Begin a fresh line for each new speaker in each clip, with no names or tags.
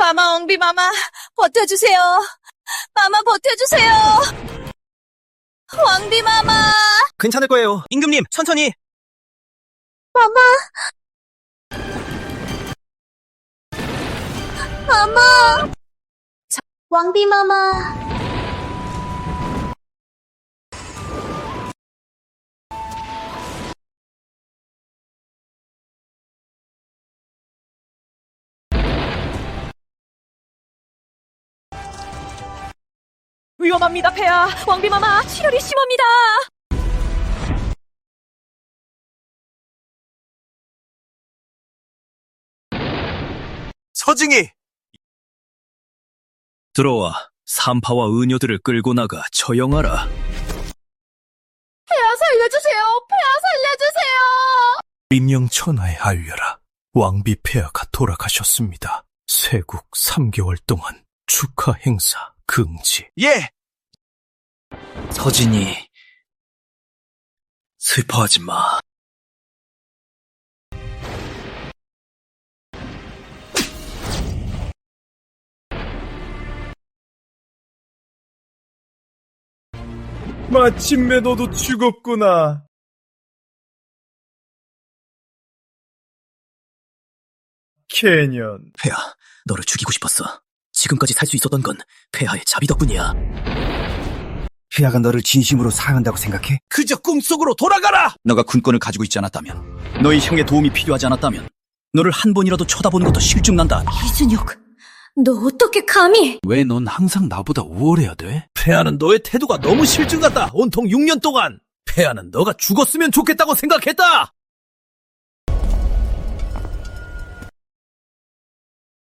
마마, 엉비 마마, 버텨주세요. 마마, 버텨주세요. 왕비 마마.
괜찮을 거예요. 임금님, 천천히.
마마. 마마. 왕비 마마.
위험합니다, 폐하. 왕비마마, 출혈이 심합니다.
서징이!
들어와 산파와 의녀들을 끌고 나가 처형하라.
폐하 살려주세요. 폐하 살려주세요.
임명천하에 알려라. 왕비 폐하가 돌아가셨습니다. 세국 3개월 동안 축하 행사 금지.
예!
서진이, 슬퍼하지 마.
마침내 너도 죽었구나. 캐년.
폐하, 너를 죽이고 싶었어. 지금까지 살 수 있었던 건 폐하의 자비 덕분이야.
폐하가 너를 진심으로 사랑한다고 생각해?
그저 꿈속으로 돌아가라! 너가 군권을 가지고 있지 않았다면, 너희 형의 도움이 필요하지 않았다면, 너를 한 번이라도 쳐다보는 것도 실증난다.
이준혁, 너 어떻게 감히?
왜 넌 항상 나보다 우월해야 돼? 폐하는 너의 태도가 너무 실증 같다. 온통 6년 동안. 폐하는 너가 죽었으면 좋겠다고 생각했다.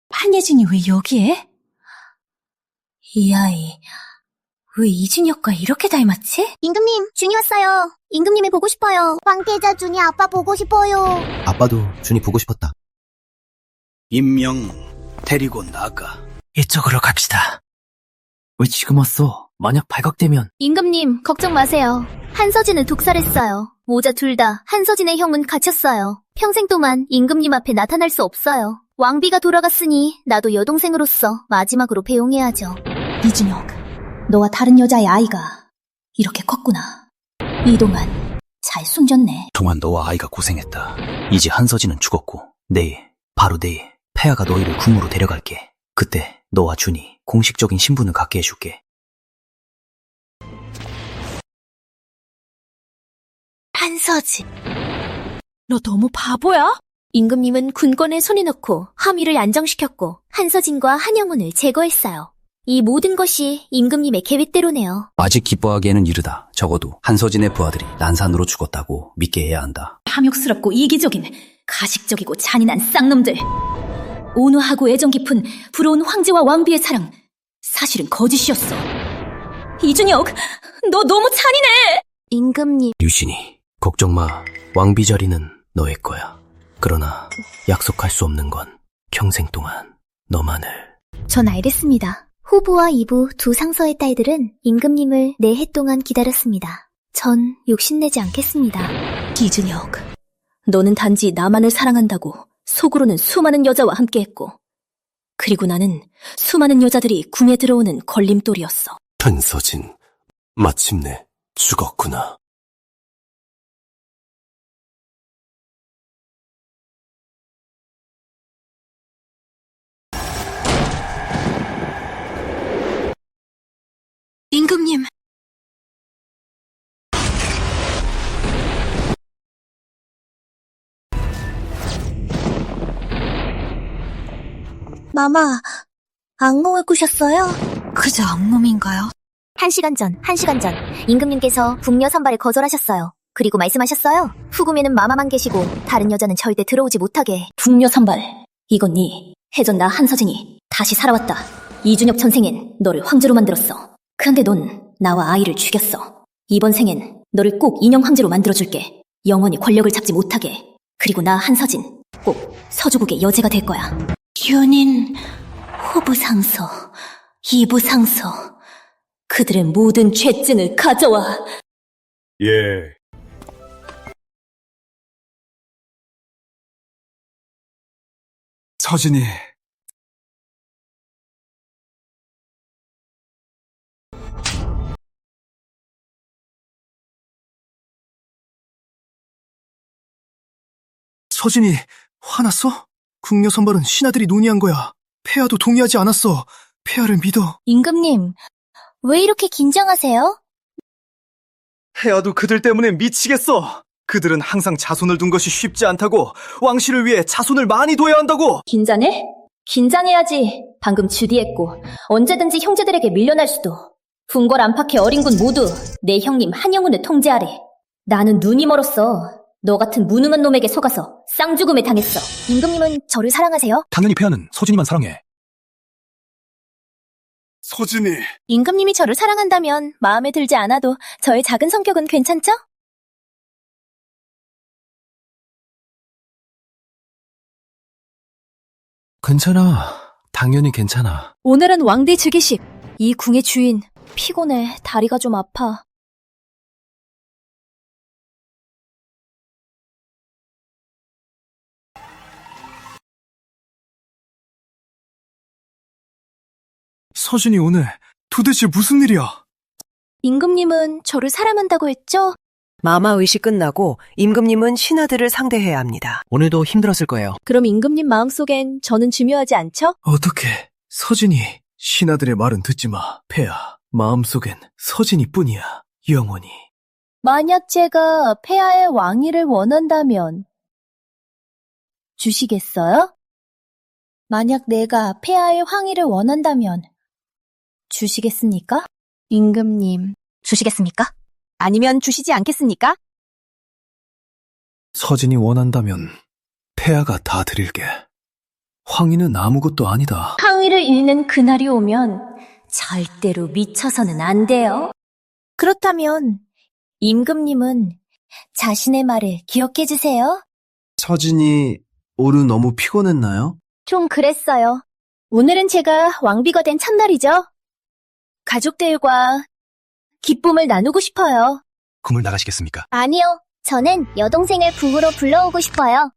한예진이 왜 여기에? 이 아이, 왜 이준혁과 이렇게 닮았지?
임금님, 준이 왔어요. 임금님이 보고 싶어요. 황태자 준이 아빠 보고 싶어요.
아빠도 준이 보고 싶었다.
임명, 데리고 나가. 이쪽으로 갑시다. 왜 지금 왔어? 만약 발각되면.
임금님, 걱정 마세요. 한서진을 독살했어요. 모자 둘 다 한서진의 형은 갇혔어요. 평생 동안 임금님 앞에 나타날 수 없어요. 왕비가 돌아갔으니 나도 여동생으로서 마지막으로 배웅해야죠.
이준혁, 너와 다른 여자의 아이가 이렇게 컸구나. 이동안 잘 숨겼네.
동안 너와 아이가 고생했다. 이제 한서진은 죽었고, 바로 내일, 폐하가 너희를 궁으로 데려갈게. 그때 너와 준이 공식적인 신분을 갖게 해줄게.
한서진, 너 너무 바보야?
임금님은 군권에 손을 넣고 함의를 안정시켰고 한서진과 한영훈을 제거했어요. 이 모든 것이 임금님의 계획대로네요.
아직 기뻐하기에는 이르다. 적어도 한서진의 부하들이 난산으로 죽었다고 믿게 해야 한다.
탐욕스럽고 이기적인 가식적이고 잔인한 쌍놈들. 온화하고 애정 깊은 부러운 황제와 왕비의 사랑, 사실은 거짓이었어. 이준혁, 너 너무 잔인해.
임금님,
유진이, 걱정 마. 왕비 자리는 너의 거야. 그러나 약속할 수 없는 건 평생 동안 너만을.
전 알겠습니다. 후보와 이부 두 상서의 딸들은 임금님을 4해 동안 기다렸습니다. 전 욕심내지 않겠습니다.
이준혁, 너는 단지 나만을 사랑한다고 속으로는 수많은 여자와 함께했고, 그리고 나는 수많은 여자들이 궁에 들어오는 걸림돌이었어.
한서진, 마침내 죽었구나.
임금님.
마마, 악몽을 꾸셨어요?
그저 악몽인가요?
1시간 전, 임금님께서 궁녀 선발을 거절하셨어요. 그리고 말씀하셨어요. 후궁에는 마마만 계시고 다른 여자는 절대 들어오지 못하게.
궁녀 선발, 이건 네 해전 나 한서진이 다시 살아왔다. 이준혁 전생엔 너를 황제로 만들었어. 그런데 넌 나와 아이를 죽였어. 이번 생엔 너를 꼭 인형 황제로 만들어줄게. 영원히 권력을 잡지 못하게. 그리고 나 한서진 꼭 서주국의 여제가 될 거야. 윤인, 호부상서, 이부상서, 그들의 모든 죄증을 가져와.
예.
서진이 서진이 화났어? 궁녀 선발은 신하들이 논의한 거야. 폐하도 동의하지 않았어. 폐하를 믿어.
임금님, 왜 이렇게 긴장하세요?
폐하도 그들 때문에 미치겠어. 그들은 항상 자손을 둔 것이 쉽지 않다고, 왕실을 위해 자손을 많이 둬야 한다고.
긴장해? 긴장해야지. 방금 주디했고 언제든지 형제들에게 밀려날 수도. 궁궐 안팎의 어린군 모두 내 형님 한영훈의 통제 아래. 나는 눈이 멀었어. 너 같은 무능한 놈에게 속아서 쌍죽음에 당했어.
임금님은 저를 사랑하세요?
당연히 폐하는 서진이만 사랑해.
서진이.
임금님이 저를 사랑한다면 마음에 들지 않아도 저의 작은 성격은 괜찮죠?
괜찮아. 당연히 괜찮아.
오늘은 왕비 즉위식. 이 궁의 주인. 피곤해. 다리가 좀 아파.
서진이 오늘 도대체 무슨 일이야?
임금님은 저를 사랑한다고 했죠?
마마의식 끝나고 임금님은 신하들을 상대해야 합니다.
오늘도 힘들었을 거예요.
그럼 임금님 마음속엔 저는 중요하지 않죠?
어떻게? 서진이. 신하들의 말은 듣지 마. 폐하. 마음속엔 서진이 뿐이야. 영원히.
만약 제가 폐하의 왕위를 원한다면 주시겠어요? 만약 내가 폐하의 황위를 원한다면 주시겠습니까? 임금님, 주시겠습니까? 아니면 주시지 않겠습니까?
서진이 원한다면 폐하가 다 드릴게. 황희는 아무것도 아니다.
황위를 잃는 그날이 오면 절대로 미쳐서는 안 돼요.
그렇다면 임금님은 자신의 말을 기억해 주세요.
서진이 오늘 너무 피곤했나요?
좀 그랬어요. 오늘은 제가 왕비가 된 첫날이죠. 가족들과 기쁨을 나누고 싶어요.
궁을 나가시겠습니까?
아니요. 저는 여동생을 궁으로 불러오고 싶어요.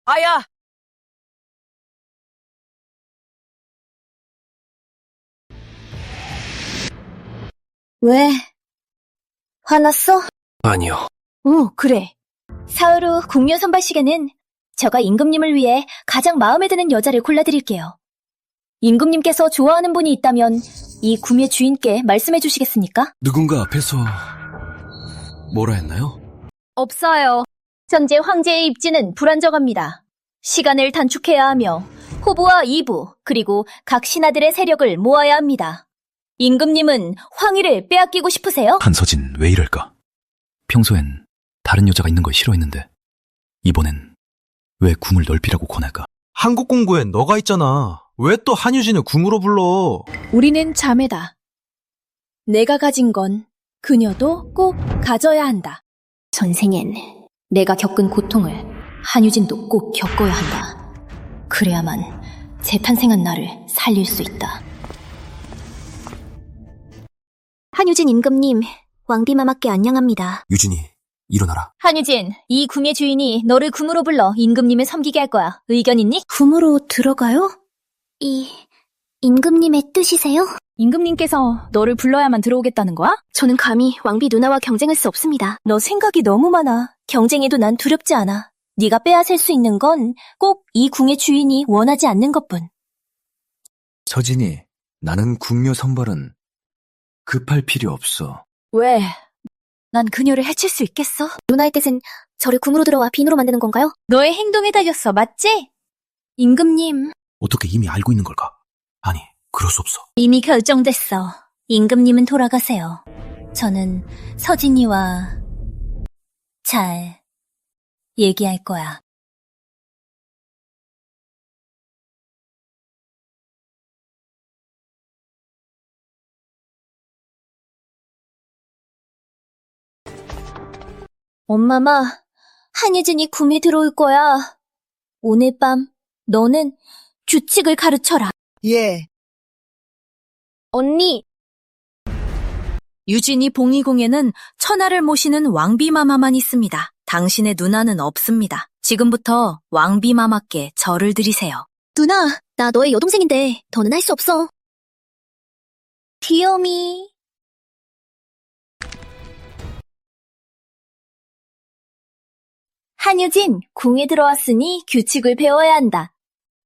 아야!
왜? 화났어?
아니요.
그래. 사흘 후 궁녀 선발식에는 제가 임금님을 위해 가장 마음에 드는 여자를 골라드릴게요. 임금님께서 좋아하는 분이 있다면 이 궁의 주인께 말씀해 주시겠습니까?
누군가 앞에서 뭐라 했나요?
없어요. 현재 황제의 입지는 불안정합니다. 시간을 단축해야 하며 호부와 이부 그리고 각 신하들의 세력을 모아야 합니다. 임금님은 황위를 빼앗기고 싶으세요?
한서진 왜 이럴까? 평소엔 다른 여자가 있는 걸 싫어했는데 이번엔 왜 궁을 넓히라고 권할까?
한국 공부엔 너가 있잖아. 왜 또 한유진을 궁으로 불러?
우리는 자매다. 내가 가진 건 그녀도 꼭 가져야 한다.
전생엔 내가 겪은 고통을 한유진도 꼭 겪어야 한다. 그래야만 재탄생한 나를 살릴 수 있다.
한유진 임금님, 왕비마마께 안녕합니다.
유진이, 일어나라.
한유진, 이 궁의 주인이 너를 궁으로 불러 임금님을 섬기게 할 거야. 의견 있니?
궁으로 들어가요?
임금님의 뜻이세요?
임금님께서 너를 불러야만 들어오겠다는 거야?
저는 감히 왕비 누나와 경쟁할 수 없습니다.
너 생각이 너무 많아. 경쟁해도 난 두렵지 않아. 네가 빼앗을 수 있는 건 꼭 이 궁의 주인이 원하지 않는 것뿐.
서진이, 나는 궁녀 선발은 급할 필요 없어.
왜? 난 그녀를 해칠 수 있겠어?
누나의 뜻은 저를 궁으로 들어와 빈으로 만드는 건가요?
너의 행동에 달렸어, 맞지? 임금님,
어떻게 이미 알고 있는 걸까? 아니, 그럴 수 없어.
이미 결정됐어. 임금님은 돌아가세요. 저는 서진이와 잘 얘기할 거야. 엄마마, 한예진이 궁에 들어올 거야. 오늘 밤 너는 규칙을 가르쳐라.
예.
언니,
유진이 봉이궁에는 천하를 모시는 왕비마마만 있습니다. 당신의 누나는 없습니다. 지금부터 왕비마마께 절을 드리세요.
누나, 나 너의 여동생인데 더는 할 수 없어. 귀요미.
한유진, 궁에 들어왔으니 규칙을 배워야 한다.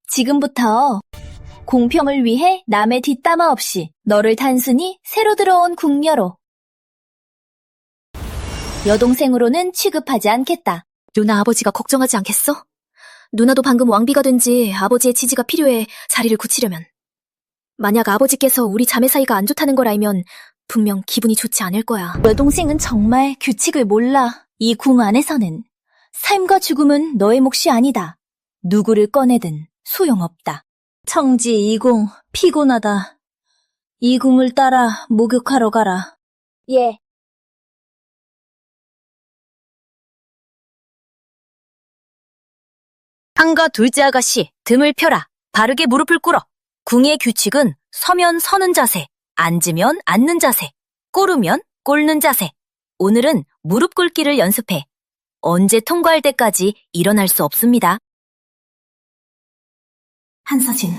지금부터 공평을 위해 남의 뒷담화 없이 너를 단순히 새로 들어온 궁녀로, 여동생으로는 취급하지 않겠다.
누나 아버지가 걱정하지 않겠어? 누나도 방금 왕비가 된 지 아버지의 지지가 필요해 자리를 굳히려면. 만약 아버지께서 우리 자매 사이가 안 좋다는 걸 알면 분명 기분이 좋지 않을 거야.
여동생은 정말 규칙을 몰라. 이 궁 안에서는 삶과 죽음은 너의 몫이 아니다. 누구를 꺼내든 소용없다. 청지 이궁, 피곤하다. 이 궁을 따라 목욕하러 가라. 예.
한가 둘째 아가씨, 등을 펴라. 바르게 무릎을 꿇어. 궁의 규칙은 서면 서는 자세, 앉으면 앉는 자세, 꿇으면 꿇는 자세. 오늘은 무릎 꿇기를 연습해. 언제 통과할 때까지 일어날 수 없습니다. 한서진,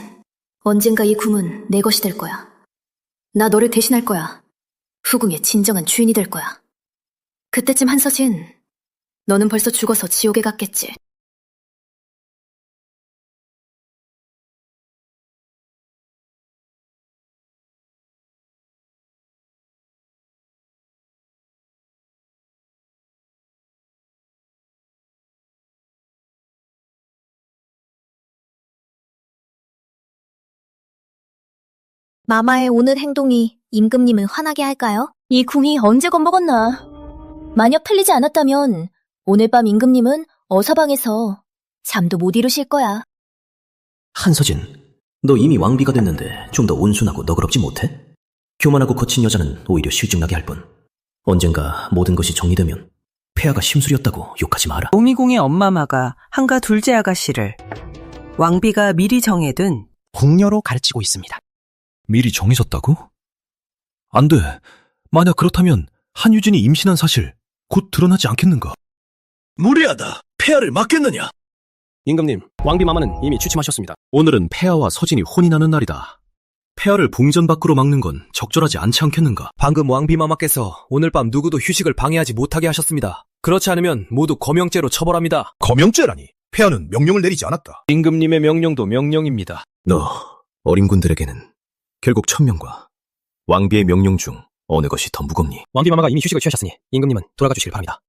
언젠가 이 궁은 내 것이 될 거야. 나 너를 대신할 거야. 후궁의 진정한 주인이 될 거야. 그때쯤 한서진, 너는 벌써 죽어서 지옥에 갔겠지. 마마의 오늘 행동이 임금님을 화나게 할까요?
이 궁이 언제 겁먹었나. 만약 틀리지 않았다면 오늘 밤 임금님은 어서방에서 잠도 못 이루실 거야.
한서진, 너 이미 왕비가 됐는데 좀 더 온순하고 너그럽지 못해? 교만하고 거친 여자는 오히려 실증나게 할 뿐. 언젠가 모든 것이 정리되면 폐하가 심술이었다고 욕하지 마라.
오미궁의 엄마마가 한가 둘째 아가씨를 왕비가 미리 정해둔
궁녀로 가르치고 있습니다.
미리 정해졌다고? 안 돼. 만약 그렇다면 한유진이 임신한 사실 곧 드러나지 않겠는가?
무리하다. 폐하를 막겠느냐?
임금님, 왕비 마마는 이미 취침하셨습니다.
오늘은 폐하와 서진이 혼이 나는 날이다. 폐하를 봉전 밖으로 막는 건 적절하지 않지 않겠는가?
방금 왕비마마께서 오늘 밤 누구도 휴식을 방해하지 못하게 하셨습니다. 그렇지 않으면 모두 거명죄로 처벌합니다.
거명죄라니. 폐하는 명령을 내리지 않았다.
임금님의 명령도 명령입니다.
너 어린 군들에게는 결국 천명과 왕비의 명령 중 어느 것이 더 무겁니?
왕비 마마가 이미 휴식을 취하셨으니 임금님은 돌아가 주시길 바랍니다.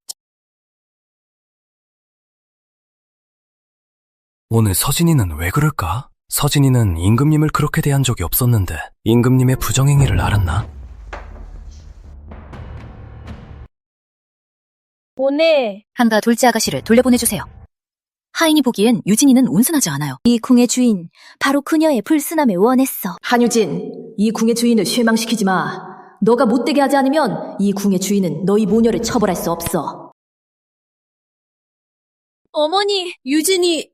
오늘 서진이는 왜 그럴까? 서진이는 임금님을 그렇게 대한 적이 없었는데 임금님의 부정행위를 알았나?
오늘
한가 둘째 아가씨를 돌려보내주세요. 하인이 보기엔 유진이는 온순하지 않아요.
이 궁의 주인, 바로 그녀의 불순함을 원했어.
한유진, 이 궁의 주인을 실망시키지 마. 너가 못되게 하지 않으면 이 궁의 주인은 너희 모녀를 처벌할 수 없어.
어머니, 유진이...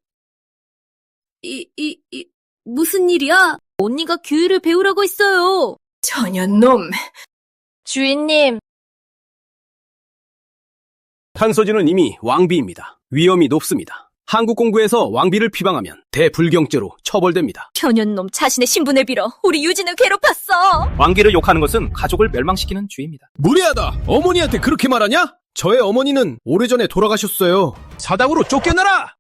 무슨 일이야? 언니가 규율을 배우라고 했어요.
전현놈.
주인님.
한서진은 이미 왕비입니다. 위험이 높습니다. 한국 공부에서 왕비를 비방하면 대불경죄로 처벌됩니다.
현현놈 자신의 신분을 빌어 우리 유진을 괴롭혔어.
왕비를 욕하는 것은 가족을 멸망시키는 죄입니다.
무리하다. 어머니한테 그렇게 말하냐?
저의 어머니는 오래전에 돌아가셨어요.
사당으로 쫓겨나라!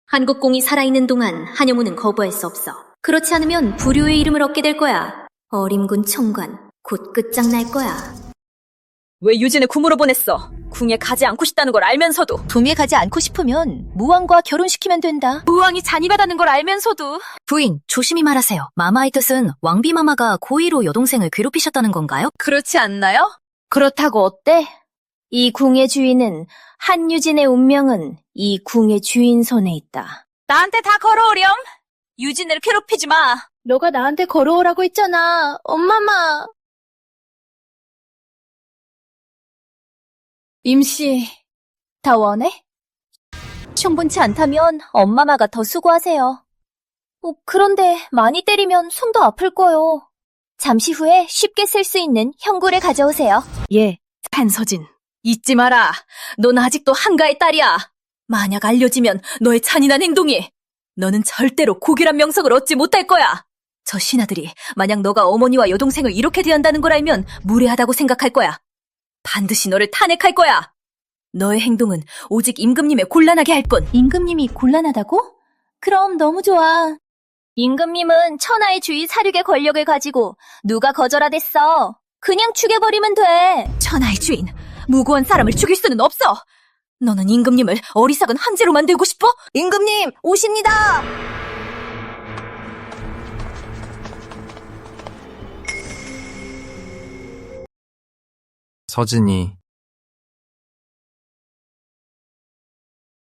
한국공이 살아있는 동안 한여무는 거부할 수 없어. 그렇지 않으면 불효의 이름을 얻게 될 거야. 어림군 총관, 곧 끝장날 거야.
왜 유진을 궁으로 보냈어? 궁에 가지 않고 싶다는 걸 알면서도. 궁에 가지 않고 싶으면 무왕과 결혼시키면 된다. 무왕이 잔인하다는 걸 알면서도.
부인, 조심히 말하세요. 마마의 뜻은 왕비 마마가 고의로 여동생을 괴롭히셨다는 건가요?
그렇지 않나요? 그렇다고 어때? 이 궁의 주인은 한유진의 운명은 이 궁의 주인 손에 있다. 나한테 다 걸어오렴. 유진을 괴롭히지 마. 너가 나한테 걸어오라고 했잖아. 엄마마. 임씨, 다 원해? 충분치 않다면 엄마마가 더 수고하세요. 그런데 많이 때리면 손도 아플 거요. 잠시 후에 쉽게 쓸 수 있는 형구를 가져오세요.
예, 한서진. 잊지 마라. 넌 아직도 한가의 딸이야. 만약 알려지면 너의 잔인한 행동이, 너는 절대로 고귀한 명성을 얻지 못할 거야. 저 신하들이 만약 너가 어머니와 여동생을 이렇게 대한다는 걸 알면 무례하다고 생각할 거야. 반드시 너를 탄핵할 거야.
너의 행동은 오직 임금님의 곤란하게 할 뿐. 임금님이 곤란하다고? 그럼 너무 좋아. 임금님은 천하의 주의 사륙의 권력을 가지고 누가 거절하댔어. 그냥 죽여버리면 돼. 천하의 주인, 무고한 사람을 죽일 수는 없어. 너는 임금님을 어리석은 황제로 만들고 싶어? 임금님, 오십니다.
서진이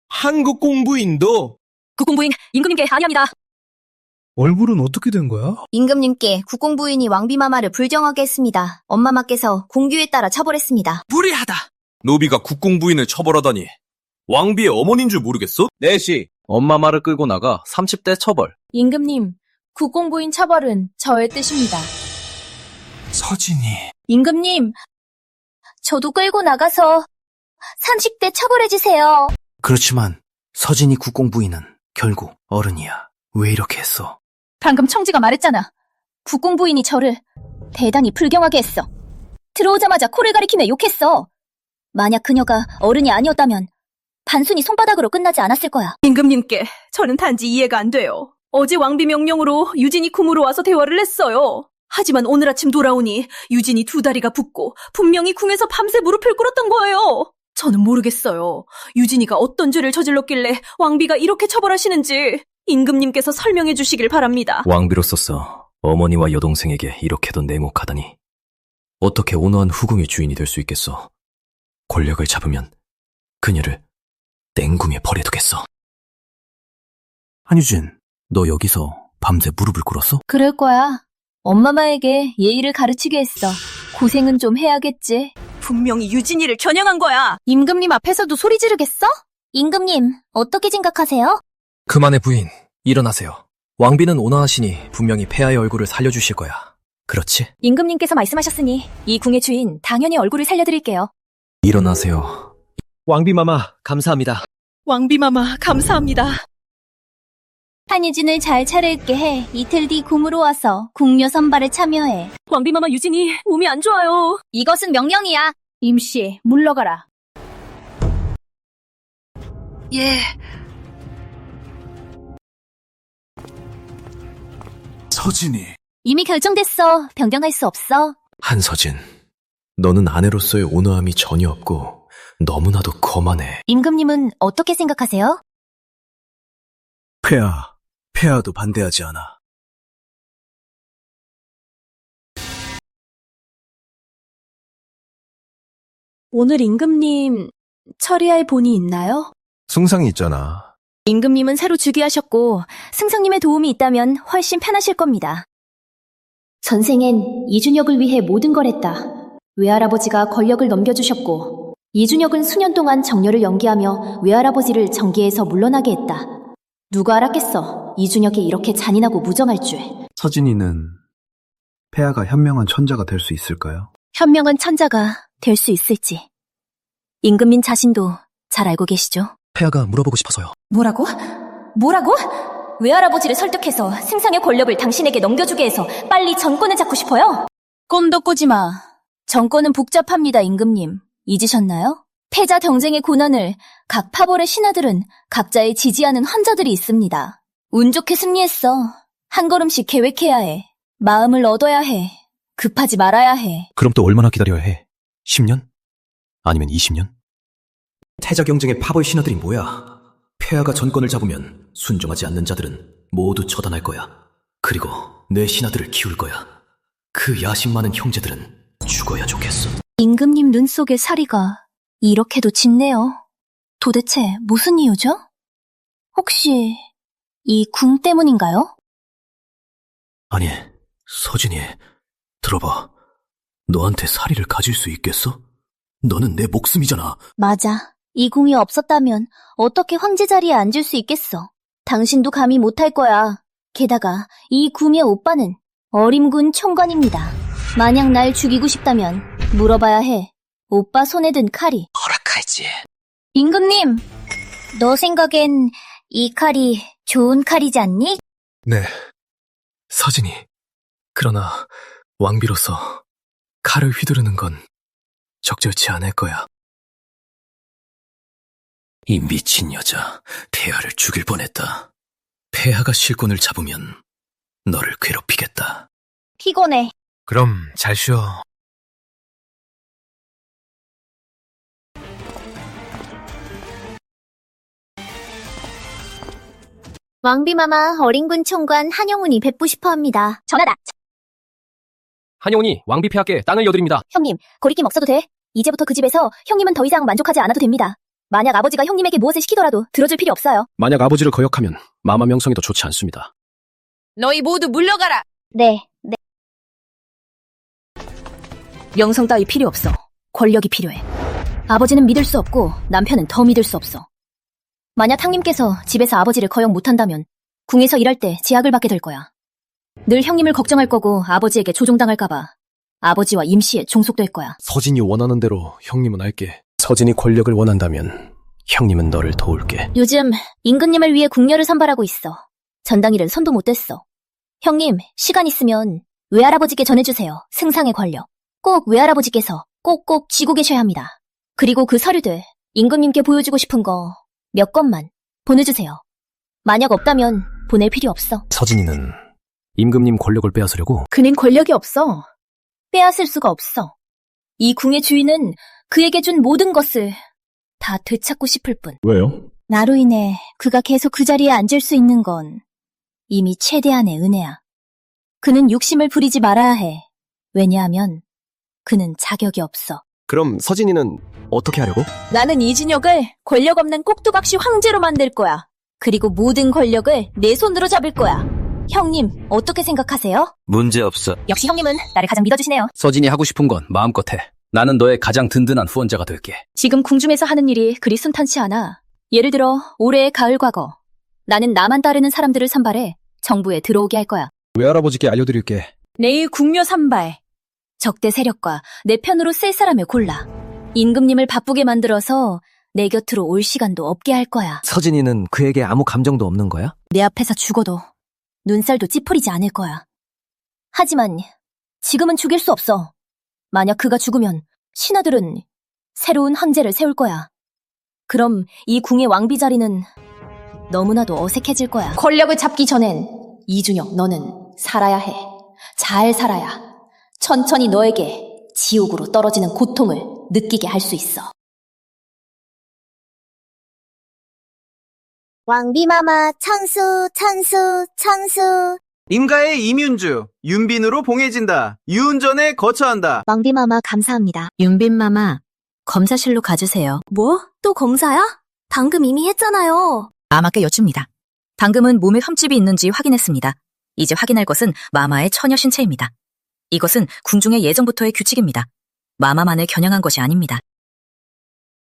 한국 공부인도
국공부인 임금님께 안의합니다.
얼굴은 어떻게 된 거야?
임금님께 국공부인이 왕비마마를 불경하게 했습니다. 엄마마께서 공규에 따라 처벌했습니다.
무리하다. 노비가 국공부인을 처벌하다니. 왕비의 어머니인 줄 모르겠어?
내시, 엄마 말을 끌고 나가 30대 처벌.
임금님, 국공부인 처벌은 저의 뜻입니다.
서진이
임금님, 저도 끌고 나가서 30대 처벌해주세요.
그렇지만 서진이 국공부인은 결국 어른이야. 왜 이렇게 했어?
방금 청지가 말했잖아. 국공부인이 저를 대단히 불경하게 했어. 들어오자마자 코를 가리키며 욕했어. 만약 그녀가 어른이 아니었다면 단순히 손바닥으로 끝나지 않았을 거야. 임금님께 저는 단지 이해가 안 돼요. 어제 왕비 명령으로 유진이 궁으로 와서 대화를 했어요. 하지만 오늘 아침 돌아오니 유진이 두 다리가 붓고 분명히 궁에서 밤새 무릎을 꿇었던 거예요. 저는 모르겠어요. 유진이가 어떤 죄를 저질렀길래 왕비가 이렇게 처벌하시는지 임금님께서 설명해 주시길 바랍니다.
왕비로서서 어머니와 여동생에게 이렇게도 냉혹하다니. 어떻게 온화한 후궁의 주인이 될 수 있겠어? 권력을 잡으면 그녀를 땡궁에 버려두겠어.
한유진, 너 여기서 밤새 무릎을 꿇었어?
그럴 거야. 엄마마에게 예의를 가르치게 했어. 고생은 좀 해야겠지. 분명히 유진이를 겨냥한 거야. 임금님 앞에서도 소리 지르겠어?
임금님, 어떻게 생각하세요?
그만해 부인, 일어나세요. 왕비는 온화하시니 분명히 폐하의 얼굴을 살려주실 거야. 그렇지?
임금님께서 말씀하셨으니 이 궁의 주인 당연히 얼굴을 살려드릴게요.
일어나세요.
왕비마마, 감사합니다.
왕비마마 감사합니다. 한유진을 잘 차려입게 해. 이틀 뒤 궁으로 와서 궁녀 선발에 참여해. 왕비마마 유진이 몸이 안 좋아요.
이것은 명령이야.
임씨, 물러가라.
예.
서진이
이미 결정됐어. 변경할 수 없어.
한서진, 너는 아내로서의 온화함이 전혀 없고 너무나도 거만해.
임금님은 어떻게 생각하세요?
폐하도 반대하지 않아.
오늘 임금님 처리할 본이 있나요?
숭상이 있잖아.
임금님은 새로 즉위하셨고 승상님의 도움이 있다면 훨씬 편하실 겁니다.
전생엔 이준혁을 위해 모든 걸 했다. 외할아버지가 권력을 넘겨주셨고 이준혁은 수년 동안 정렬을 연기하며 외할아버지를 정계에서 물러나게 했다. 누가 알았겠어. 이준혁이 이렇게 잔인하고 무정할 줄.
서진이는 폐하가 현명한 천자가 될 수 있을까요?
현명한 천자가 될 수 있을지. 임금님 자신도 잘 알고 계시죠?
폐하가 물어보고 싶어서요.
뭐라고? 뭐라고? 외할아버지를 설득해서 승상의 권력을 당신에게 넘겨주게 해서 빨리 정권을 잡고 싶어요? 꼼도 꼬지 마. 정권은 복잡합니다, 임금님. 잊으셨나요? 패자 경쟁의 고난을 각 파벌의 신하들은 각자의 지지하는 환자들이 있습니다. 운 좋게 승리했어. 한 걸음씩 계획해야 해. 마음을 얻어야 해. 급하지 말아야 해.
그럼 또 얼마나 기다려야 해? 10년? 아니면 20년?
태자 경쟁의 파벌 신하들이 뭐야? 폐하가 정권을 잡으면 순종하지 않는 자들은 모두 처단할 거야. 그리고 내 신하들을 키울 거야. 그 야심 많은 형제들은 죽어야 좋겠어.
임금님 눈 속의 사리가 이렇게도 짙네요. 도대체 무슨 이유죠? 혹시 이 궁 때문인가요?
아니, 서진이, 들어봐. 너한테 사리를 가질 수 있겠어? 너는 내 목숨이잖아.
맞아. 이 궁이 없었다면 어떻게 황제 자리에 앉을 수 있겠어. 당신도 감히 못할 거야. 게다가 이 궁의 오빠는 어림군 총관입니다. 만약 날 죽이고 싶다면 물어봐야 해. 오빠 손에 든 칼이.
허락하지.
임금님, 너 생각엔 이 칼이 좋은 칼이지 않니?
네, 서진이. 그러나 왕비로서 칼을 휘두르는 건 적절치 않을 거야.
이 미친 여자, 폐하를 죽일 뻔했다. 폐하가 실권을 잡으면 너를 괴롭히겠다.
피곤해.
그럼 잘 쉬어.
왕비마마 어린군 총관 한영훈이 뵙고 싶어 합니다.
전화다.
한영훈이 왕비 폐하께 땅을 여드립니다.
형님, 거리낌 없어도 돼. 이제부터 그 집에서 형님은 더 이상 만족하지 않아도 됩니다. 만약 아버지가 형님에게 무엇을 시키더라도 들어줄 필요 없어요.
만약 아버지를 거역하면 마마 명성이 더 좋지 않습니다.
너희 모두 물러가라.
네.
명성 따위 필요 없어.
권력이 필요해. 아버지는 믿을 수 없고 남편은 더 믿을 수 없어. 만약 형님께서 집에서 아버지를 거역 못한다면 궁에서 일할 때 제약을 받게 될 거야. 늘 형님을 걱정할 거고 아버지에게 조종당할까봐 아버지와 임시에 종속될 거야.
서진이 원하는 대로 형님은 할게.
서진이 권력을 원한다면 형님은 너를 도울게.
요즘 임금님을 위해 궁녀를 선발하고 있어. 전당일은 손도 못 댔어. 형님, 시간 있으면 외할아버지께 전해주세요. 승상의 권력. 꼭 외할아버지께서 꼭꼭 쥐고 계셔야 합니다. 그리고 그 서류들 임금님께 보여주고 싶은 거 몇 건만 보내주세요. 만약 없다면 보낼 필요 없어.
서진이는 임금님 권력을 빼앗으려고
그는 권력이 없어.
빼앗을 수가 없어. 이 궁의 주인은 그에게 준 모든 것을 다 되찾고 싶을 뿐.
왜요?
나로 인해 그가 계속 그 자리에 앉을 수 있는 건 이미 최대한의 은혜야. 그는 욕심을 부리지 말아야 해. 왜냐하면 그는 자격이 없어.
그럼 서진이는 어떻게 하려고?
나는 이진혁을 권력 없는 꼭두각시 황제로 만들 거야.
그리고 모든 권력을 내 손으로 잡을 거야. 형님, 어떻게 생각하세요?
문제없어.
역시 형님은 나를 가장 믿어주시네요.
서진이 하고 싶은 건 마음껏 해. 나는 너의 가장 든든한 후원자가 될게.
지금 궁중에서 하는 일이 그리 순탄치 않아. 예를 들어 올해의 가을 과거. 나는 나만 따르는 사람들을 선발해 정부에 들어오게 할 거야.
외할아버지께 알려드릴게.
내일 궁묘 선발. 적대 세력과 내 편으로 쓸 사람을 골라. 임금님을 바쁘게 만들어서 내 곁으로 올 시간도 없게 할 거야.
서진이는 그에게 아무 감정도 없는 거야?
내 앞에서 죽어도 눈살도 찌푸리지 않을 거야. 하지만 지금은 죽일 수 없어. 만약 그가 죽으면 신하들은 새로운 황제를 세울 거야. 그럼 이 궁의 왕비 자리는 너무나도 어색해질 거야. 권력을 잡기 전엔 이준혁, 너는 살아야 해. 잘 살아야 천천히 너에게 지옥으로 떨어지는 고통을 느끼게 할 수 있어.
왕비마마 천수.
임가의 임윤주, 윤빈으로 봉해진다. 유운전에 거처한다.
왕비마마 감사합니다.
윤빈마마, 검사실로 가주세요.
뭐? 또 검사야? 방금 이미 했잖아요.
마마께 여쭙니다. 방금은 몸에 흠집이 있는지 확인했습니다. 이제 확인할 것은 마마의 처녀 신체입니다. 이것은 궁중의 예정부터의 규칙입니다. 마마만을 겨냥한 것이 아닙니다.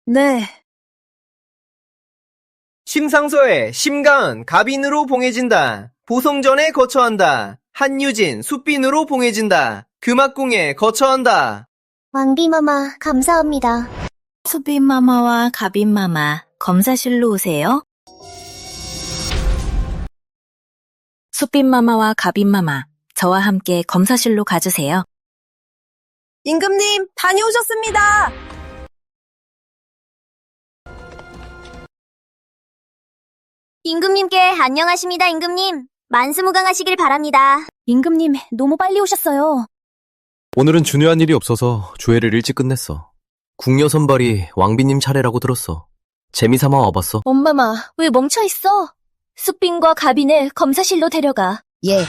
네.
심상서에 심가은 갑인으로 봉해진다. 보성전에 거처한다. 한유진 숫빈으로 봉해진다. 금악궁에 거처한다.
왕비마마 감사합니다.
수빈마마와 가빈마마, 검사실로 오세요. 숫빈마마와 가빈마마, 저와 함께 검사실로 가주세요.
임금님, 다녀오셨습니다.
임금님께 안녕하십니다, 임금님. 만수무강하시길 바랍니다.
임금님, 너무 빨리 오셨어요.
오늘은 중요한 일이 없어서 조회를 일찍 끝냈어. 궁녀 선발이 왕비님 차례라고 들었어. 재미삼아 와봤어.
엄마마, 왜 멈춰있어? 숫빈과 가빈을 검사실로 데려가.
예.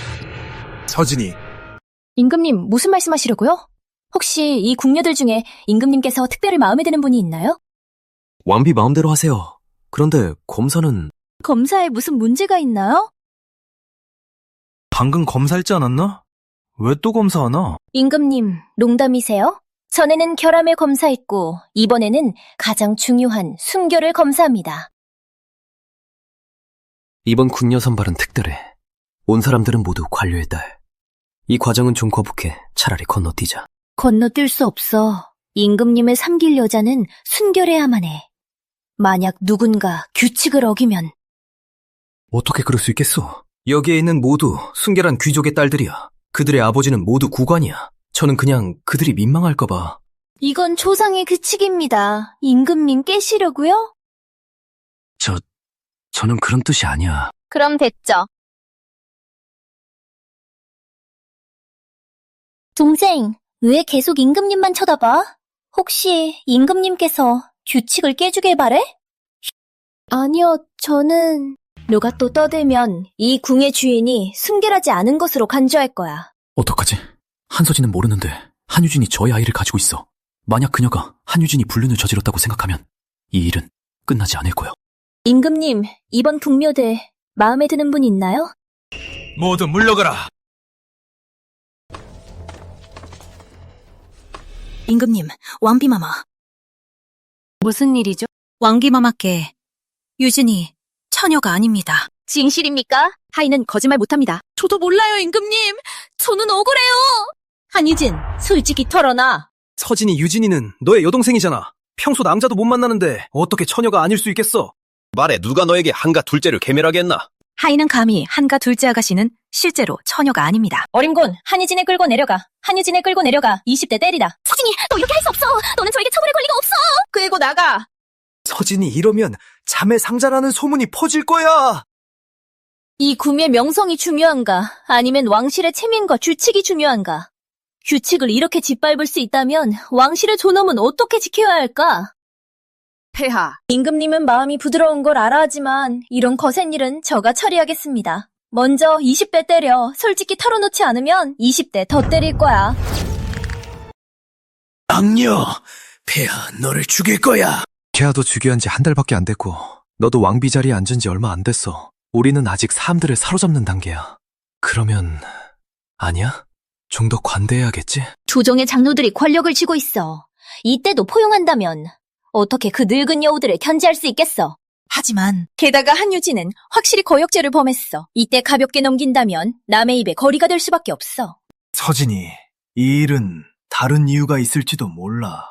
서진이,
임금님, 무슨 말씀하시려고요? 혹시 이 궁녀들 중에 임금님께서 특별히 마음에 드는 분이 있나요?
왕비 마음대로 하세요. 그런데 검사는...
검사에 무슨 문제가 있나요?
방금 검사했지 않았나? 왜 또 검사하나?
임금님, 농담이세요? 전에는 결함을 검사했고 이번에는 가장 중요한 순결을 검사합니다.
이번 궁녀 선발은 특별해. 온 사람들은 모두 관료의 딸. 이 과정은 좀 거북해. 차라리 건너뛰자.
건너뛸 수 없어. 임금님을 삼길 여자는 순결해야만 해. 만약 누군가 규칙을 어기면
어떻게 그럴 수 있겠어?
여기에 있는 모두 순결한 귀족의 딸들이야. 그들의 아버지는 모두 구관이야. 저는 그냥 그들이 민망할까봐.
이건 조상의 규칙입니다. 임금님 깨시려고요?
저는 그런 뜻이 아니야.
그럼 됐죠. 동생, 왜 계속 임금님만 쳐다봐? 혹시 임금님께서 규칙을 깨주길 바래?
아니요, 저는 누가 또 떠들면 이 궁의 주인이 순결하지 않은 것으로 간주할 거야.
어떡하지? 한서진은 모르는데 한유진이 저의 아이를 가지고 있어. 만약 그녀가 한유진이 불륜을 저질렀다고 생각하면 이 일은 끝나지 않을 거야.
임금님, 이번 궁묘대 마음에 드는 분 있나요?
모두 물러가라.
임금님, 왕비마마.
무슨 일이죠? 왕비마마께 유진이 처녀가 아닙니다.
진실입니까? 하인은 거짓말 못합니다.
저도 몰라요, 임금님. 저는 억울해요.
한유진, 솔직히 털어놔.
서진이 유진이는 너의 여동생이잖아. 평소 남자도 못 만나는데 어떻게 처녀가 아닐 수 있겠어?
말해, 누가 너에게 한가 둘째를 계멸하게 했나?
하인은 감히 한가 둘째 아가씨는 실제로 처녀가 아닙니다.
어림군, 한유진을 끌고 내려가. 한유진을 끌고 내려가. 20대 때리다.
서진이, 너 이렇게 할 수 없어. 너는 저에게 처벌을 걸 리가 없어.
끌고 나가.
서진이 이러면 자매 상자라는 소문이 퍼질 거야.
이 궁의 명성이 중요한가? 아니면 왕실의 체면과 규칙이 중요한가? 규칙을 이렇게 짓밟을 수 있다면 왕실의 존엄은 어떻게 지켜야 할까?
폐하,
임금님은 마음이 부드러운 걸 알아 하지만 이런 거센 일은 저가 처리하겠습니다. 먼저 20대 때려. 솔직히 털어놓지 않으면 20대 더 때릴 거야.
악녀, 폐하 너를 죽일 거야.
폐하도 즉위한 지 한 달밖에 안 됐고 너도 왕비 자리에 앉은 지 얼마 안 됐어. 우리는 아직 사람들을 사로잡는 단계야. 그러면 아니야? 좀 더 관대해야겠지?
조정의 장로들이 권력을 쥐고 있어. 이때도 포용한다면 어떻게 그 늙은 여우들을 견제할 수 있겠어?
하지만
게다가 한유진은 확실히 거역죄를 범했어. 이때 가볍게 넘긴다면 남의 입에 거리가 될 수밖에 없어.
서진이, 이 일은 다른 이유가 있을지도 몰라.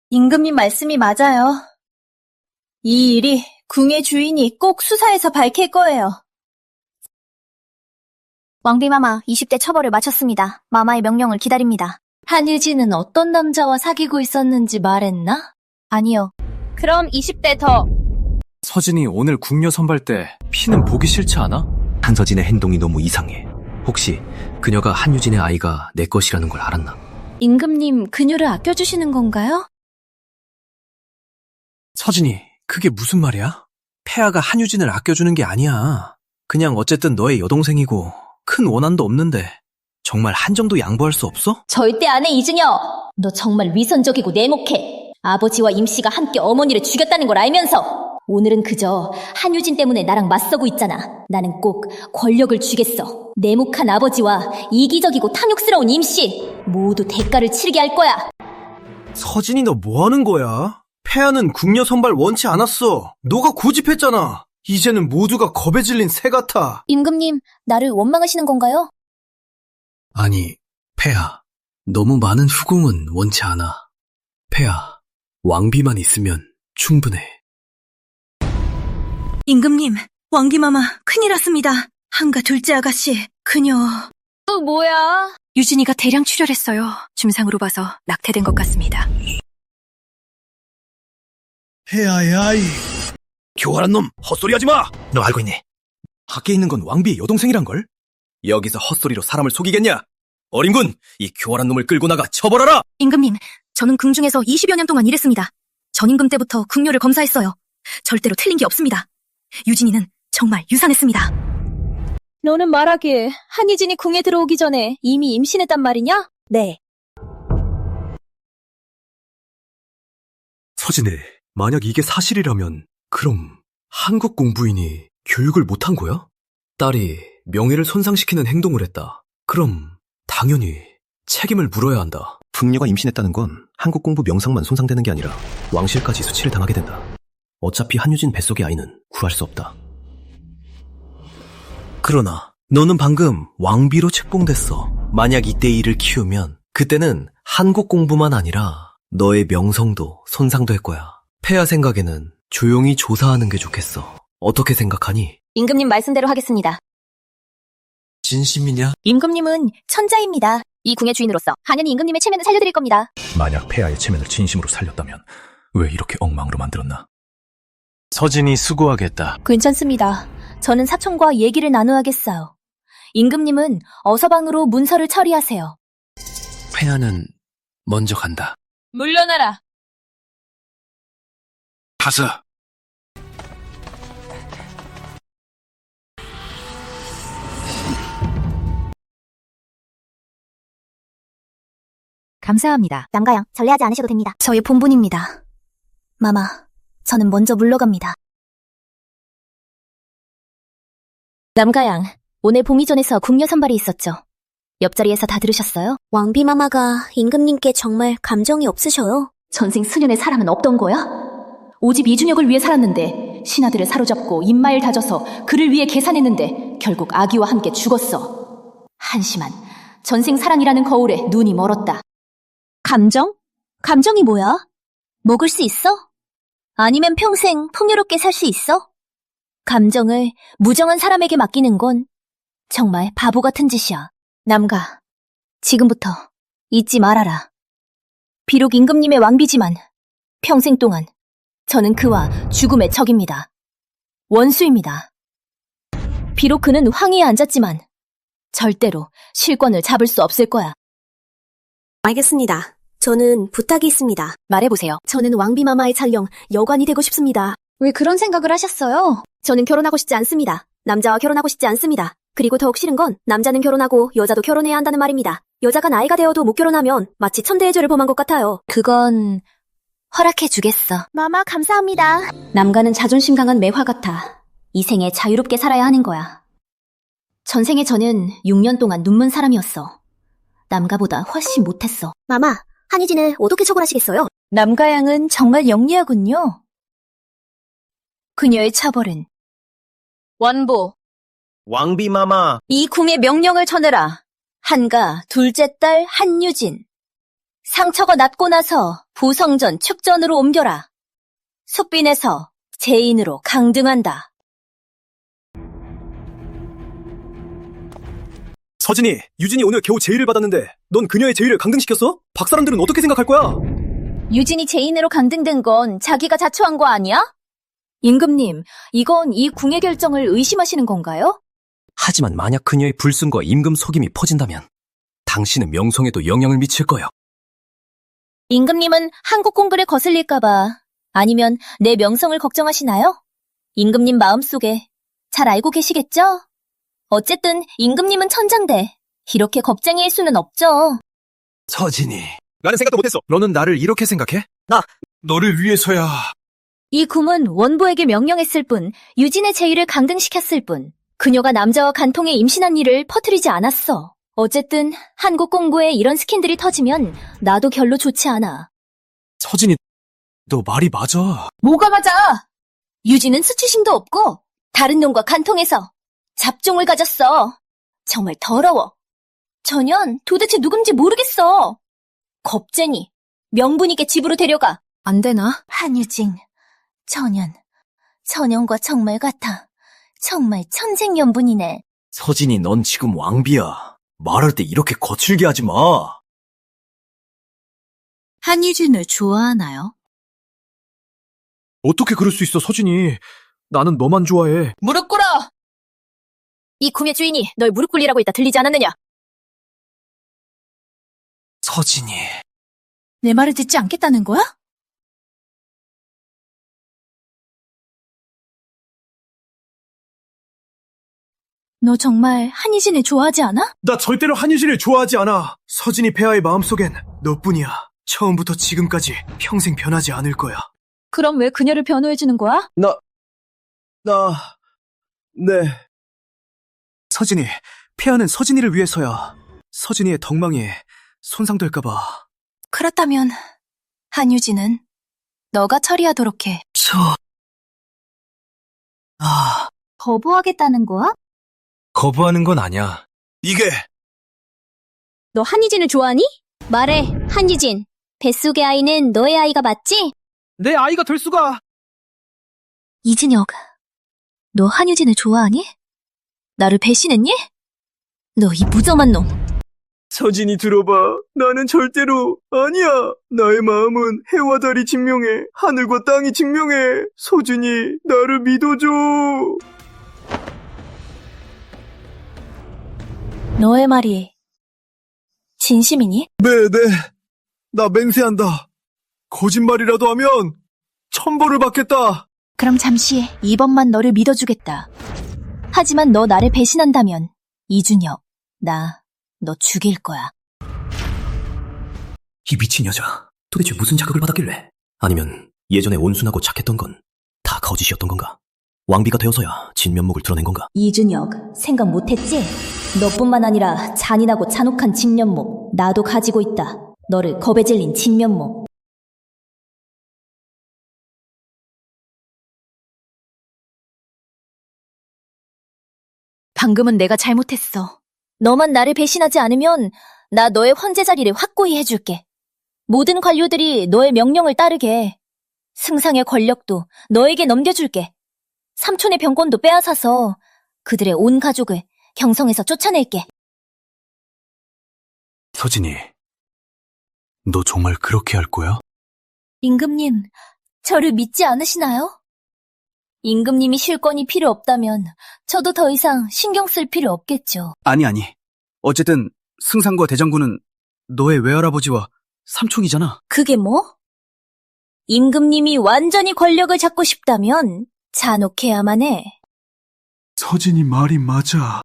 임금님 말씀이 맞아요. 이 일이 궁의 주인이 꼭 수사해서 밝힐 거예요.
왕비마마, 20대 처벌을 마쳤습니다. 마마의 명령을 기다립니다.
한유진은 어떤 남자와 사귀고 있었는지 말했나?
아니요.
그럼 20대 더.
서진이 오늘 궁녀 선발 때 피는 보기 싫지 않아?
한서진의 행동이 너무 이상해. 혹시 그녀가 한유진의 아이가 내 것이라는 걸 알았나?
임금님, 그녀를 아껴주시는 건가요?
서진이, 그게 무슨 말이야? 폐하가 한유진을 아껴주는 게 아니야. 그냥 어쨌든 너의 여동생이고 큰 원한도 없는데 정말 한 정도 양보할 수 없어?
절대 안 해, 이준혁! 너 정말 위선적이고 내목해. 아버지와 임씨가 함께 어머니를 죽였다는 걸 알면서 오늘은 그저 한유진 때문에 나랑 맞서고 있잖아. 나는 꼭 권력을 주겠어. 내목한 아버지와 이기적이고 탐욕스러운 임씨 모두 대가를 치르게 할 거야.
서진이 너 뭐 하는 거야? 폐하는 궁녀 선발 원치 않았어. 너가 고집했잖아. 이제는 모두가 겁에 질린 새 같아.
임금님, 나를 원망하시는 건가요?
아니, 폐하. 너무 많은 후궁은 원치 않아. 폐하, 왕비만 있으면 충분해.
임금님, 왕비마마 큰일 났습니다. 한가 둘째 아가씨, 그녀
또 뭐야?
유진이가 대량 출혈했어요. 증상으로 봐서 낙태된 것 같습니다.
폐하의 아이. 교활한 놈, 헛소리하지 마.
너 알고 있니? 밖에 있는 건 왕비의 여동생이란걸? 여기서 헛소리로 사람을 속이겠냐?
어린군, 이 교활한 놈을 끌고 나가 처벌하라.
임금님, 저는 궁중에서 20여 년 동안 일했습니다. 전임금 때부터 궁녀를 검사했어요. 절대로 틀린 게 없습니다. 유진이는 정말 유산했습니다.
너는 말하길 한유진이 궁에 들어오기 전에 이미 임신했단 말이냐? 네.
서진애, 만약 이게 사실이라면 그럼 한국 공부인이 교육을 못한 거야? 딸이 명예를 손상시키는 행동을 했다. 그럼 당연히 책임을 물어야 한다.
궁녀가 임신했다는 건 한국 공부 명상만 손상되는 게 아니라 왕실까지 수치를 당하게 된다. 어차피 한유진 뱃속의 아이는 구할 수 없다.
그러나 너는 방금 왕비로 책봉됐어. 만약 이때 이를 키우면 그때는 한국 공부만 아니라 너의 명성도 손상될 거야. 폐하 생각에는 조용히 조사하는 게 좋겠어. 어떻게 생각하니?
임금님 말씀대로 하겠습니다.
진심이냐?
임금님은 천자입니다. 이 궁의 주인으로서 한연히 임금님의 체면을 살려드릴 겁니다.
만약 폐하의 체면을 진심으로 살렸다면 왜 이렇게 엉망으로 만들었나?
서진이 수고하겠다.
괜찮습니다. 저는 사촌과 얘기를 나누어야겠어요. 임금님은 어서 방으로 문서를 처리하세요.
폐하는 먼저 간다.
물러나라.
가서.
감사합니다.
남가양, 전례하지 않으셔도 됩니다.
저의 본분입니다. 마마, 저는 먼저 물러갑니다. 남가양, 오늘 봉의전에서 궁녀 선발이 있었죠. 옆자리에서 다 들으셨어요?
왕비마마가 임금님께 정말 감정이 없으셔요.
전생 수년의 사랑은 없던 거야? 오집 이준혁을 위해 살았는데 신하들을 사로잡고 입마일 다져서 그를 위해 계산했는데 결국 아기와 함께 죽었어. 한심한 전생 사랑이라는 거울에 눈이 멀었다.
감정? 감정이 뭐야? 먹을 수 있어? 아니면 평생 풍요롭게 살 수 있어?
감정을 무정한 사람에게 맡기는 건 정말 바보 같은 짓이야. 남가, 지금부터 잊지 말아라. 비록 임금님의 왕비지만 평생 동안 저는 그와 죽음의 적입니다. 원수입니다. 비록 그는 황위에 앉았지만 절대로 실권을 잡을 수 없을 거야.
알겠습니다. 저는 부탁이 있습니다.
말해보세요.
저는 왕비마마의 촬영 여관이 되고 싶습니다.
왜 그런 생각을 하셨어요?
저는 결혼하고 싶지 않습니다. 남자와 결혼하고 싶지 않습니다. 그리고 더욱 싫은 건 남자는 결혼하고 여자도 결혼해야 한다는 말입니다. 여자가 나이가 되어도 못 결혼하면 마치 천대의 죄를 범한 것 같아요.
그건 허락해주겠어.
마마 감사합니다.
남가는 자존심 강한 매화 같아. 이 생에 자유롭게 살아야 하는 거야. 전생에 저는 6년 동안 눈먼 사람이었어. 남가보다 훨씬 못했어.
마마, 한희진을 어떻게 처벌하시겠어요?
남가양은 정말 영리하군요.
그녀의 처벌은
원보,
왕비마마.
이 궁에 명령을 전해라. 한가 둘째 딸 한유진. 상처가 낫고 나서 부성전 축전으로 옮겨라. 숙빈에서 제인으로 강등한다.
서진이, 유진이 오늘 겨우 제의를 받았는데 넌 그녀의 제의를 강등시켰어? 박 사람들은 어떻게 생각할 거야?
유진이 제인으로 강등된 건 자기가 자초한 거 아니야? 임금님, 이건 이 궁의 결정을 의심하시는 건가요?
하지만 만약 그녀의 불순과 임금 속임이 퍼진다면 당신의 명성에도 영향을 미칠 거요.
임금님은 한국 공부를 거슬릴까봐 아니면 내 명성을 걱정하시나요? 임금님 마음속에 잘 알고 계시겠죠? 어쨌든 임금님은 천잔데 이렇게 겁쟁이일 수는 없죠.
서진이.
나는 생각도 못했어.
너는 나를 이렇게 생각해? 너를 위해서야.
이 궁은 원보에게 명령했을 뿐 유진의 제의를 강등시켰을 뿐 그녀가 남자와 간통에 임신한 일을 퍼뜨리지 않았어. 어쨌든 한국 공부에 이런 스캔들이 터지면 나도 별로 좋지 않아.
서진이, 너 말이 맞아.
뭐가 맞아? 유진은 수치심도 없고 다른 놈과 간통해서 잡종을 가졌어. 정말 더러워. 전현 도대체 누군지 모르겠어. 겁쟁이. 명분 있게 집으로 데려가.
안 되나?
한유진, 전현과 정말 같아. 정말 천생연분이네.
서진이, 넌 지금 왕비야. 말할 때 이렇게 거칠게 하지 마.
한유진을 좋아하나요?
어떻게 그럴 수 있어, 서진이. 나는 너만 좋아해.
무릎 꿇어! 이 궁의 주인이 널 무릎 꿇리라고 했다 들리지 않았느냐?
서진이.
내 말을 듣지 않겠다는 거야? 너 정말 한희진을 좋아하지 않아?
나 절대로 한유진을 좋아하지 않아. 서진이 폐하의 마음속엔 너뿐이야. 처음부터 지금까지 평생 변하지 않을 거야.
그럼 왜 그녀를 변호해주는 거야?
네. 서진이, 폐하는 서진이를 위해서야. 서진이의 덕망이 손상될까봐.
그렇다면 한유진은 너가 처리하도록 해.
거부하겠다는 거야?
거부하는 건 아니야. 이게
너 한유진을 좋아하니? 말해, 한유진. 뱃속의 아이는 너의 아이가 맞지?
내 아이가 될 수가.
이진혁, 너 한유진을 좋아하니? 나를 배신했니? 너 이 무정한 놈.
서진이 들어봐. 나는 절대로 아니야. 나의 마음은 해와 달이 증명해. 하늘과 땅이 증명해. 서진이 나를 믿어줘.
너의 말이 진심이니?
네. 나 맹세한다. 거짓말이라도 하면 천벌을 받겠다.
그럼 잠시 이번만 너를 믿어주겠다. 하지만 너 나를 배신한다면 이준혁, 너 죽일 거야.
이 미친 여자, 도대체 무슨 자극을 받았길래? 아니면 예전에 온순하고 착했던 건 다 거짓이었던 건가? 왕비가 되어서야 진면목을 드러낸 건가?
이준혁, 생각 못했지? 너뿐만 아니라 잔인하고 잔혹한 진면목 나도 가지고 있다. 너를 겁에 질린 진면목.
방금은 내가 잘못했어. 너만 나를 배신하지 않으면 나 너의 황제 자리를 확고히 해줄게. 모든 관료들이 너의 명령을 따르게 해. 승상의 권력도 너에게 넘겨줄게. 삼촌의 병권도 빼앗아서 그들의 온 가족을 경성에서 쫓아낼게.
서진이, 너 정말 그렇게 할 거야?
임금님, 저를 믿지 않으시나요? 임금님이 실권이 필요 없다면 저도 더 이상 신경 쓸 필요 없겠죠.
아니. 어쨌든 승상과 대장군은 너의 외할아버지와 삼촌이잖아.
그게 뭐? 임금님이 완전히 권력을 잡고 싶다면 잔혹해야만 해.
서진이 말이 맞아.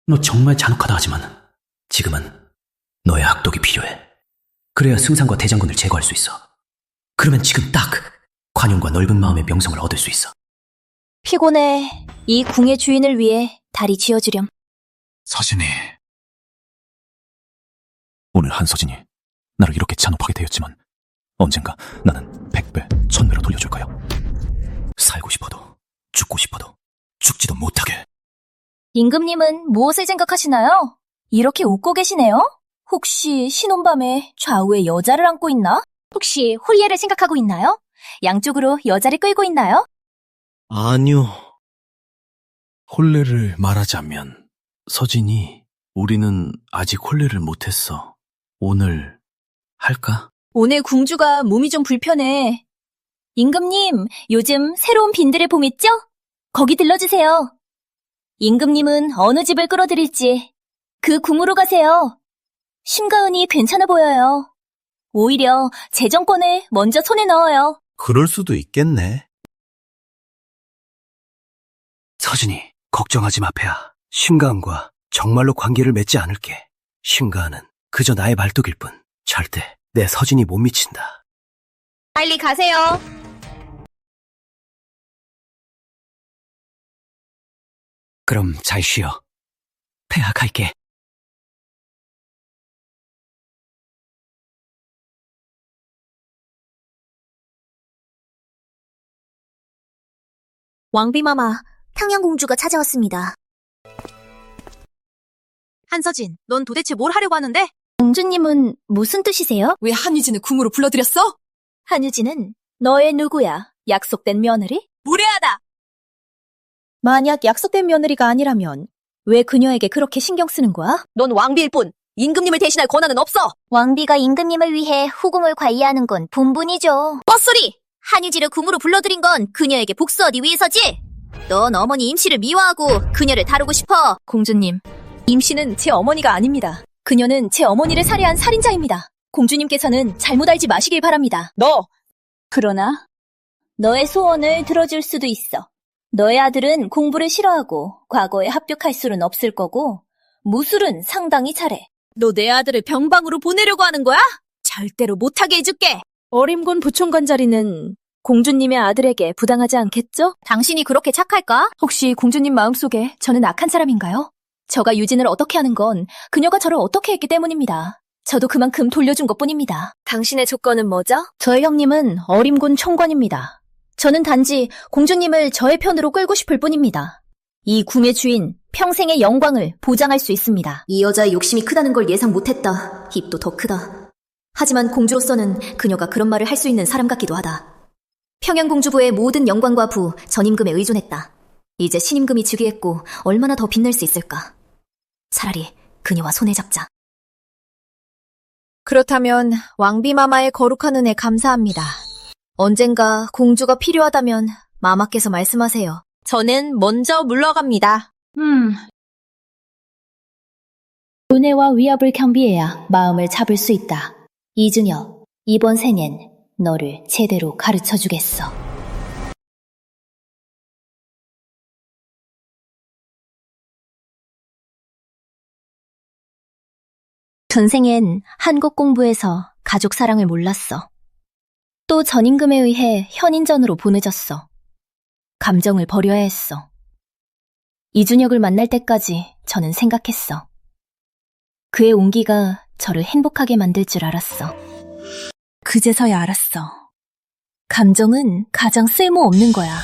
너 정말 잔혹하다 하지만 지금은 너의 악독이 필요해. 그래야 승상과 대장군을 제거할 수 있어. 그러면 지금 딱 관용과 넓은 마음의 명성을 얻을 수 있어.
피곤해. 이 궁의 주인을 위해 다리 지어주렴.
서진이. 오늘 한서진이 나를 이렇게 잔혹하게 되었지만 언젠가 나는 100배, 1000배로 돌려줄 거야. 살고 싶어도 죽고 싶어도 죽지도 못하게.
임금님은 무엇을 생각하시나요? 이렇게 웃고 계시네요? 혹시 신혼밤에 좌우에 여자를 안고 있나? 혹시 홀예를 생각하고 있나요? 양쪽으로 여자를 끌고 있나요?
아니요.
혼례를 말하자면 서진이, 우리는 아직 혼례를 못했어. 오늘 할까?
오늘 궁주가 몸이 좀 불편해. 임금님, 요즘 새로운 빈들의 봄 있죠? 거기 들러주세요. 임금님은 어느 집을 끌어들일지 그 궁으로 가세요. 심가은이 괜찮아 보여요. 오히려 제 정권을 먼저 손에 넣어요.
그럴 수도 있겠네.
서진이, 걱정하지 마, 폐하. 심가은과 정말로 관계를 맺지 않을게. 심가은은 그저 나의 말뚝일 뿐 절대 내 서진이 못 미친다.
빨리 가세요.
그럼 잘 쉬어. 폐하 갈게.
왕비마마, 평양공주가 찾아왔습니다.
한서진, 넌 도대체 뭘 하려고 하는데? 공주님은 무슨 뜻이세요? 왜 한유진을 궁으로 불러들였어? 한유진은 너의 누구야? 약속된 며느리? 무례하다! 만약 약속된 며느리가 아니라면 왜 그녀에게 그렇게 신경 쓰는 거야? 넌 왕비일 뿐 임금님을 대신할 권한은 없어!
왕비가 임금님을 위해 후궁을 관리하는 건 본분이죠.
헛소리!
한유지를 궁으로 불러들인 건 그녀에게 복수하기 위해서지. 넌 어머니 임씨를 미워하고 그녀를 다루고 싶어.
공주님, 임씨는 제 어머니가 아닙니다. 그녀는 제 어머니를 살해한 살인자입니다. 공주님께서는 잘못 알지 마시길 바랍니다. 그러나 너의 소원을 들어줄 수도 있어. 너의 아들은 공부를 싫어하고 과거에 합격할 수는 없을 거고 무술은 상당히 잘해. 너 내 아들을 병방으로 보내려고 하는 거야? 절대로 못하게 해줄게. 어림곤 부총관 자리는 공주님의 아들에게 부당하지 않겠죠? 당신이 그렇게 착할까? 혹시 공주님 마음속에 저는 악한 사람인가요? 저가 유진을 어떻게 하는 건 그녀가 저를 어떻게 했기 때문입니다. 저도 그만큼 돌려준 것뿐입니다. 당신의 조건은 뭐죠? 저의 형님은 어림군 총관입니다. 저는 단지 공주님을 저의 편으로 끌고 싶을 뿐입니다. 이 궁의 주인, 평생의 영광을 보장할 수 있습니다.
이 여자의 욕심이 크다는 걸 예상 못했다. 입도 더 크다. 하지만 공주로서는 그녀가 그런 말을 할 수 있는 사람 같기도 하다. 평양공주부의 모든 영광과 부, 전임금에 의존했다. 이제 신임금이 즉위했고 얼마나 더 빛날 수 있을까. 차라리 그녀와 손을 잡자.
그렇다면 왕비마마의 거룩한 은혜 감사합니다. 언젠가 공주가 필요하다면 마마께서 말씀하세요. 저는 먼저 물러갑니다.
은혜와 위협을 경비해야 마음을 잡을 수 있다. 이준혁, 이번 생엔 너를 제대로 가르쳐 주겠어. 전생엔 한국 공부에서 가족 사랑을 몰랐어. 또 전임금에 의해 현인전으로 보내졌어. 감정을 버려야 했어. 이준혁을 만날 때까지 저는 생각했어. 그의 온기가 저를 행복하게 만들 줄 알았어. 그제서야 알았어. 감정은 가장 쓸모없는 거야.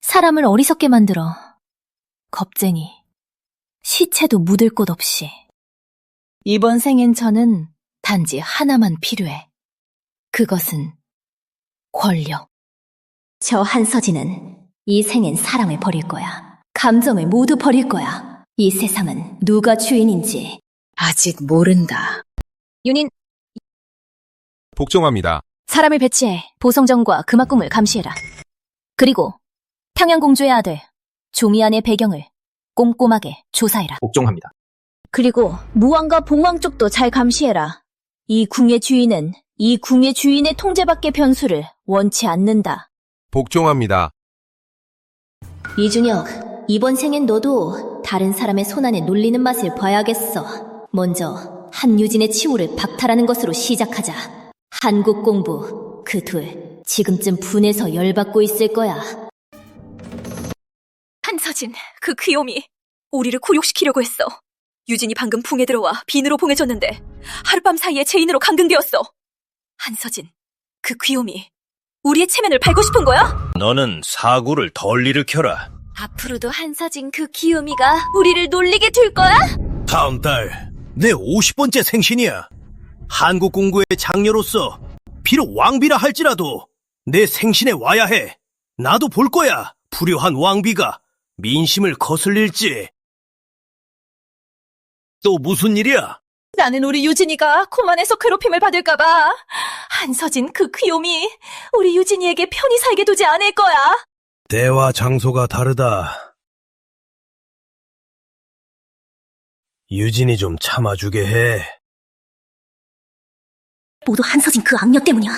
사람을 어리석게 만들어. 겁쟁이. 시체도 묻을 곳 없이. 이번 생엔 저는 단지 하나만 필요해. 그것은 권력. 저 한서진은 이 생엔 사랑을 버릴 거야. 감정을 모두 버릴 거야. 이 세상은 누가 주인인지 아직 모른다. 윤인,
복종합니다.
사람을 배치해 보성정과 금화궁을 감시해라. 그리고 평양공주의 아들 종이안의 배경을 꼼꼼하게 조사해라.
복종합니다.
그리고 무왕과 봉왕 쪽도 잘 감시해라. 이 궁의 주인은 이 궁의 주인의 통제밖에 변수를 원치 않는다.
복종합니다.
이준혁, 이번 생엔 너도 다른 사람의 손안에 놀리는 맛을 봐야겠어. 먼저 한유진의 치호를 박탈하는 것으로 시작하자. 한국 공부, 그 둘 지금쯤 분해서 열받고 있을 거야.
한서진, 그 귀요미. 우리를 굴욕시키려고 했어. 유진이 방금 붕에 들어와 빈으로 봉해졌는데 하룻밤 사이에 죄인으로 감금되었어. 한서진, 그 귀요미. 우리의 체면을 밟고 싶은 거야?
너는 사고를 덜 일으켜라.
앞으로도 한서진 그 귀요미가 우리를 놀리게 둘 거야?
다음 달 내 50번째 생신이야. 한국 공구의 장녀로서 비록 왕비라 할지라도 내 생신에 와야 해. 나도 볼 거야. 불효한 왕비가 민심을 거슬릴지. 또 무슨 일이야?
나는 우리 유진이가 코만에서 괴롭힘을 받을까봐. 한서진 그 귀요미, 우리 유진이에게 편히 살게 두지 않을 거야.
때와 장소가 다르다. 유진이 좀 참아주게 해.
모두 한서진 그 악녀 때문이야.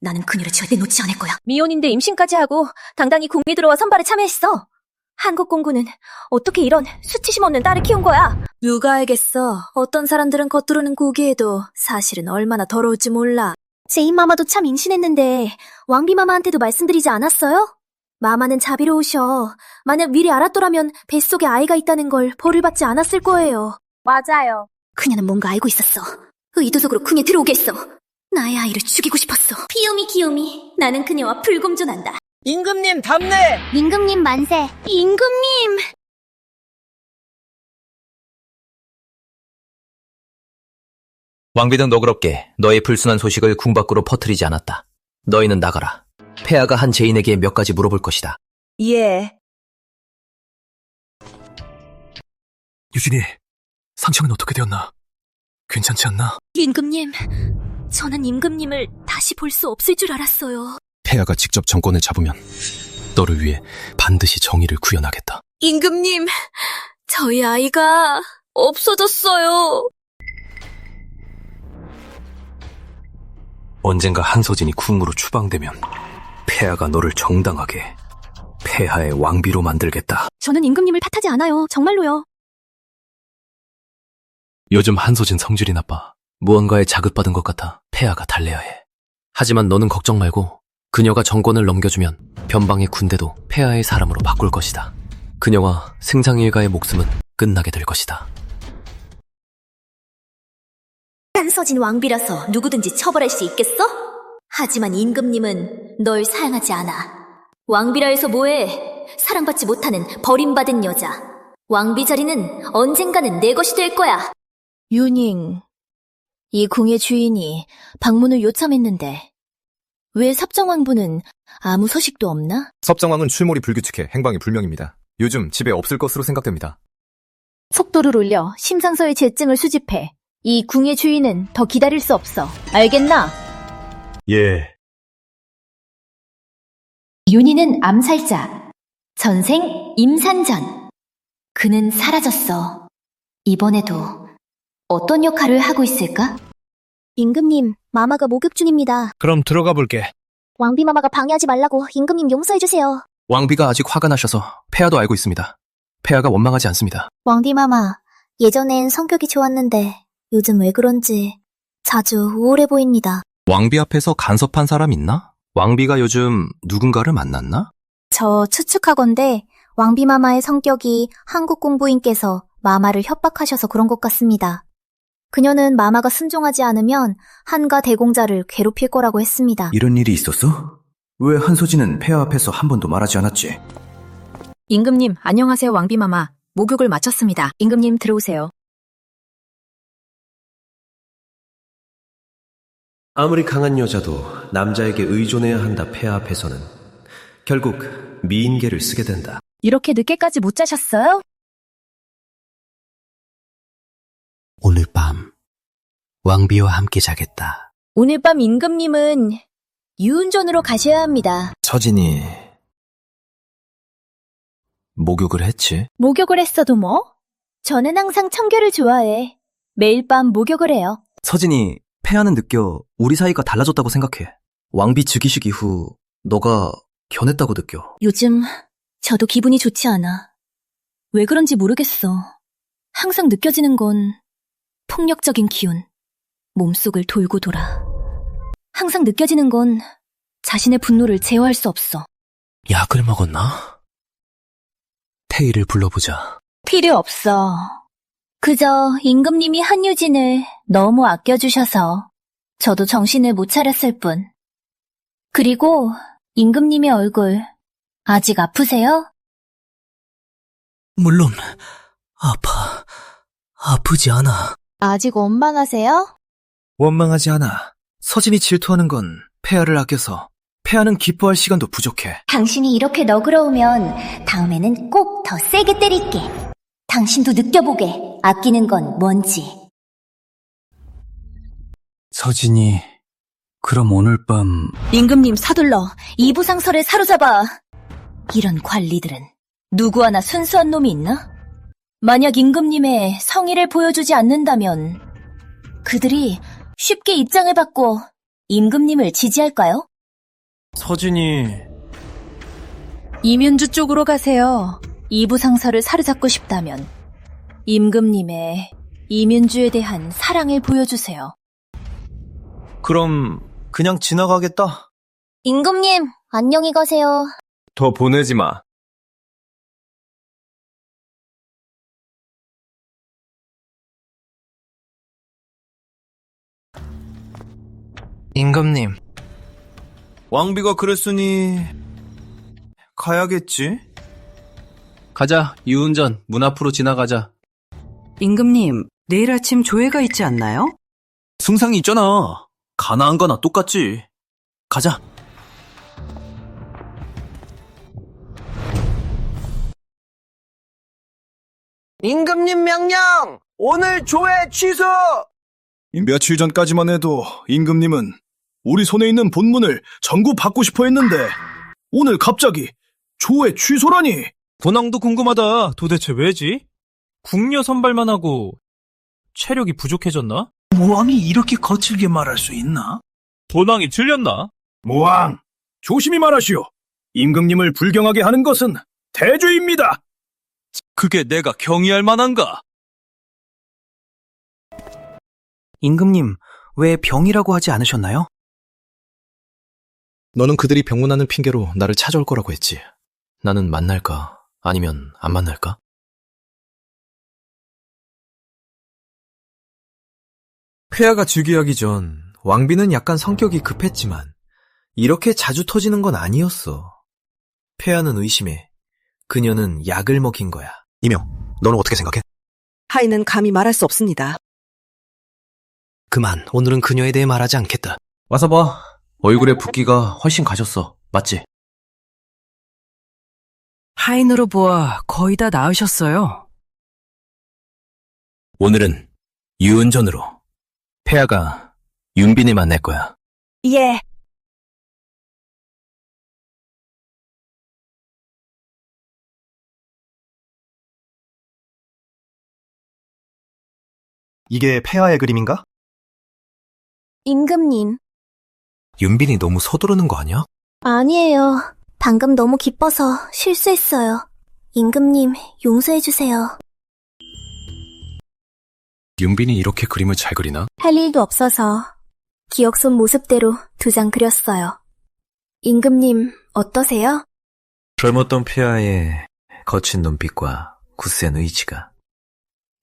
나는 그녀를 절대 놓지 않을 거야.
미혼인데 임신까지 하고 당당히 궁에 들어와 선발에 참여했어. 한국 공군은 어떻게 이런 수치심 없는 딸을 키운 거야? 누가 알겠어. 어떤 사람들은 겉으로는 고귀해도 사실은 얼마나 더러울지 몰라.
제인 마마도 참 임신했는데 왕비 마마한테도 말씀드리지 않았어요? 마마는 자비로우셔. 만약 미리 알았더라면 뱃속에 아이가 있다는 걸 벌을 받지 않았을 거예요.
맞아요.
그녀는 뭔가 알고 있었어. 의도적으로 궁에 들어오게 했어. 나의 아이를 죽이고 싶었어.
귀요미, 나는 그녀와 불공존한다.
임금님 답례!
임금님 만세. 임금님!
왕비등 너그럽게 너의 불순한 소식을 궁 밖으로 퍼뜨리지 않았다. 너희는 나가라. 폐하가 한 죄인에게 몇 가지 물어볼 것이다.
예.
유진이, 상처는 어떻게 되었나? 괜찮지 않나?
임금님, 저는 임금님을 다시 볼 수 없을 줄 알았어요.
폐하가 직접 정권을 잡으면 너를 위해 반드시 정의를 구현하겠다.
임금님, 저희 아이가 없어졌어요.
언젠가 한서진이 궁으로 추방되면 폐하가 너를 정당하게 폐하의 왕비로 만들겠다.
저는 임금님을 탓하지 않아요. 정말로요.
요즘 한서진 성질이 나빠.
무언가에 자극받은 것 같아 폐하가 달래야 해. 하지만 너는 걱정 말고 그녀가 정권을 넘겨주면 변방의 군대도 폐하의 사람으로 바꿀 것이다. 그녀와 생상일가의 목숨은 끝나게 될 것이다.
한서진 왕비라서 누구든지 처벌할 수 있겠어? 하지만 임금님은 널 사양하지 않아. 왕비라 해서 뭐해? 사랑받지 못하는 버림받은 여자. 왕비 자리는 언젠가는 내 것이 될 거야. 윤잉, 이 궁의 주인이 방문을 요청했는데 왜 섭정왕부는 아무 소식도 없나?
섭정왕은 출몰이 불규칙해 행방이 불명입니다. 요즘 집에 없을 것으로 생각됩니다.
속도를 올려 심상서의 재증을 수집해
이 궁의 주인은 더 기다릴 수 없어. 알겠나?
예.
윤희는 암살자. 전생 임산전. 그는 사라졌어. 이번에도 어떤 역할을 하고 있을까?
임금님, 마마가 목욕 중입니다.
그럼 들어가 볼게.
왕비 마마가 방해하지 말라고 임금님 용서해주세요.
왕비가 아직 화가 나셔서 폐하도 알고 있습니다. 폐하가 원망하지 않습니다.
왕비 마마, 예전엔 성격이 좋았는데 요즘 왜 그런지 자주 우울해 보입니다.
왕비 앞에서 간섭한 사람 있나?
왕비가 요즘 누군가를 만났나?
저 추측하건대 왕비 마마의 성격이 한국 공부인께서 마마를 협박하셔서 그런 것 같습니다. 그녀는 마마가 순종하지 않으면 한가 대공자를 괴롭힐 거라고 했습니다.
이런 일이 있었어? 왜 한소진은 폐하 앞에서 한 번도 말하지 않았지?
임금님, 안녕하세요, 왕비마마. 목욕을 마쳤습니다. 임금님, 들어오세요.
아무리 강한 여자도 남자에게 의존해야 한다 폐하 앞에서는 결국 미인계를 쓰게 된다.
이렇게 늦게까지 못 자셨어요?
오늘 밤 왕비와 함께 자겠다.
오늘 밤 임금님은 유운전으로 가셔야 합니다.
서진이 목욕을 했지?
목욕을 했어도 뭐? 저는 항상 청결을 좋아해. 매일 밤 목욕을 해요.
서진이 폐하는 느껴 우리 사이가 달라졌다고 생각해. 왕비 즉위식 이후 너가 변했다고 느껴.
요즘 저도 기분이 좋지 않아. 왜 그런지 모르겠어. 항상 느껴지는 건 폭력적인 기운, 몸속을 돌고 돌아. 항상 느껴지는 건 자신의 분노를 제어할 수 없어.
약을 먹었나? 태희를 불러보자.
필요 없어. 그저 임금님이 한유진을 너무 아껴주셔서 저도 정신을 못 차렸을 뿐. 그리고 임금님의 얼굴 아직 아프세요?
물론 아프지 않아.
아직 원망하세요?
원망하지 않아. 서진이 질투하는 건 폐하를 아껴서. 폐하는 기뻐할 시간도 부족해.
당신이 이렇게 너그러우면 다음에는 꼭 더 세게 때릴게. 당신도 느껴보게. 아끼는 건 뭔지.
서진이, 그럼 오늘 밤...
임금님 서둘러 이부상설을 사로잡아. 이런 관리들은 누구 하나 순수한 놈이 있나? 만약 임금님의 성의를 보여주지 않는다면 그들이 쉽게 입장을 바꿔 임금님을 지지할까요?
서진이
이면주 쪽으로 가세요. 이부상설을 사로잡고 싶다면 임금님의 이면주에 대한 사랑을 보여주세요.
그럼 그냥 지나가겠다.
임금님, 안녕히 가세요.
더 보내지 마.
임금님,
왕비가 그랬으니 가야겠지.
가자, 유운전. 문 앞으로 지나가자.
임금님, 내일 아침 조회가 있지 않나요?
승상이 있잖아. 가나안 거나 똑같지. 가자.
임금님 명령! 오늘 조회 취소!
며칠 전까지만 해도 임금님은 우리 손에 있는 본문을 전부 받고 싶어 했는데 오늘 갑자기 조회 취소라니.
본왕도 궁금하다. 도대체 왜지? 궁녀 선발만 하고 체력이 부족해졌나?
모왕이 이렇게 거칠게 말할 수 있나?
본왕이 틀렸나?
모왕, 조심히 말하시오. 임금님을 불경하게 하는 것은 대죄입니다.
그게 내가 경의할 만한가?
임금님, 왜 병이라고 하지 않으셨나요?
너는 그들이 병문하는 핑계로 나를 찾아올 거라고 했지. 나는 만날까? 아니면 안 만날까?
폐하가 즉위하기 전 왕비는 약간 성격이 급했지만 이렇게 자주 터지는 건 아니었어. 폐하는 의심해. 그녀는 약을 먹인 거야.
이명, 너는 어떻게 생각해?
하인은 감히 말할 수 없습니다.
그만, 오늘은 그녀에 대해 말하지 않겠다.
와서 봐. 얼굴에 붓기가 훨씬 가셨어. 맞지?
하인으로 보아 거의 다 나으셨어요.
오늘은 유은전으로. 폐하가 윤빈이만 낼 거야.
예.
이게 폐하의 그림인가?
임금님.
윤빈이 너무 서두르는 거 아니야?
아니에요. 방금 너무 기뻐서 실수했어요. 임금님, 용서해주세요.
윤빈이 이렇게 그림을 잘 그리나?
할 일도 없어서 기억 속 모습대로 2장 그렸어요. 임금님, 어떠세요?
젊었던 폐하의 거친 눈빛과 굳센 의지가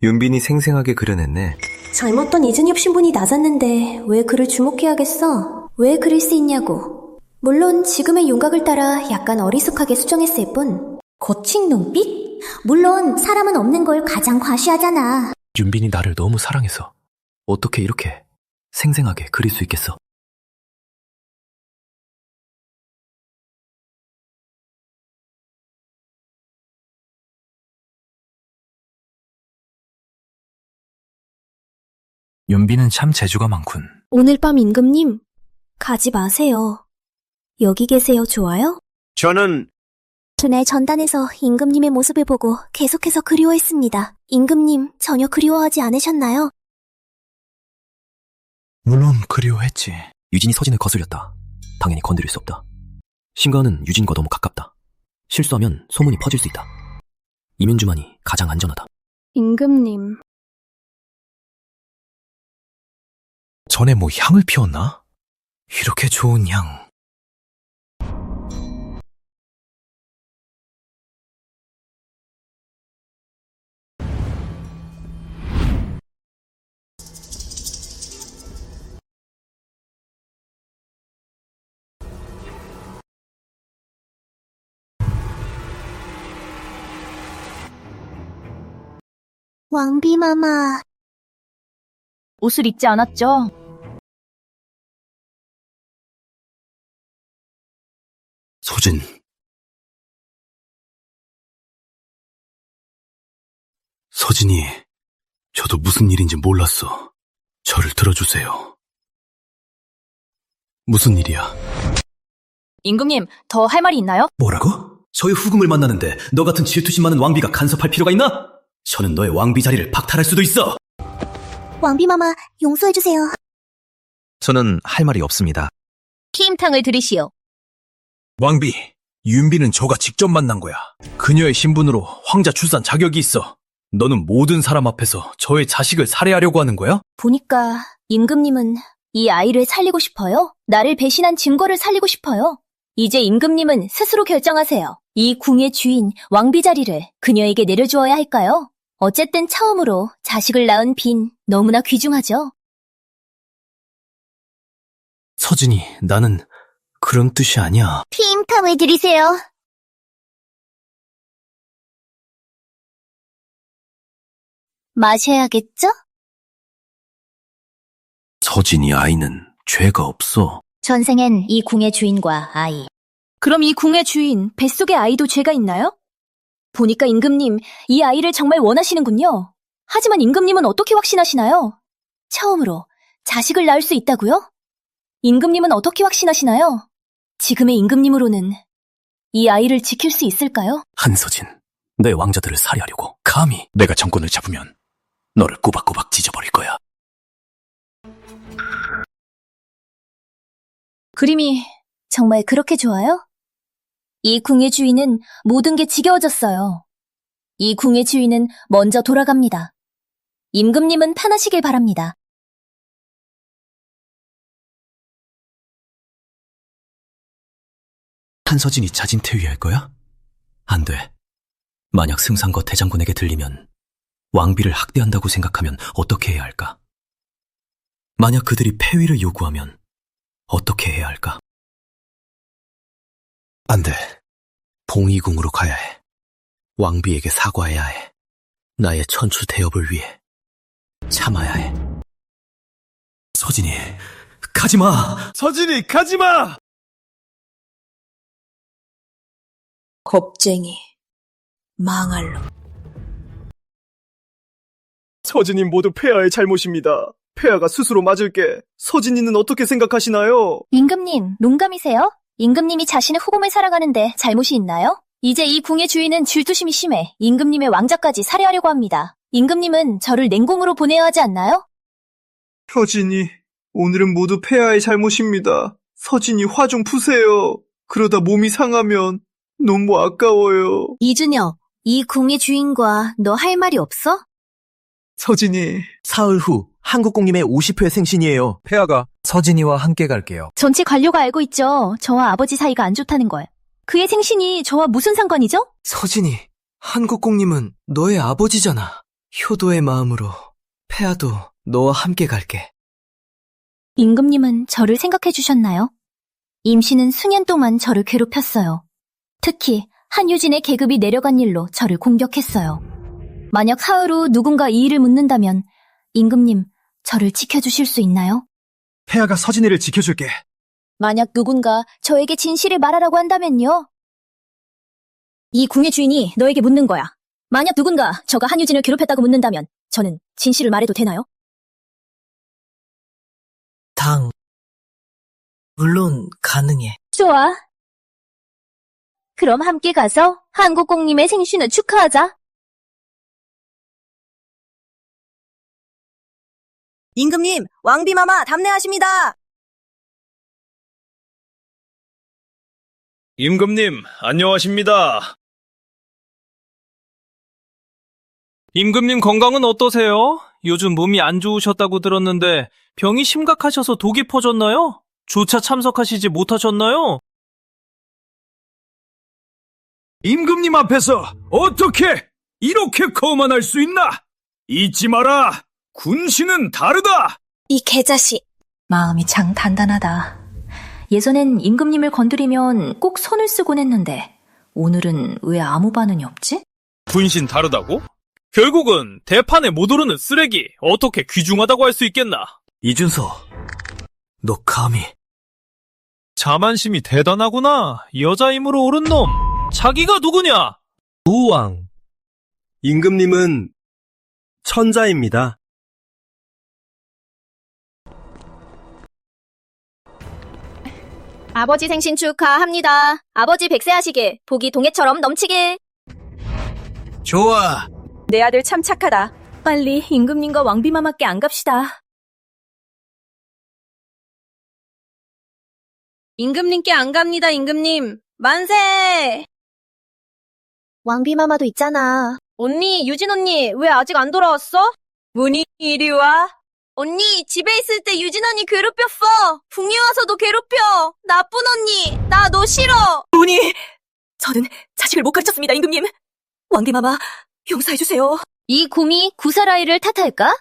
윤빈이 생생하게 그려냈네.
젊었던 이준엽 신분이 낮았는데 왜 그를 주목해야겠어? 왜 그릴 수 있냐고. 물론 지금의 윤곽을 따라 약간 어리숙하게 수정했을 뿐. 거친 눈빛? 물론 사람은 없는 걸 가장 과시하잖아.
윤빈이 나를 너무 사랑해서 어떻게 이렇게 생생하게 그릴 수 있겠어?
윤빈은 참 재주가 많군.
오늘 밤 임금님, 가지 마세요. 여기 계세요, 좋아요?
저는
전에 전단에서 임금님의 모습을 보고 계속해서 그리워했습니다. 임금님, 전혀 그리워하지 않으셨나요?
물론 그리워했지.
유진이 서진을 거슬렸다. 당연히 건드릴 수 없다. 신가은은 유진과 너무 가깝다. 실수하면 소문이 퍼질 수 있다. 이면주만이 가장 안전하다.
임금님.
전에 뭐 향을 피웠나?
이렇게 좋은 향.
왕비마마.
옷을 입지 않았죠?
소진. 서진이, 저도 무슨 일인지 몰랐어. 저를 들어주세요. 무슨 일이야?
임금님, 더 할 말이 있나요?
뭐라고? 저의 후궁을 만나는데 너 같은 질투심 많은 왕비가 간섭할 필요가 있나? 저는 너의 왕비 자리를 박탈할 수도 있어.
왕비마마, 용서해주세요.
저는 할 말이 없습니다.
키임탕을 들이시오.
왕비, 윤비는 저가 직접 만난 거야. 그녀의 신분으로 황자 출산 자격이 있어. 너는 모든 사람 앞에서 저의 자식을 살해하려고 하는 거야?
보니까 임금님은 이 아이를 살리고 싶어요? 나를 배신한 증거를 살리고 싶어요? 이제 임금님은 스스로 결정하세요. 이 궁의 주인 왕비 자리를 그녀에게 내려주어야 할까요? 어쨌든 처음으로 자식을 낳은 빈 너무나 귀중하죠.
서진이, 나는 그런 뜻이 아니야.
팀탐을 드리세요. 마셔야겠죠?
서진이 아이는 죄가 없어.
전생엔 이 궁의 주인과 아이.
그럼 이 궁의 주인 뱃속의 아이도 죄가 있나요? 보니까 임금님 이 아이를 정말 원하시는군요. 하지만 임금님은 어떻게 확신하시나요? 처음으로 자식을 낳을 수 있다고요? 임금님은 어떻게 확신하시나요? 지금의 임금님으로는 이 아이를 지킬 수 있을까요?
한서진, 내 왕자들을 살해하려고 감히.
내가 정권을 잡으면 너를 꼬박꼬박 찢어버릴 거야.
그림이 정말 그렇게 좋아요? 이 궁의 주인은 모든 게 지겨워졌어요. 이 궁의 주인은 먼저 돌아갑니다. 임금님은 편하시길 바랍니다.
한서진이 자진 퇴위할 거야? 안 돼. 만약 승상과 대장군에게 들리면 왕비를 학대한다고 생각하면 어떻게 해야 할까? 만약 그들이 폐위를 요구하면 어떻게 해야 할까? 안 돼. 봉이궁으로 가야 해. 왕비에게 사과해야 해. 나의 천추 대업을 위해 참아야 해. 서진이, 가지마!
서진이, 가지마!
겁쟁이. 망할 놈.
서진님 모두 폐하의 잘못입니다. 폐하가 스스로 맞을게. 서진이는 어떻게 생각하시나요?
임금님, 농감이세요? 임금님이 자신의 후궁을 살아가는데 잘못이 있나요? 이제 이 궁의 주인은 질투심이 심해 임금님의 왕자까지 살해하려고 합니다. 임금님은 저를 냉궁으로 보내야 하지 않나요?
서진이, 오늘은 모두 폐하의 잘못입니다. 서진이 화 좀 푸세요. 그러다 몸이 상하면 너무 아까워요.
이준혁, 이 궁의 주인과 너 할 말이 없어?
서진이,
사흘 후 한국공님의 50회 생신이에요.
폐하가 서진이와 함께 갈게요.
전체 관료가 알고 있죠. 저와 아버지 사이가 안 좋다는 걸. 그의 생신이 저와 무슨 상관이죠?
서진이, 한국공님은 너의 아버지잖아. 효도의 마음으로 폐하도 너와 함께 갈게.
임금님은 저를 생각해 주셨나요? 임씨는 수년 동안 저를 괴롭혔어요. 특히 한유진의 계급이 내려간 일로 저를 공격했어요. 만약 사흘 후 누군가 이 일을 묻는다면 임금님, 저를 지켜주실 수 있나요?
폐하가 서진이를 지켜줄게.
만약 누군가 저에게 진실을 말하라고 한다면요? 이 궁의 주인이 너에게 묻는 거야. 만약 누군가 저가 한유진을 괴롭혔다고 묻는다면 저는 진실을 말해도 되나요?
물론 가능해.
좋아. 그럼 함께 가서 한국공님의 생신을 축하하자.
임금님, 왕비마마 답례하십니다.
임금님, 안녕하십니다. 임금님 건강은 어떠세요? 요즘 몸이 안 좋으셨다고 들었는데 병이 심각하셔서 독이 퍼졌나요? 조차 참석하시지 못하셨나요? 임금님 앞에서 어떻게 이렇게 거만할 수 있나? 잊지 마라. 군신은 다르다.
이 개자식. 마음이 장 단단하다. 예전엔 임금님을 건드리면 꼭 손을 쓰곤 했는데 오늘은 왜 아무 반응이 없지?
군신 다르다고? 결국은 대판에 못 오르는 쓰레기 어떻게 귀중하다고 할 수 있겠나?
이준서, 너 감히.
자만심이 대단하구나. 여자 힘으로 오른 놈. 자기가 누구냐?
우왕. 임금님은 천자입니다.
아버지 생신 축하합니다. 아버지 백세하시게, 복이 동해처럼 넘치게.
좋아.
내 아들 참 착하다. 빨리 임금님과 왕비마마께 안 갑시다. 임금님께 안 갑니다, 임금님. 만세! 왕비마마도 있잖아. 언니, 유진 언니, 왜 아직 안 돌아왔어? 문희, 이리 와. 언니, 집에 있을 때 유진 언니 괴롭혔어. 북리 와서도 괴롭혀. 나쁜 언니, 나 너 싫어.
문희! 저는 자식을 못 가르쳤습니다, 임금님. 왕비마마, 용서해주세요.
이 곰이 구사라이를 탓할까?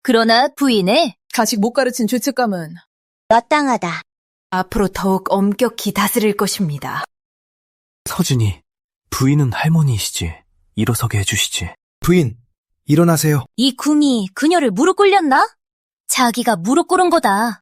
그러나 부인의
자식 못 가르친 죄책감은
마땅하다.
앞으로 더욱 엄격히 다스릴 것입니다.
서진이, 부인은 할머니이시지. 일어서게 해주시지. 부인, 일어나세요.
이 굼이 그녀를 무릎 꿇렸나? 자기가 무릎 꿇은 거다.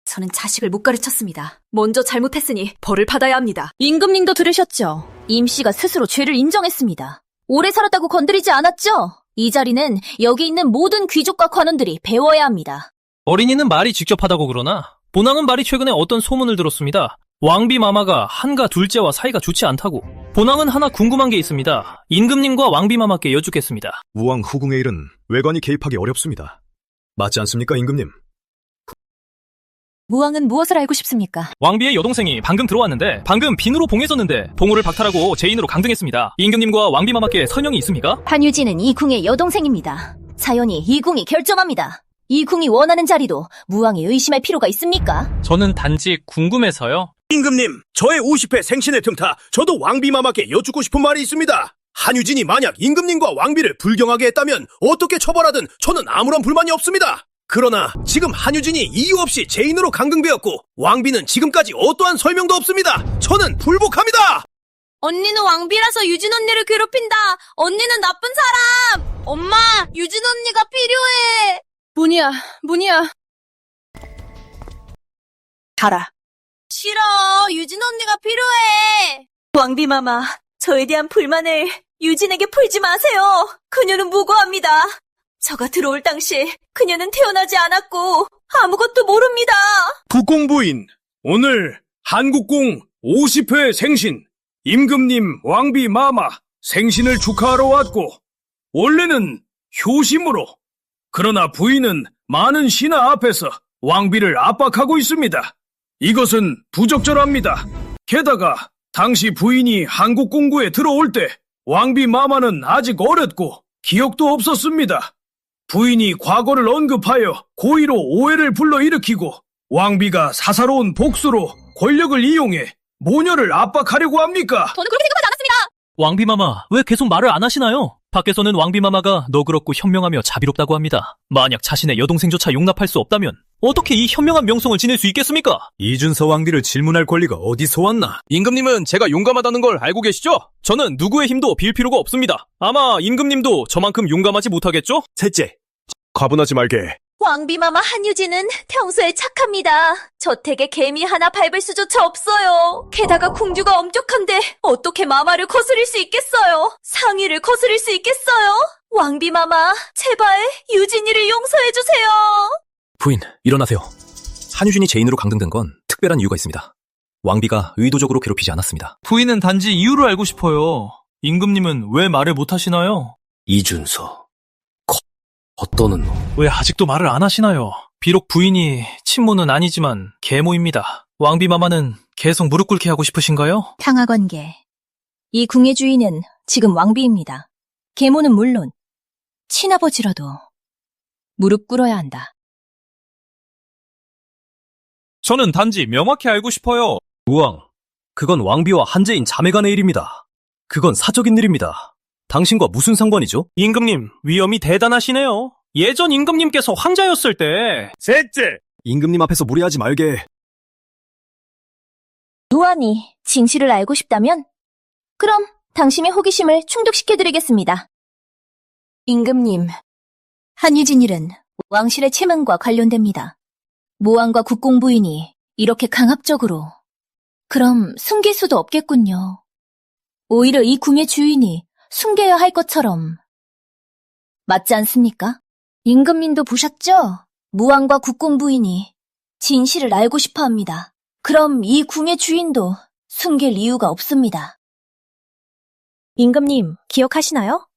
저는 자식을 못 가르쳤습니다. 먼저 잘못했으니 벌을 받아야 합니다.
임금님도 들으셨죠? 임씨가 스스로 죄를 인정했습니다. 오래 살았다고 건드리지 않았죠? 이 자리는 여기 있는 모든 귀족과 관원들이 배워야 합니다.
어린이는 말이 직접하다고 그러나 본왕은 말이 최근에 어떤 소문을 들었습니다. 왕비 마마가 한가 둘째와 사이가 좋지 않다고. 본왕은 하나 궁금한 게 있습니다. 임금님과 왕비 마마께 여쭙겠습니다.
우왕 후궁의 일은 외관이 개입하기 어렵습니다. 맞지 않습니까, 임금님?
무왕은 무엇을 알고 싶습니까?
왕비의 여동생이 방금 들어왔는데 방금 빈으로 봉에 섰는데 봉호를 박탈하고 제인으로 강등했습니다. 임금님과 왕비 마마께 설명이 있습니까?
한유진은 이 궁의 여동생입니다. 사연이 이 궁이 결정합니다. 이 궁이 원하는 자리도 무왕이 의심할 필요가 있습니까?
저는 단지 궁금해서요.
임금님, 저의 50회 생신의 틈타 저도 왕비마마께 여쭙고 싶은 말이 있습니다. 한유진이 만약 임금님과 왕비를 불경하게 했다면 어떻게 처벌하든 저는 아무런 불만이 없습니다. 그러나 지금 한유진이 이유 없이 제인으로 강등되었고 왕비는 지금까지 어떠한 설명도 없습니다. 저는 불복합니다.
언니는 왕비라서 유진 언니를 괴롭힌다. 언니는 나쁜 사람. 엄마, 유진 언니가 필요해.
문희야. 가라.
싫어. 유진 언니가 필요해.
왕비마마, 저에 대한 불만을
유진에게 풀지 마세요. 그녀는 무고합니다. 저가 들어올 당시 그녀는 태어나지 않았고 아무것도 모릅니다.
국공부인, 오늘 한국공 50회 생신, 임금님 왕비 마마 생신을 축하하러 왔고, 원래는 효심으로, 그러나 부인은 많은 신하 앞에서 왕비를 압박하고 있습니다. 이것은 부적절합니다. 게다가 당시 부인이 한국공구에 들어올 때 왕비 마마는 아직 어렸고 기억도 없었습니다. 부인이 과거를 언급하여 고의로 오해를 불러일으키고 왕비가 사사로운 복수로 권력을 이용해 모녀를 압박하려고 합니까?
저는 그렇게 생각하지 않았습니다.
왕비마마, 왜 계속 말을 안 하시나요? 밖에서는 왕비마마가 너그럽고 현명하며 자비롭다고 합니다. 만약 자신의 여동생조차 용납할 수 없다면 어떻게 이 현명한 명성을 지낼 수 있겠습니까?
이준서 왕비를 질문할 권리가 어디서 왔나?
임금님은 제가 용감하다는 걸 알고 계시죠? 저는 누구의 힘도 빌 필요가 없습니다. 아마 임금님도 저만큼 용감하지 못하겠죠?
셋째, 과분하지 말게.
왕비마마 한유진은 평소에 착합니다. 저택에 개미 하나 밟을 수조차 없어요. 게다가 궁주가 엄격한데 어떻게 마마를 거스릴 수 있겠어요? 상의를 거스릴 수 있겠어요? 왕비마마, 제발 유진이를 용서해주세요.
부인, 일어나세요. 한유진이 죄인으로 강등된 건 특별한 이유가 있습니다. 왕비가 의도적으로 괴롭히지 않았습니다.
부인은 단지 이유를 알고 싶어요. 임금님은 왜 말을 못하시나요?
이준서, 겉떠는 놈.
왜 아직도 말을 안 하시나요? 비록 부인이 친모는 아니지만 계모입니다. 왕비마마는 계속 무릎 꿇게 하고 싶으신가요?
상하관계. 이 궁의 주인은 지금 왕비입니다. 계모는 물론 친아버지라도 무릎 꿇어야 한다.
저는 단지 명확히 알고 싶어요.
우왕, 그건 왕비와 한재인 자매간의 일입니다. 그건 사적인 일입니다. 당신과 무슨 상관이죠?
임금님, 위험이 대단하시네요. 예전 임금님께서 황자였을 때.
셋째, 임금님 앞에서 무리하지 말게.
무한히 진실을 알고 싶다면 그럼 당신의 호기심을 충족시켜드리겠습니다. 임금님, 한유진 일은 왕실의 체면과 관련됩니다. 모왕과 국공부인이 이렇게 강압적으로 그럼 숨길 수도 없겠군요. 오히려 이 궁의 주인이 숨겨야 할 것처럼 맞지 않습니까? 임금님도 보셨죠? 무왕과 국공부인이 진실을 알고 싶어합니다. 그럼 이 궁의 주인도 숨길 이유가 없습니다. 임금님, 기억하시나요?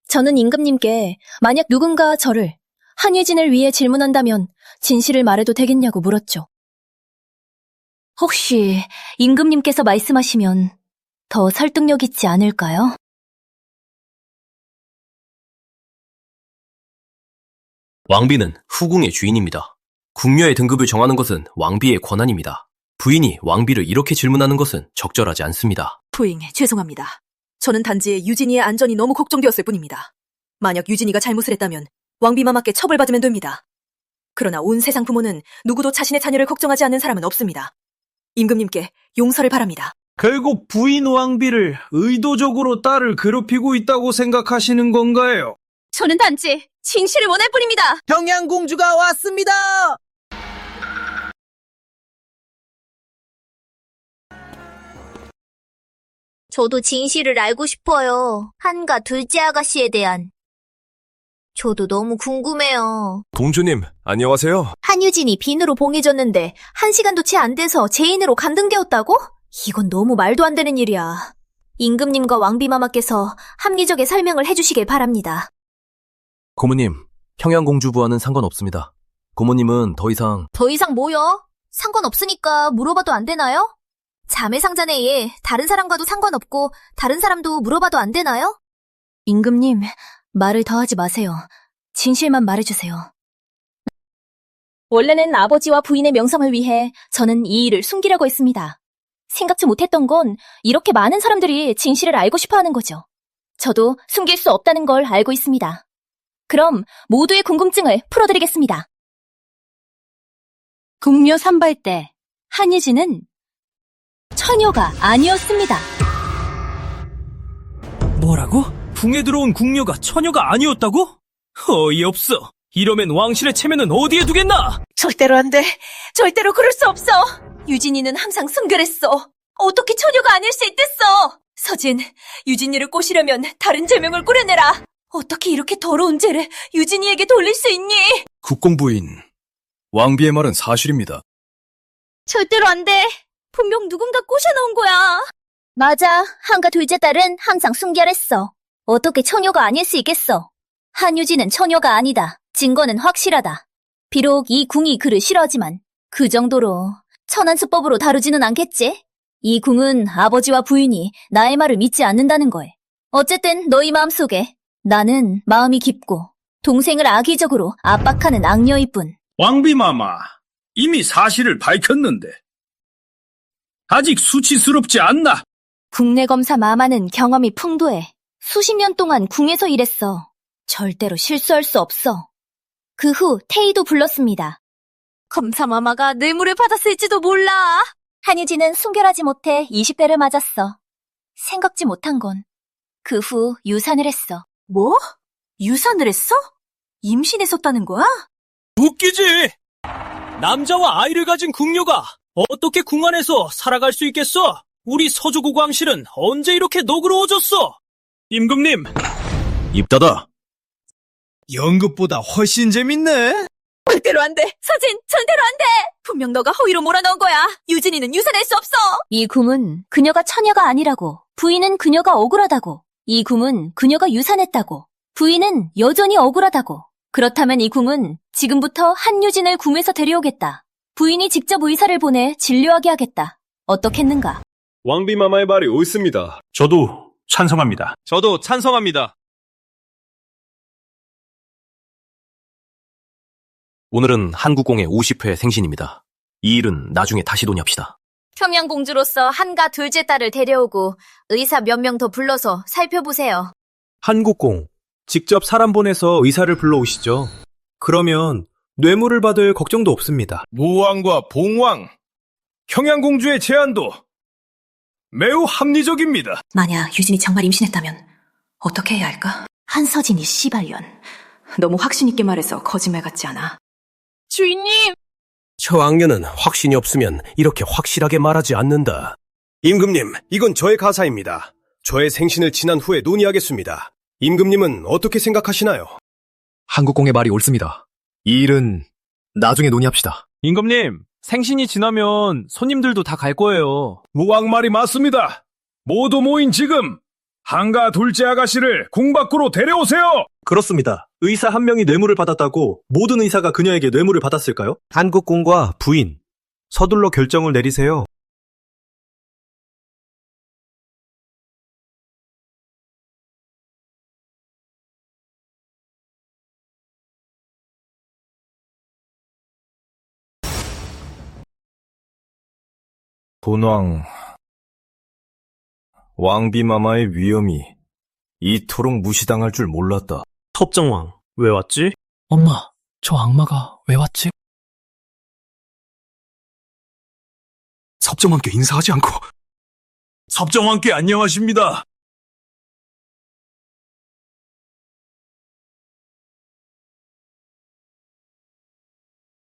저는 임금님께 만약 누군가 저를 한유진을 위해 질문한다면 진실을 말해도 되겠냐고 물었죠. 혹시 임금님께서 말씀하시면 더 설득력 있지 않을까요?
왕비는 후궁의 주인입니다. 궁녀의 등급을 정하는 것은 왕비의 권한입니다. 부인이 왕비를 이렇게 질문하는 것은 적절하지 않습니다.
부인, 죄송합니다. 저는 단지 유진이의 안전이 너무 걱정되었을 뿐입니다. 만약 유진이가 잘못을 했다면 왕비마마께 처벌받으면 됩니다. 그러나 온 세상 부모는 누구도 자신의 자녀를 걱정하지 않는 사람은 없습니다. 임금님께 용서를 바랍니다.
결국 부인 왕비를 의도적으로 딸을 괴롭히고 있다고 생각하시는 건가요?
저는 단지 진실을 원할 뿐입니다.
평양공주가 왔습니다.
저도 진실을 알고 싶어요. 한가 둘째 아가씨에 대한. 저도 너무 궁금해요.
공주님, 안녕하세요.
한유진이 빈으로 봉해졌는데 1시간도 채 안 돼서 죄인으로 강등되었다고? 이건 너무 말도 안 되는 일이야. 임금님과 왕비마마께서 합리적인 설명을 해주시길 바랍니다.
고모님, 평양공주부와는 상관없습니다. 고모님은 더 이상
뭐요? 상관없으니까 물어봐도 안 되나요? 자매상자내에 다른 사람과도 상관없고 다른 사람도 물어봐도 안 되나요?
임금님, 말을 더 하지 마세요. 진실만 말해주세요. 원래는 아버지와 부인의 명성을 위해 저는 이 일을 숨기려고 했습니다. 생각지 못했던 건 이렇게 많은 사람들이 진실을 알고 싶어하는 거죠. 저도 숨길 수 없다는 걸 알고 있습니다. 그럼 모두의 궁금증을 풀어드리겠습니다. 궁녀 선발 때 한유진은 처녀가 아니었습니다.
뭐라고? 궁에 들어온 궁녀가 처녀가 아니었다고? 어이없어. 이러면 왕실의 체면은 어디에 두겠나?
절대로 안 돼. 절대로 그럴 수 없어. 유진이는 항상 순결했어. 어떻게 처녀가 아닐 수 있겠어? 서진, 유진이를 꼬시려면 다른 제명을 꾸려내라. 어떻게 이렇게 더러운 죄를 유진이에게 돌릴 수 있니?
국공부인, 왕비의 말은 사실입니다.
절대로 안 돼.
분명 누군가 꼬셔놓은 거야. 맞아. 한가 둘째 딸은 항상 순결했어. 어떻게 처녀가 아닐 수 있겠어. 한유진은 처녀가 아니다. 증거는 확실하다. 비록 이 궁이 그를 싫어하지만 그 정도로 천안수법으로 다루지는 않겠지? 이 궁은 아버지와 부인이 나의 말을 믿지 않는다는 거에. 어쨌든 너희 마음속에 나는 마음이 깊고 동생을 악의적으로 압박하는 악녀일 뿐.
왕비마마, 이미 사실을 밝혔는데 아직 수치스럽지 않나?
국내 검사 마마는 경험이 풍부해. 수십 년 동안 궁에서 일했어. 절대로 실수할 수 없어. 그 후 태희도 불렀습니다. 검사 마마가 뇌물을 받았을지도 몰라. 한유진은 순결하지 못해 20대를 맞았어. 생각지 못한 건 그 후 유산을 했어. 뭐? 유산을 했어? 임신했었다는 거야?
웃기지! 남자와 아이를 가진 궁녀가 어떻게 궁 안에서 살아갈 수 있겠어? 우리 서조고 광실은 언제 이렇게 너그러워졌어? 임금님!
입 닫아. 연극보다 훨씬 재밌네.
절대로 안 돼! 서진, 절대로 안 돼! 분명 너가 허위로 몰아넣은 거야. 유진이는 유산할 수 없어! 이 궁은 그녀가 처녀가 아니라고. 부인은 그녀가 억울하다고. 이 궁은 그녀가 유산했다고. 부인은 여전히 억울하다고. 그렇다면 이 궁은 지금부터 한유진을 궁에서 데려오겠다. 부인이 직접 의사를 보내 진료하게 하겠다. 어떻겠는가?
왕비마마의 말이 옳습니다.
저도 찬성합니다.
저도 찬성합니다.
오늘은 한국공의 50회 생신입니다. 이 일은 나중에 다시 논의합시다.
평양공주로서 한가 둘째 딸을 데려오고 의사 몇 명 더 불러서 살펴보세요.
한국공, 직접 사람 보내서 의사를 불러오시죠. 그러면 뇌물을 받을 걱정도 없습니다.
무왕과 봉왕, 평양공주의 제안도 매우 합리적입니다.
만약 유진이 정말 임신했다면 어떻게 해야 할까? 한서진이 씨발년. 너무 확신 있게 말해서 거짓말 같지 않아.
주인님!
저 악녀는 확신이 없으면 이렇게 확실하게 말하지 않는다. 임금님, 이건 저의 가사입니다. 저의 생신을 지난 후에 논의하겠습니다. 임금님은 어떻게 생각하시나요?
한국공의 말이 옳습니다. 이 일은 나중에 논의합시다.
임금님, 생신이 지나면 손님들도 다 갈 거예요.
무왕 말이 맞습니다. 모두 모인 지금 한가 둘째 아가씨를 궁 밖으로 데려오세요.
그렇습니다. 의사 한 명이 뇌물을 받았다고 모든 의사가 그녀에게 뇌물을 받았을까요? 한국공과 부인, 서둘러 결정을 내리세요.
본왕, 왕비마마의 위험이 이토록 무시당할 줄 몰랐다.
섭정왕, 왜 왔지? 엄마, 저 악마가 왜 왔지?
섭정왕께 인사하지 않고.
섭정왕께 안녕하십니다.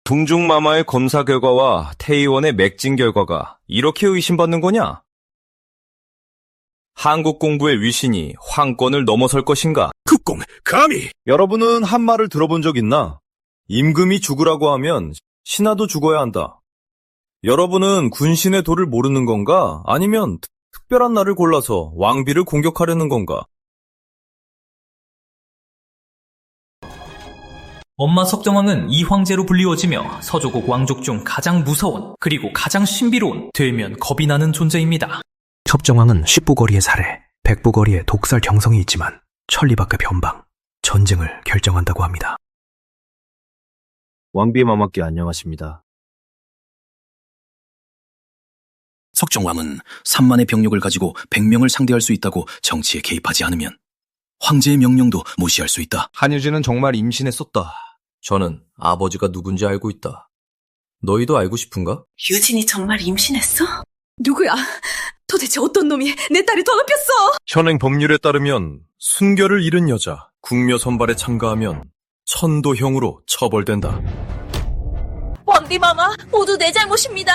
동중마마의 검사 결과와 태의원의 맥진 결과가 이렇게 의심받는 거냐? 한국 공부의 위신이 황권을 넘어설 것인가?
국공, 감히!
여러분은 한 말을 들어본 적 있나? 임금이 죽으라고 하면 신하도 죽어야 한다. 여러분은 군신의 도를 모르는 건가? 아니면 특별한 날을 골라서 왕비를 공격하려는 건가?
엄마 석정왕은 이 황제로 불리워지며 서조국 왕족 중 가장 무서운 그리고 가장 신비로운 되면 겁이 나는 존재입니다.
첩정왕은 10부거리의 살해, 100부거리의 독살 경성이 있지만 천리밖의 변방, 전쟁을 결정한다고 합니다.
왕비마마께 안녕하십니다.
석정왕은 3만의 병력을 가지고 100명을 상대할 수 있다고 정치에 개입하지 않으면 황제의 명령도 무시할 수 있다.
한유진은 정말 임신했었다. 저는 아버지가 누군지 알고 있다. 너희도 알고 싶은가?
유진이 정말 임신했어? 누구야? 도대체 어떤 놈이 내 딸을 더럽혔어?
현행 법률에 따르면 순결을 잃은 여자, 궁녀 선발에 참가하면 천도형으로 처벌된다.
왕비마마, 모두 내 잘못입니다.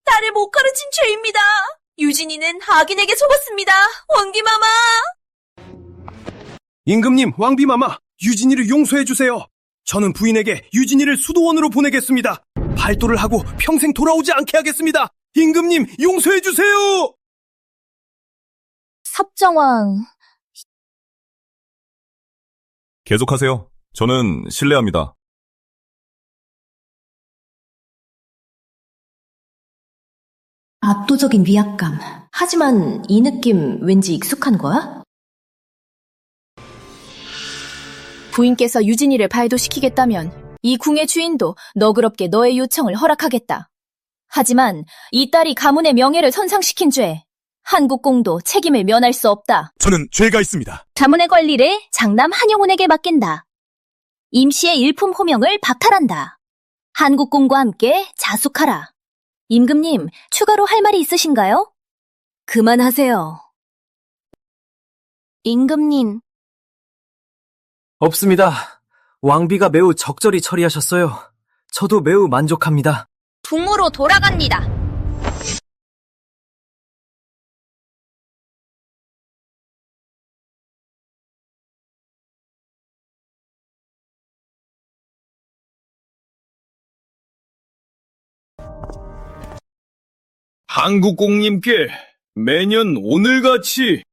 딸을 못 가르친 죄입니다.
유진이는 악인에게 속았습니다. 왕비마마!
임금님, 왕비마마, 유진이를 용서해주세요. 저는 부인에게 유진이를 수도원으로 보내겠습니다. 발도를 하고 평생 돌아오지 않게 하겠습니다. 임금님, 용서해주세요!
섭정왕,
계속하세요. 저는 신뢰합니다.
압도적인 위압감. 하지만 이 느낌 왠지 익숙한 거야?
부인께서 유진이를 발도시키겠다면 이 궁의 주인도 너그럽게 너의 요청을 허락하겠다. 하지만 이 딸이 가문의 명예를 손상시킨 죄, 한국공도 책임을 면할 수 없다.
저는 죄가 있습니다.
가문의 권리를 장남 한영훈에게 맡긴다. 임시의 일품 호명을 박탈한다. 한국공과 함께 자숙하라. 임금님, 추가로 할 말이 있으신가요? 그만하세요. 임금님.
없습니다. 왕비가 매우 적절히 처리하셨어요. 저도 매우 만족합니다.
궁으로 돌아갑니다.
한국공님께 매년 오늘같이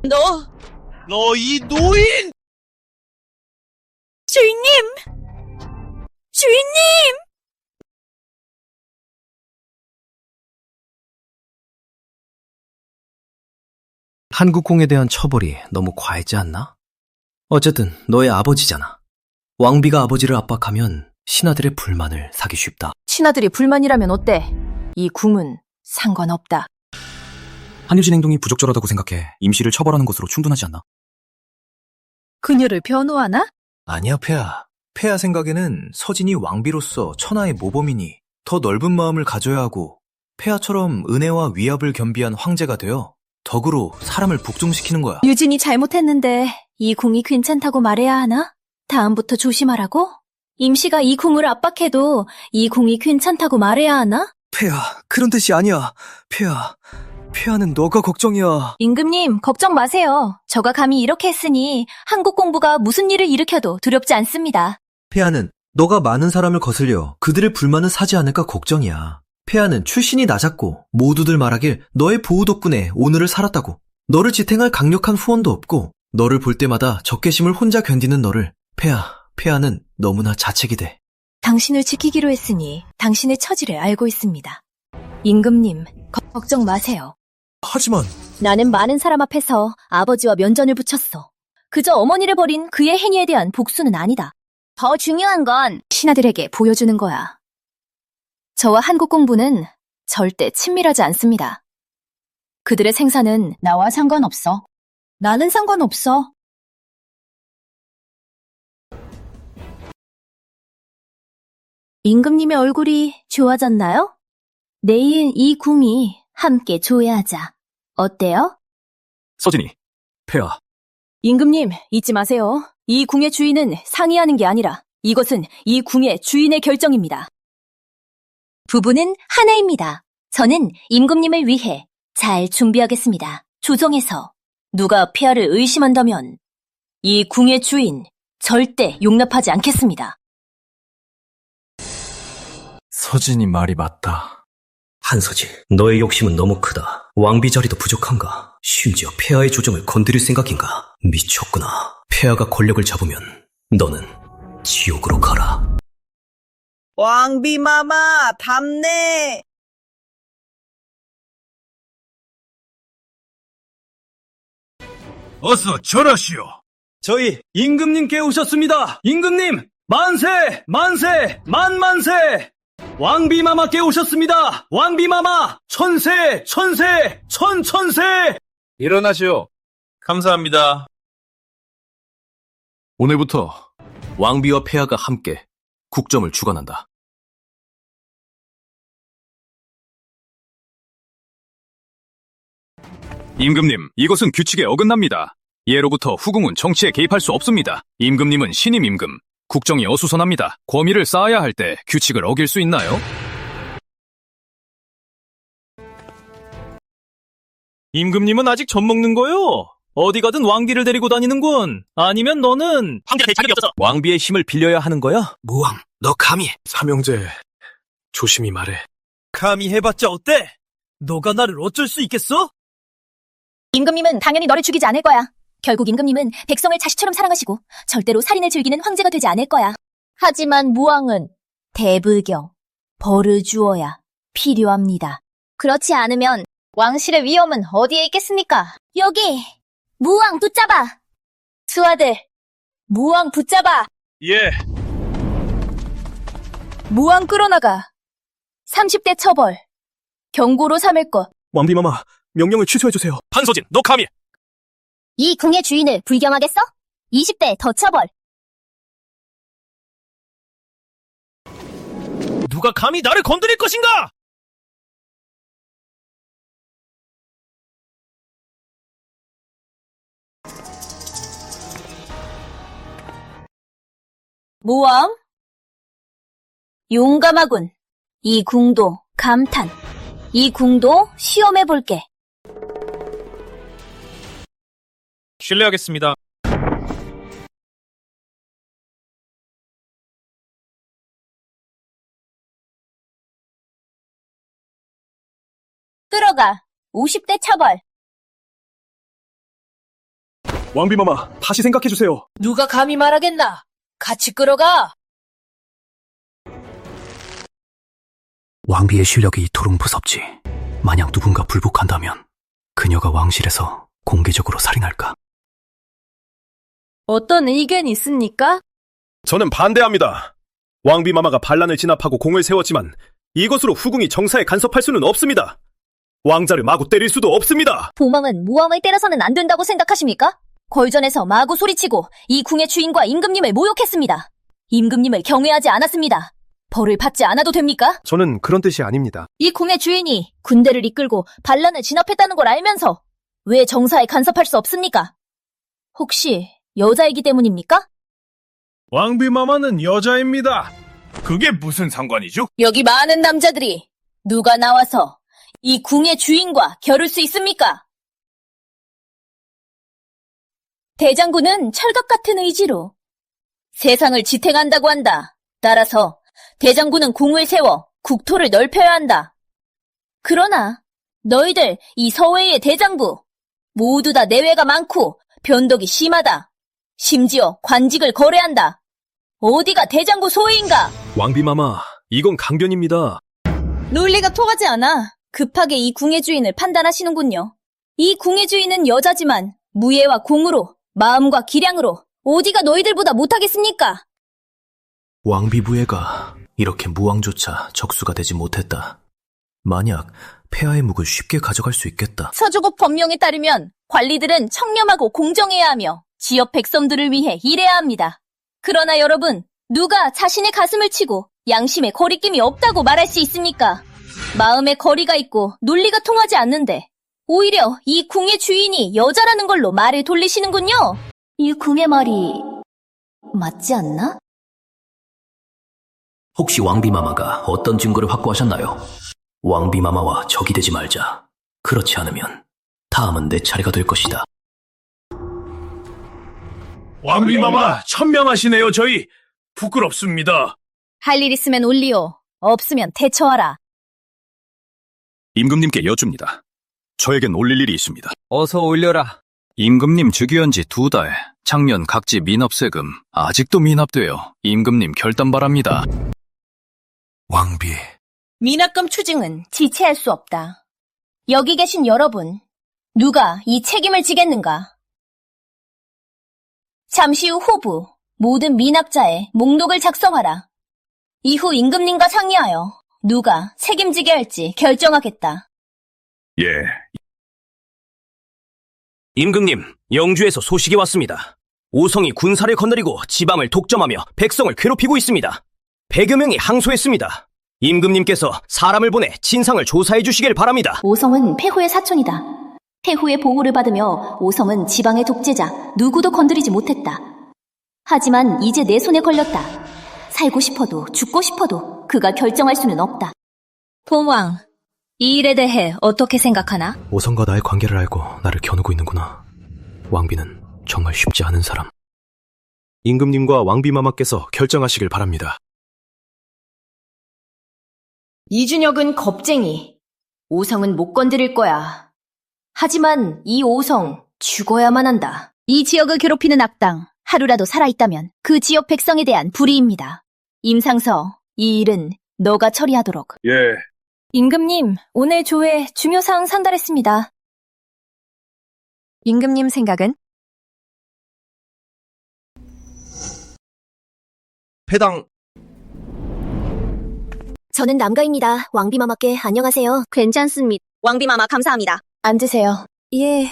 너 이 노인!
주인님! 주인님!
한국공에 대한 처벌이 너무 과했지 않나? 어쨌든 너의 아버지잖아. 왕비가 아버지를 압박하면 신하들의 불만을 사기 쉽다.
신하들이 불만이라면 어때? 이 궁은 상관없다.
한유진 행동이 부적절하다고 생각해 임시를 처벌하는 것으로 충분하지 않나?
그녀를 변호하나?
아니야, 폐하. 폐하 생각에는 서진이 왕비로서 천하의 모범이니 더 넓은 마음을 가져야 하고 폐하처럼 은혜와 위압을 겸비한 황제가 되어 덕으로 사람을 복종시키는 거야.
유진이 잘못했는데 이 궁이 괜찮다고 말해야 하나? 다음부터 조심하라고? 임시가 이 궁을 압박해도 이 궁이 괜찮다고 말해야 하나?
폐하, 그런 뜻이 아니야. 폐하는 너가 걱정이야.
임금님, 걱정 마세요. 저가 감히 이렇게 했으니 한국 공부가 무슨 일을 일으켜도 두렵지 않습니다.
폐하는 너가 많은 사람을 거슬려 그들의 불만을 사지 않을까 걱정이야. 폐하는 출신이 낮았고 모두들 말하길 너의 보호 덕분에 오늘을 살았다고. 너를 지탱할 강력한 후원도 없고 너를 볼 때마다 적개심을 혼자 견디는 너를 폐하는 너무나 자책이 돼.
당신을 지키기로 했으니 당신의 처지를 알고 있습니다. 임금님, 걱정 마세요.
하지만
나는 많은 사람 앞에서 아버지와 면전을 붙였어. 그저 어머니를 버린 그의 행위에 대한 복수는 아니다. 더 중요한 건 신하들에게 보여주는 거야. 저와 한국 공부는 절대 친밀하지 않습니다. 그들의 생사는 나와 상관없어. 나는 상관없어. 임금님의 얼굴이 좋아졌나요? 내일 이 궁이 함께 조회하자. 어때요?
서진이, 폐하.
임금님, 잊지 마세요. 이 궁의 주인은 상의하는 게 아니라 이것은 이 궁의 주인의 결정입니다. 부부는 하나입니다. 저는 임금님을 위해 잘 준비하겠습니다. 조정에서 누가 폐하를 의심한다면 이 궁의 주인 절대 용납하지 않겠습니다.
서진이 말이 맞다.
한서진, 너의 욕심은 너무 크다. 왕비 자리도 부족한가? 심지어 폐하의 조정을 건드릴 생각인가? 미쳤구나. 폐하가 권력을 잡으면 너는 지옥으로 가라.
왕비마마, 답네.
어서 절하시오. 저희 임금님께 오셨습니다. 임금님, 만세, 만세, 만만세. 왕비마마께 오셨습니다. 왕비마마, 천세, 천세, 천천세.
일어나시오. 감사합니다.
오늘부터 왕비와 폐하가 함께 국정을 주관한다. 임금님, 이것은 규칙에 어긋납니다. 예로부터 후궁은 정치에 개입할 수 없습니다. 임금님은 신임 임금, 국정이 어수선합니다. 권위를 쌓아야 할 때 규칙을 어길 수 있나요?
임금님은 아직 젖 먹는 거요? 어디 가든 왕비를 데리고 다니는군. 아니면 너는
황제가 될 자격이 없어서
왕비의 힘을 빌려야 하는 거야?
무왕, 너 감히
삼형제, 조심히 말해.
감히 해봤자 어때? 너가 나를 어쩔 수 있겠어?
임금님은 당연히 너를 죽이지 않을 거야. 결국 임금님은 백성을 자식처럼 사랑하시고 절대로 살인을 즐기는 황제가 되지 않을 거야. 하지만 무왕은 대불경, 벌을 주어야 필요합니다. 그렇지 않으면 왕실의 위험은 어디에 있겠습니까?
여기! 무왕 붙잡아!
수하들, 무왕 붙잡아!
예.
무왕 끌어나가. 30대 처벌. 경고로 삼을 것.
왕비마마, 명령을 취소해주세요.
한서진, 너 감히!
이 궁의 주인을 불경하겠어? 20대 더 처벌.
누가 감히 나를 건드릴 것인가?
무왕? 용감하군. 이 궁도 감탄. 이 궁도 시험해볼게.
실례하겠습니다.
끌어가. 50대 처벌.
왕비마마, 다시 생각해주세요.
누가 감히 말하겠나? 같이 끌어가.
왕비의 실력이 이토록 무섭지. 만약 누군가 불복한다면 그녀가 왕실에서 공개적으로 살인할까?
어떤 의견 있습니까?
저는 반대합니다. 왕비마마가 반란을 진압하고 공을 세웠지만 이것으로 후궁이 정사에 간섭할 수는 없습니다. 왕자를 마구 때릴 수도 없습니다.
보망은 무왕을 때려서는 안 된다고 생각하십니까? 걸전에서 마구 소리치고 이 궁의 주인과 임금님을 모욕했습니다. 임금님을 경외하지 않았습니다. 벌을 받지 않아도 됩니까?
저는 그런 뜻이 아닙니다.
이 궁의 주인이 군대를 이끌고 반란을 진압했다는 걸 알면서 왜 정사에 간섭할 수 없습니까? 혹시 여자이기 때문입니까?
왕비마마는 여자입니다. 그게 무슨 상관이죠?
여기 많은 남자들이 누가 나와서 이 궁의 주인과 겨룰 수 있습니까? 대장군은 철갑 같은 의지로 세상을 지탱한다고 한다. 따라서 대장군은 궁을 세워 국토를 넓혀야 한다. 그러나 너희들 이 서웨이의 대장부 모두 다 내외가 많고 변덕이 심하다. 심지어 관직을 거래한다. 어디가 대장부 소위인가?
왕비마마, 이건 강변입니다.
논리가 통하지 않아. 급하게 이 궁의 주인을 판단하시는군요. 이 궁의 주인은 여자지만 무예와 공으로 마음과 기량으로 어디가 너희들보다 못하겠습니까?
왕비부애가 이렇게 무왕조차 적수가 되지 못했다. 만약 폐하의 묵을 쉽게 가져갈 수 있겠다.
서조국 법령에 따르면 관리들은 청렴하고 공정해야 하며 지역 백성들을 위해 일해야 합니다. 그러나 여러분, 누가 자신의 가슴을 치고 양심에 거리낌이 없다고 말할 수 있습니까? 마음에 거리가 있고 논리가 통하지 않는데 오히려 이 궁의 주인이 여자라는 걸로 말을 돌리시는군요. 이 궁의 말이 맞지 않나?
혹시 왕비마마가 어떤 증거를 확보하셨나요? 왕비마마와 적이 되지 말자. 그렇지 않으면 다음은 내 차례가 될 것이다.
왕비마마 천명하시네요. 저희 부끄럽습니다.
할 일 있으면 올리오. 없으면 대처하라.
임금님께 여쭙니다. 저에겐 올릴 일이 있습니다.
어서 올려라.
임금님 즉위한 지 2달, 작년 각지 미납세금 아직도 미납되어 임금님 결단 바랍니다.
왕비.
미납금 추징은 지체할 수 없다. 여기 계신 여러분, 누가 이 책임을 지겠는가? 잠시 후 호부, 모든 미납자의 목록을 작성하라. 이후 임금님과 상의하여 누가 책임지게 할지 결정하겠다.
예. 임금님, 영주에서 소식이 왔습니다. 오성이 군사를 거느리고 지방을 독점하며 백성을 괴롭히고 있습니다. 100여 명이 항소했습니다. 임금님께서 사람을 보내 진상을 조사해 주시길 바랍니다.
오성은 폐후의 사촌이다. 폐후의 보호를 받으며 오성은 지방의 독재자 누구도 건드리지 못했다. 하지만 이제 내 손에 걸렸다. 살고 싶어도 죽고 싶어도 그가 결정할 수는 없다.
봉왕, 이 일에 대해 어떻게 생각하나?
오성과 나의 관계를 알고 나를 겨누고 있는구나. 왕비는 정말 쉽지 않은 사람.
임금님과 왕비마마께서 결정하시길 바랍니다.
이준혁은 겁쟁이. 오성은 못 건드릴 거야. 하지만 이 오성 죽어야만 한다. 이 지역을 괴롭히는 악당 하루라도 살아있다면 그 지역 백성에 대한 불이입니다. 임상서, 이 일은 너가 처리하도록.
예.
임금님, 오늘 조회 중요 사항 상달했습니다. 임금님 생각은?
배당.
저는 남가입니다. 왕비마마께 안녕하세요. 괜찮습니다. 왕비마마 감사합니다.
앉으세요.
예.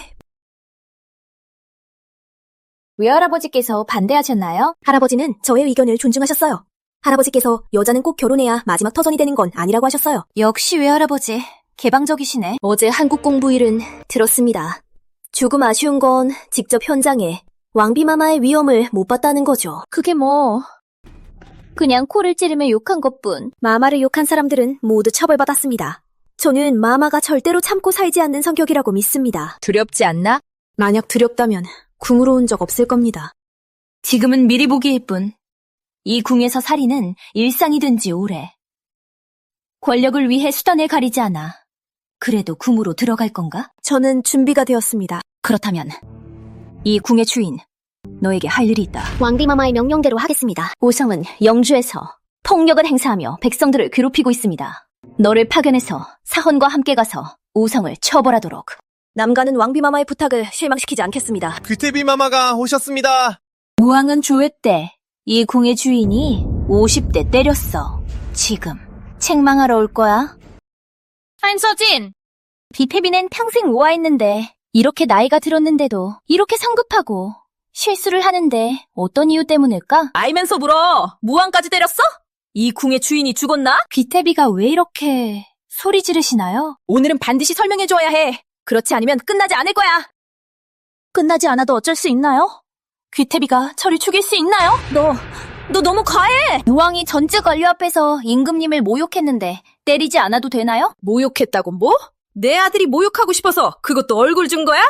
외할아버지께서 반대하셨나요?
할아버지는 저의 의견을 존중하셨어요. 할아버지께서 여자는 꼭 결혼해야 마지막 터전이 되는 건 아니라고 하셨어요.
역시 외할아버지, 개방적이시네.
어제 한국 공부 일은 들었습니다. 조금 아쉬운 건 직접 현장에 왕비마마의 위험을 못 봤다는 거죠.
그게 뭐... 그냥 코를 찌르며 욕한 것뿐.
마마를 욕한 사람들은 모두 처벌받았습니다. 저는 마마가 절대로 참고 살지 않는 성격이라고 믿습니다.
두렵지 않나?
만약 두렵다면 궁으로 온 적 없을 겁니다.
지금은 미리 보기일 뿐. 이 궁에서 살인은 일상이든지 오래. 권력을 위해 수단을 가리지 않아. 그래도 궁으로 들어갈 건가?
저는 준비가 되었습니다.
그렇다면 이 궁의 주인, 너에게 할 일이 있다.
왕비마마의 명령대로 하겠습니다.
오성은 영주에서 폭력을 행사하며 백성들을 괴롭히고 있습니다. 너를 파견해서 사헌과 함께 가서 오성을 처벌하도록.
남가는 왕비마마의 부탁을 실망시키지 않겠습니다.
귀태비 마마가 오셨습니다.
무왕은 조회 때 이 궁의 주인이 50대 때렸어. 지금 책망하러 올 거야. 한서진! 비태비는 평생 우아했는데 이렇게 나이가 들었는데도 이렇게 성급하고 실수를 하는데 어떤 이유 때문일까?
알면서 물어. 무왕까지 때렸어? 이 궁의 주인이 죽었나?
귀태비가 왜 이렇게 소리 지르시나요?
오늘은 반드시 설명해줘야 해. 그렇지 않으면 끝나지 않을 거야.
끝나지 않아도 어쩔 수 있나요? 귀태비가 저를 죽일 수 있나요?
너 너무 과해!
무왕이 전직 관료 앞에서 임금님을 모욕했는데 때리지 않아도 되나요?
모욕했다고 뭐? 내 아들이 모욕하고 싶어서 그것도 얼굴 준 거야?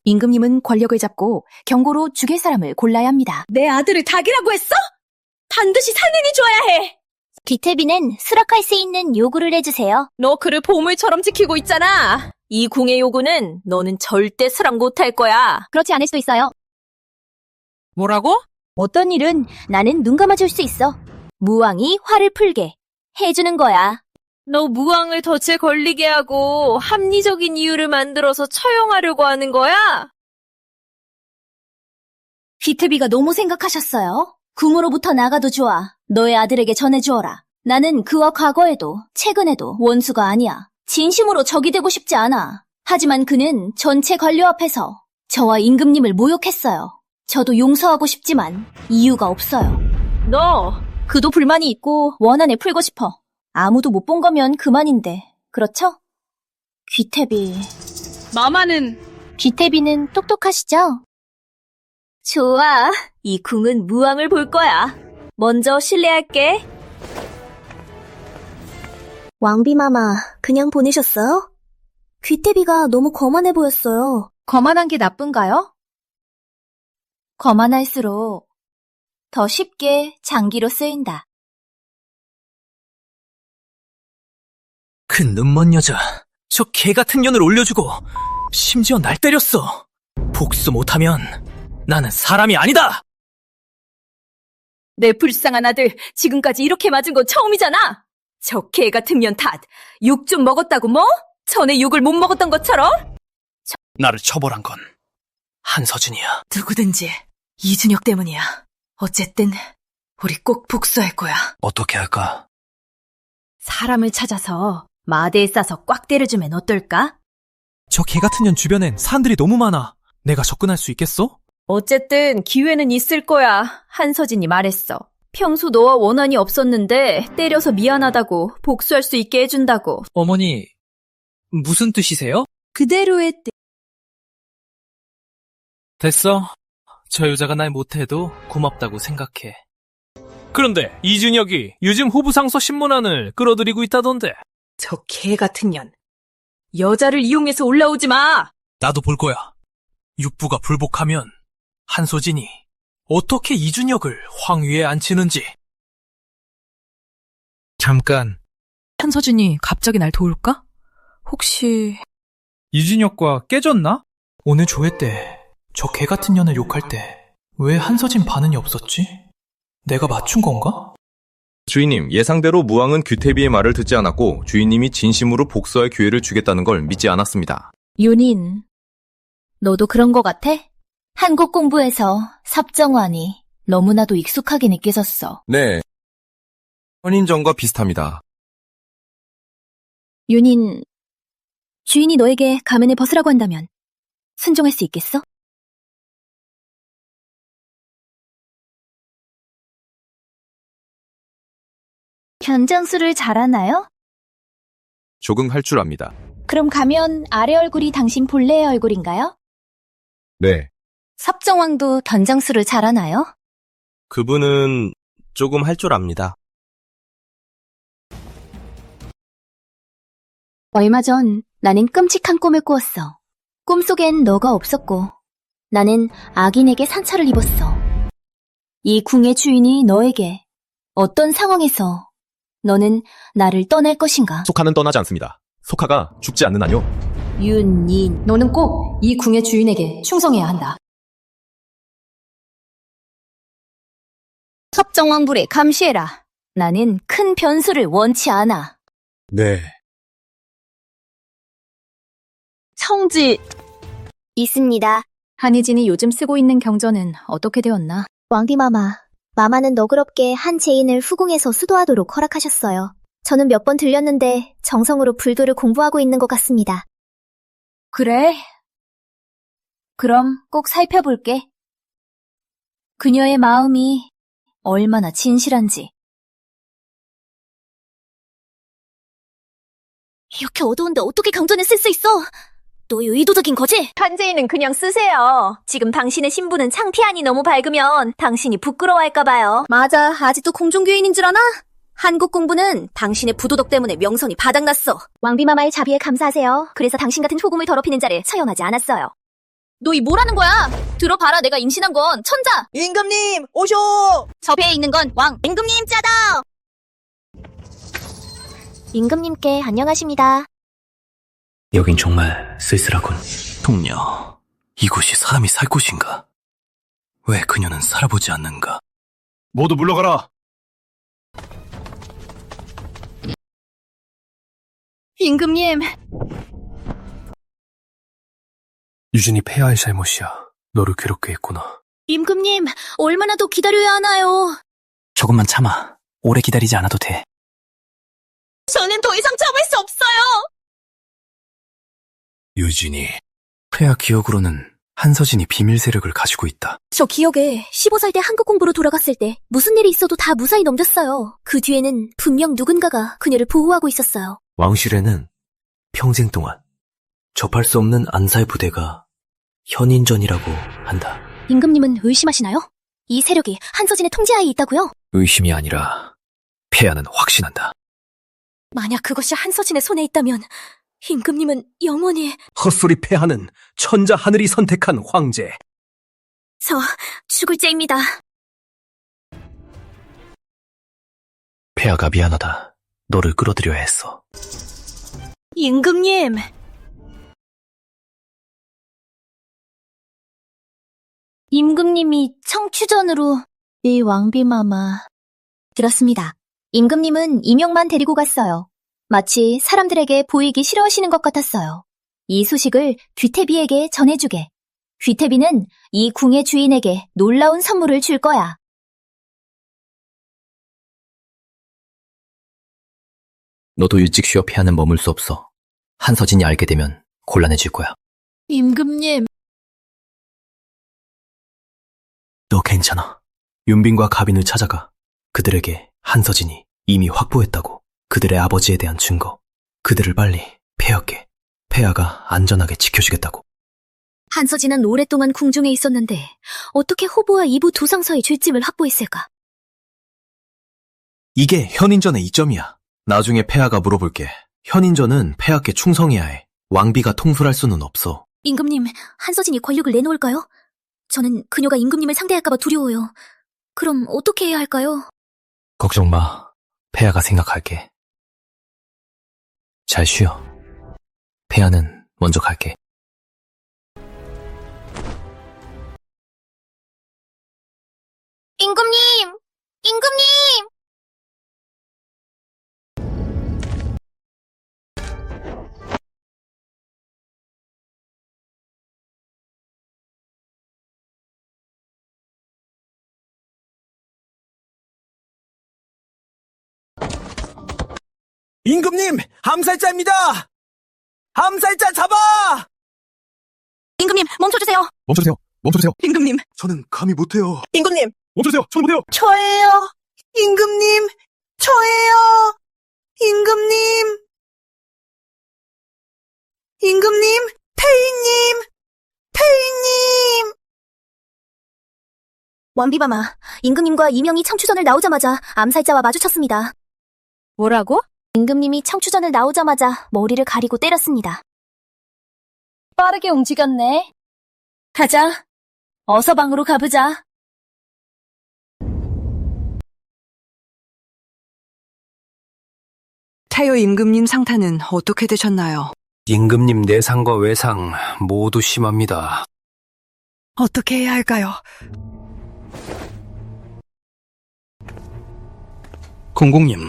임금님은 권력을 잡고 경고로 죽일 사람을 골라야 합니다.
내 아들을 닭이라고 했어? 반드시 상흔이 줘야 해!
귀태비는 수락할 수 있는 요구를 해주세요.
너 그를 보물처럼 지키고 있잖아. 이 궁의 요구는 너는 절대 수락 못할 거야.
그렇지 않을 수도 있어요.
뭐라고?
어떤 일은 나는 눈 감아줄 수 있어. 무왕이 화를 풀게 해주는 거야.
너 무왕을 덫에 걸리게 하고 합리적인 이유를 만들어서 처형하려고 하는 거야?
귀태비가 너무 생각하셨어요. 궁으로부터 나가도 좋아. 너의 아들에게 전해주어라. 나는 그와 과거에도 최근에도 원수가 아니야. 진심으로 적이 되고 싶지 않아. 하지만 그는 전체 관료 앞에서 저와 임금님을 모욕했어요. 저도 용서하고 싶지만 이유가 없어요. 그도 불만이 있고 원한을 풀고 싶어. 아무도 못 본 거면 그만인데. 그렇죠? 귀태비.
귀태비는 똑똑하시죠?
좋아. 이 궁은 무왕을 볼 거야. 먼저 실례할게.
왕비마마 그냥 보내셨어요? 귀태비가 너무 거만해 보였어요.
거만한 게 나쁜가요? 거만할수록 더 쉽게 장기로 쓰인다.
그 눈먼 여자, 저 개 같은 년을 올려주고 심지어 날 때렸어. 복수 못하면 나는 사람이 아니다.
내 불쌍한 아들 지금까지 이렇게 맞은 건 처음이잖아. 저 개 같은 년 탓. 욕 좀 먹었다고 뭐? 전에 욕을 못 먹었던 것처럼?
나를 처벌한 건 한서진이야.
누구든지 이준혁 때문이야. 어쨌든 우리 꼭 복수할 거야.
어떻게 할까?
사람을 찾아서 마대에 싸서 꽉 때려주면 어떨까?
저 개 같은 년 주변엔 사람들이 너무 많아. 내가 접근할 수 있겠어?
어쨌든 기회는 있을 거야. 한서진이 말했어. 평소 너와 원한이 없었는데 때려서 미안하다고 복수할 수 있게 해준다고.
어머니, 무슨 뜻이세요?
그대로의 뜻.
됐어. 저 여자가 날 못해도 고맙다고 생각해. 그런데 이준혁이 요즘 호부상서 신문안을 끌어들이고 있다던데.
저 개 같은 년. 여자를 이용해서 올라오지 마!
나도 볼 거야. 육부가 불복하면 한소진이 어떻게 이준혁을 황위에 앉히는지.
잠깐.
한서진이 갑자기 날 도울까? 혹시...
이준혁과 깨졌나? 오늘 조회 때 저 개같은 년을 욕할 때 왜 한서진 반응이 없었지? 내가 맞춘 건가?
주인님, 예상대로 무왕은 규태비의 말을 듣지 않았고 주인님이 진심으로 복수할 기회를 주겠다는 걸 믿지 않았습니다.
윤인, 너도 그런 거 같아? 한국 공부에서 삽정환이 너무나도 익숙하게 느껴졌어.
네, 현인전과 비슷합니다.
윤인, 주인이 너에게 가면을 벗으라고 한다면 순종할 수 있겠어? 변장술을 잘하나요?
적응할 줄 압니다.
그럼 가면 아래 얼굴이 당신 본래의 얼굴인가요?
네.
삽정왕도 변장술을 잘하나요?
그분은 조금 할 줄 압니다.
얼마 전 나는 끔찍한 꿈을 꾸었어. 꿈속엔 너가 없었고 나는 악인에게 상처를 입었어. 이 궁의 주인이 너에게 어떤 상황에서 너는 나를 떠날 것인가?
소카는 떠나지 않습니다. 소카가 죽지 않는 한요.
윤인, 너는 꼭 이 궁의 주인에게 충성해야 한다.
섭정왕불에 감시해라. 나는 큰 변수를 원치 않아.
네.
청지
있습니다.
한희진이 요즘 쓰고 있는 경전은 어떻게 되었나?
왕비마마. 마마는 너그럽게 한 제인을 후궁에서 수도하도록 허락하셨어요. 저는 몇 번 들렸는데 정성으로 불도를 공부하고 있는 것 같습니다.
그래? 그럼 꼭 살펴볼게. 그녀의 마음이 얼마나 진실한지.
이렇게 어두운데 어떻게 경전을 쓸 수 있어? 너의 의도적인 거지?
한재인은 그냥 쓰세요. 지금 당신의 신부는 창피한이 너무 밝으면 당신이 부끄러워할까봐요. 맞아, 아직도 공중교인인 줄 아나? 한국 공부는 당신의 부도덕 때문에 명성이 바닥났어.
왕비마마의 자비에 감사하세요. 그래서 당신 같은 후궁을 더럽히는 자를 처형하지 않았어요.
너 이 뭐라는 거야? 들어봐라, 내가 임신한 건 천자!
임금님, 오쇼!
저 배에 있는 건 왕!
임금님 짜다! 임금님께 안녕하십니다.
여긴 정말 쓸쓸하군. 동녀, 이곳이 사람이 살 곳인가? 왜 그녀는 살아보지 않는가?
모두 물러가라.
임금님,
유진이 폐하의 잘못이야. 너를 괴롭게 했구나.
임금님, 얼마나 더 기다려야 하나요?
조금만 참아. 오래 기다리지 않아도 돼.
저는 더 이상 참을 수 없어요!
유진이. 폐하 기억으로는 한서진이 비밀 세력을 가지고 있다.
저 기억에 15살 때 한국 공부로 돌아갔을 때 무슨 일이 있어도 다 무사히 넘겼어요. 그 뒤에는 분명 누군가가 그녀를 보호하고 있었어요.
왕실에는 평생 동안 접할 수 없는 안사의 부대가 현인전이라고 한다.
임금님은 의심하시나요? 이 세력이 한서진의 통제하에 있다고요?
의심이 아니라 폐하는 확신한다.
만약 그것이 한서진의 손에 있다면 임금님은 영원히...
헛소리 폐하는 천자 하늘이 선택한 황제.
저 죽을 죄입니다.
폐하가 미안하다. 너를 끌어들여야 했어.
임금님! 임금님이 청취전으로 이 왕비마마...
들었습니다. 임금님은 임용만 데리고 갔어요. 마치 사람들에게 보이기 싫어하시는 것 같았어요. 이 소식을 귀태비에게 전해주게. 귀태비는 이 궁의 주인에게 놀라운 선물을 줄 거야.
너도 일찍 쉬어 폐하는 머물 수 없어. 한서진이 알게 되면 곤란해질 거야.
임금님...
너 괜찮아. 윤빈과 가빈을 찾아가. 그들에게 한서진이 이미 확보했다고. 그들의 아버지에 대한 증거. 그들을 빨리 폐하께. 폐하가 안전하게 지켜주겠다고.
한서진은 오랫동안 궁중에 있었는데 어떻게 호부와 이부 두 상서의 쥐집을 확보했을까?
이게 현인전의 이점이야. 나중에 폐하가 물어볼게. 현인전은 폐하께 충성해야 해. 왕비가 통솔할 수는 없어.
임금님, 한서진이 권력을 내놓을까요? 저는 그녀가 임금님을 상대할까봐 두려워요. 그럼 어떻게 해야 할까요?
걱정 마. 폐하가 생각할게. 잘 쉬어. 폐하는 먼저 갈게.
임금님! 임금님!
임금님, 암살자입니다! 암살자 잡아!
임금님, 멈춰주세요!
멈춰주세요. 멈춰주세요.
임금님,
저는 감히 못해요.
임금님,
멈춰주세요. 저는 못해요.
저예요. 임금님, 저예요. 임금님, 임금님, 페이님, 페이님.
왕비마마, 임금님과 이명이 청추전을 나오자마자 암살자와 마주쳤습니다.
뭐라고?
임금님이 청추전을 나오자마자 머리를 가리고 때렸습니다.
빠르게 움직였네. 가자. 어서 방으로 가보자.
태요 임금님 상태는 어떻게 되셨나요?
임금님 내상과 외상 모두 심합니다.
어떻게 해야 할까요?
공공님,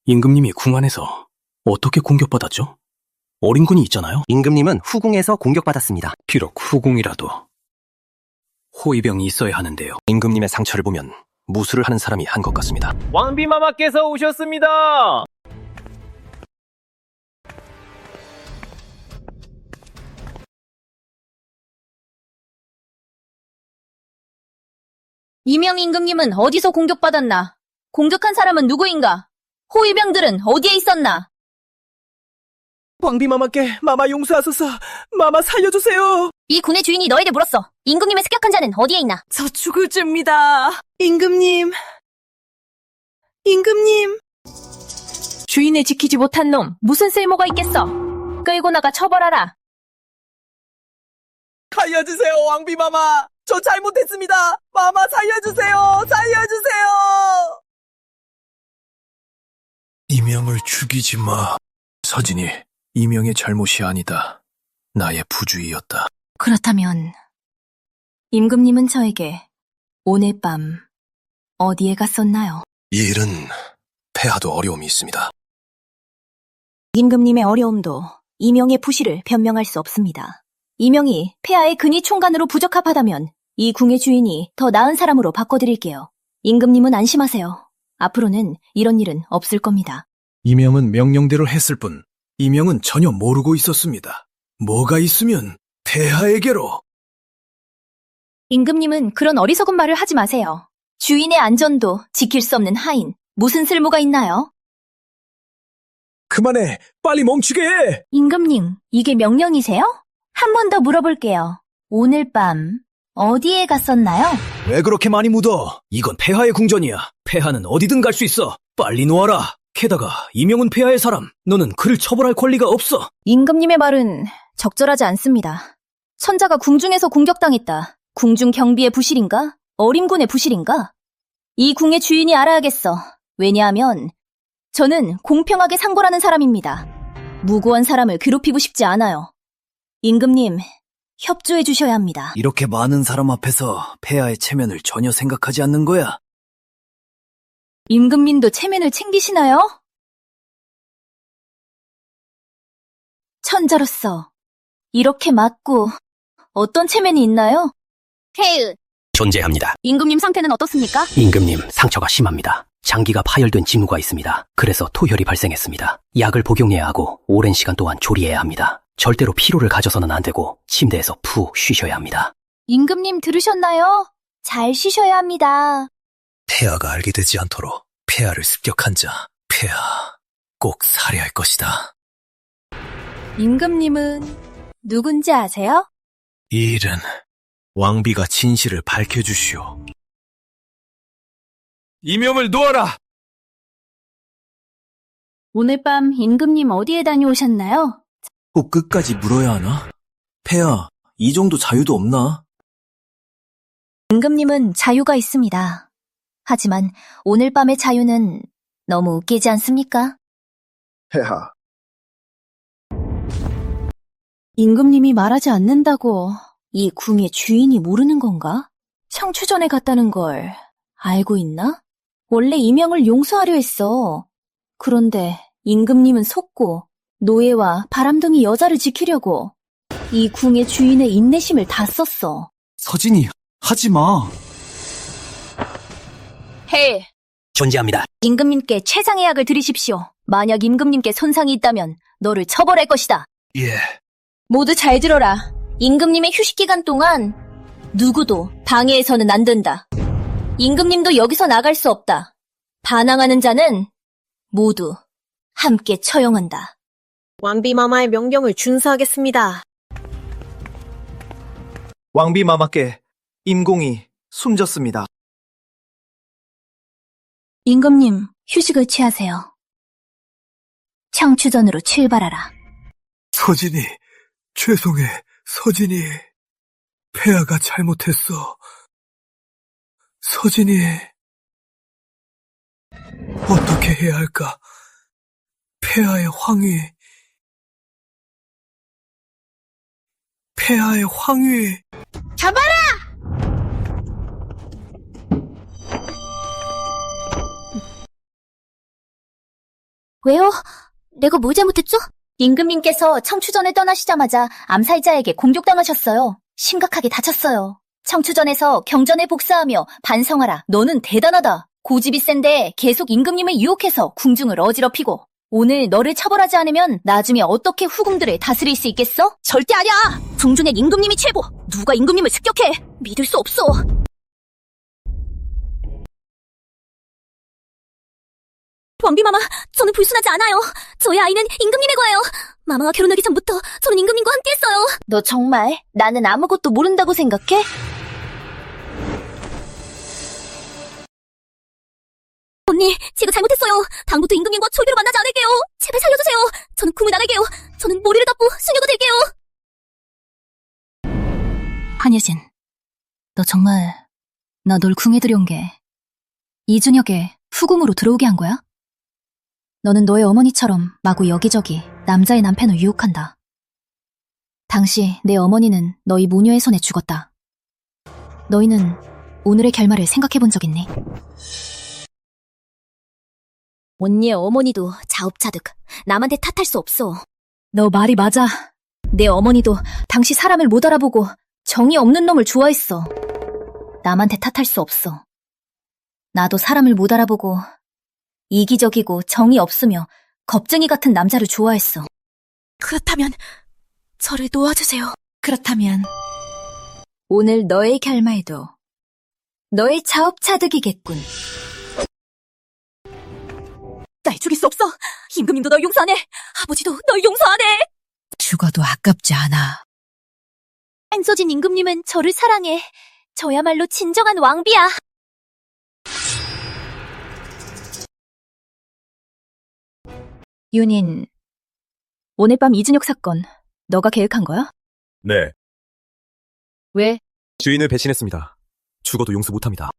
임금님이 궁 안에서 어떻게 공격받았죠? 어린 군이 있잖아요.
임금님은 후궁에서 공격받았습니다.
비록 후궁이라도 호위병이 있어야 하는데요.
임금님의 상처를 보면 무술을 하는 사람이 한 것 같습니다.
왕비마마께서 오셨습니다.
이명 임금님은 어디서 공격받았나? 공격한 사람은 누구인가? 호위병들은 어디에 있었나?
왕비마마께 마마 용서하소서. 마마 살려주세요.
이 군의 주인이 너에게 물었어. 임금님의 습격한 자는 어디에 있나?
저 죽을 죄입니다. 임금님, 임금님.
주인을 지키지 못한 놈 무슨 쓸모가 있겠어? 끌고 나가 처벌하라.
살려주세요, 왕비마마. 저 잘못했습니다. 마마 살려주세요. 살려주세요.
이명을 죽이지 마. 서진이, 이명의 잘못이 아니다. 나의 부주의였다.
그렇다면 임금님은 저에게 오늘 밤 어디에 갔었나요?
이 일은 폐하도 어려움이 있습니다.
임금님의 어려움도 이명의 부실을 변명할 수 없습니다. 이명이 폐하의 근위 총관으로 부적합하다면 이 궁의 주인이 더 나은 사람으로 바꿔드릴게요. 임금님은 안심하세요. 앞으로는 이런 일은 없을 겁니다.
이명은 명령대로 했을 뿐 이명은 전혀 모르고 있었습니다. 뭐가 있으면 폐하에게로.
임금님은 그런 어리석은 말을 하지 마세요. 주인의 안전도 지킬 수 없는 하인, 무슨 쓸모가 있나요?
그만해. 빨리 멈추게 해.
임금님, 이게 명령이세요? 한 번 더 물어볼게요. 오늘 밤 어디에 갔었나요?
왜 그렇게 많이 묻어? 이건 폐하의 궁전이야. 폐하는 어디든 갈 수 있어. 빨리 놓아라. 게다가 이명은 폐하의 사람. 너는 그를 처벌할 권리가 없어.
임금님의 말은 적절하지 않습니다. 천자가 궁중에서 공격당했다. 궁중 경비의 부실인가? 어림군의 부실인가? 이 궁의 주인이 알아야겠어. 왜냐하면 저는 공평하게 상벌하는 사람입니다. 무고한 사람을 괴롭히고 싶지 않아요. 임금님, 협조해 주셔야 합니다.
이렇게 많은 사람 앞에서 폐하의 체면을 전혀 생각하지 않는 거야.
임금님도 체면을 챙기시나요? 천자로서 이렇게 맞고 어떤 체면이 있나요?
폐의,
존재합니다.
임금님 상태는 어떻습니까?
임금님 상처가 심합니다. 장기가 파열된 징후가 있습니다. 그래서 토혈이 발생했습니다. 약을 복용해야 하고 오랜 시간 동안 조리해야 합니다. 절대로 피로를 가져서는 안 되고 침대에서 푹 쉬셔야 합니다.
임금님 들으셨나요? 잘 쉬셔야 합니다.
폐하가 알게 되지 않도록 폐하를 습격한 자, 폐하 꼭 살해할 것이다.
임금님은 누군지 아세요?
이 일은 왕비가 진실을 밝혀주시오.
이명을 놓아라!
오늘 밤 임금님 어디에 다녀오셨나요?
꼭 끝까지 물어야 하나? 폐하, 이 정도 자유도 없나?
임금님은 자유가 있습니다. 하지만 오늘 밤의 자유는 너무 웃기지 않습니까?
폐하,
임금님이 말하지 않는다고 이 궁의 주인이 모르는 건가? 청추전에 갔다는 걸 알고 있나? 원래 이명을 용서하려 했어. 그런데 임금님은 속고 노예와 바람둥이 여자를 지키려고 이 궁의 주인의 인내심을 다 썼어.
서진이, 하지 마.
해!
존재합니다.
임금님께 최상의 약을 드리십시오. 만약 임금님께 손상이 있다면 너를 처벌할 것이다.
예.
모두 잘 들어라. 임금님의 휴식기간 동안 누구도 방해해서는 안 된다. 임금님도 여기서 나갈 수 없다. 반항하는 자는 모두 함께 처형한다.
왕비마마의 명령을 준수하겠습니다.
왕비마마께 임공이 숨졌습니다.
임금님, 휴식을 취하세요. 청추전으로 출발하라.
서진이, 죄송해, 서진이. 폐하가 잘못했어. 서진이. 어떻게 해야 할까? 폐하의 황위. 폐하의 황위.
잡아라!
왜요? 내가 뭘 잘못했죠? 임금님께서 청추전에 떠나시자마자 암살자에게 공격당하셨어요. 심각하게 다쳤어요. 청추전에서 경전에 복사하며 반성하라. 너는 대단하다. 고집이 센데 계속 임금님을 유혹해서 궁중을 어지럽히고 오늘 너를 처벌하지 않으면 나중에 어떻게 후궁들을 다스릴 수 있겠어? 절대 아니야! 궁중엔 임금님이 최고! 누가 임금님을 습격해! 믿을 수 없어! 왕비마마, 저는 불순하지 않아요. 저의 아이는 임금님의 거예요. 마마와 결혼하기 전부터 저는 임금님과 함께했어요. 너 정말 나는 아무것도 모른다고 생각해? 언니, 제가 잘못했어요. 다음부터 임금님과 절대로 만나지 않을게요. 제발 살려주세요. 저는 궁을 나갈게요. 저는 머리를 닫고 수녀가 될게요. 한예진, 너 정말 나 널 궁에 들여온 게 이준혁의 후궁으로 들어오게 한 거야? 너는 너의 어머니처럼 마구 여기저기 남자의 남편을 유혹한다. 당시 내 어머니는 너희 모녀의 손에 죽었다. 너희는 오늘의 결말을 생각해 본 적 있니? 언니의 어머니도 자업자득 남한테 탓할 수 없어. 너 말이 맞아. 내 어머니도 당시 사람을 못 알아보고 정이 없는 놈을 좋아했어. 남한테 탓할 수 없어. 나도 사람을 못 알아보고 이기적이고 정이 없으며 겁쟁이 같은 남자를 좋아했어. 그렇다면 저를 놓아주세요. 그렇다면 오늘 너의 결말도 너의 자업자득이겠군. 날 죽일 수 없어. 임금님도 널 용서 안 해. 아버지도 널 용서 안 해.
죽어도 아깝지 않아.
한서진 임금님은 저를 사랑해. 저야말로 진정한 왕비야. 윤인, 오늘 밤 이준혁 사건 너가 계획한 거야?
네.
왜?
주인을 배신했습니다. 죽어도 용서 못합니다.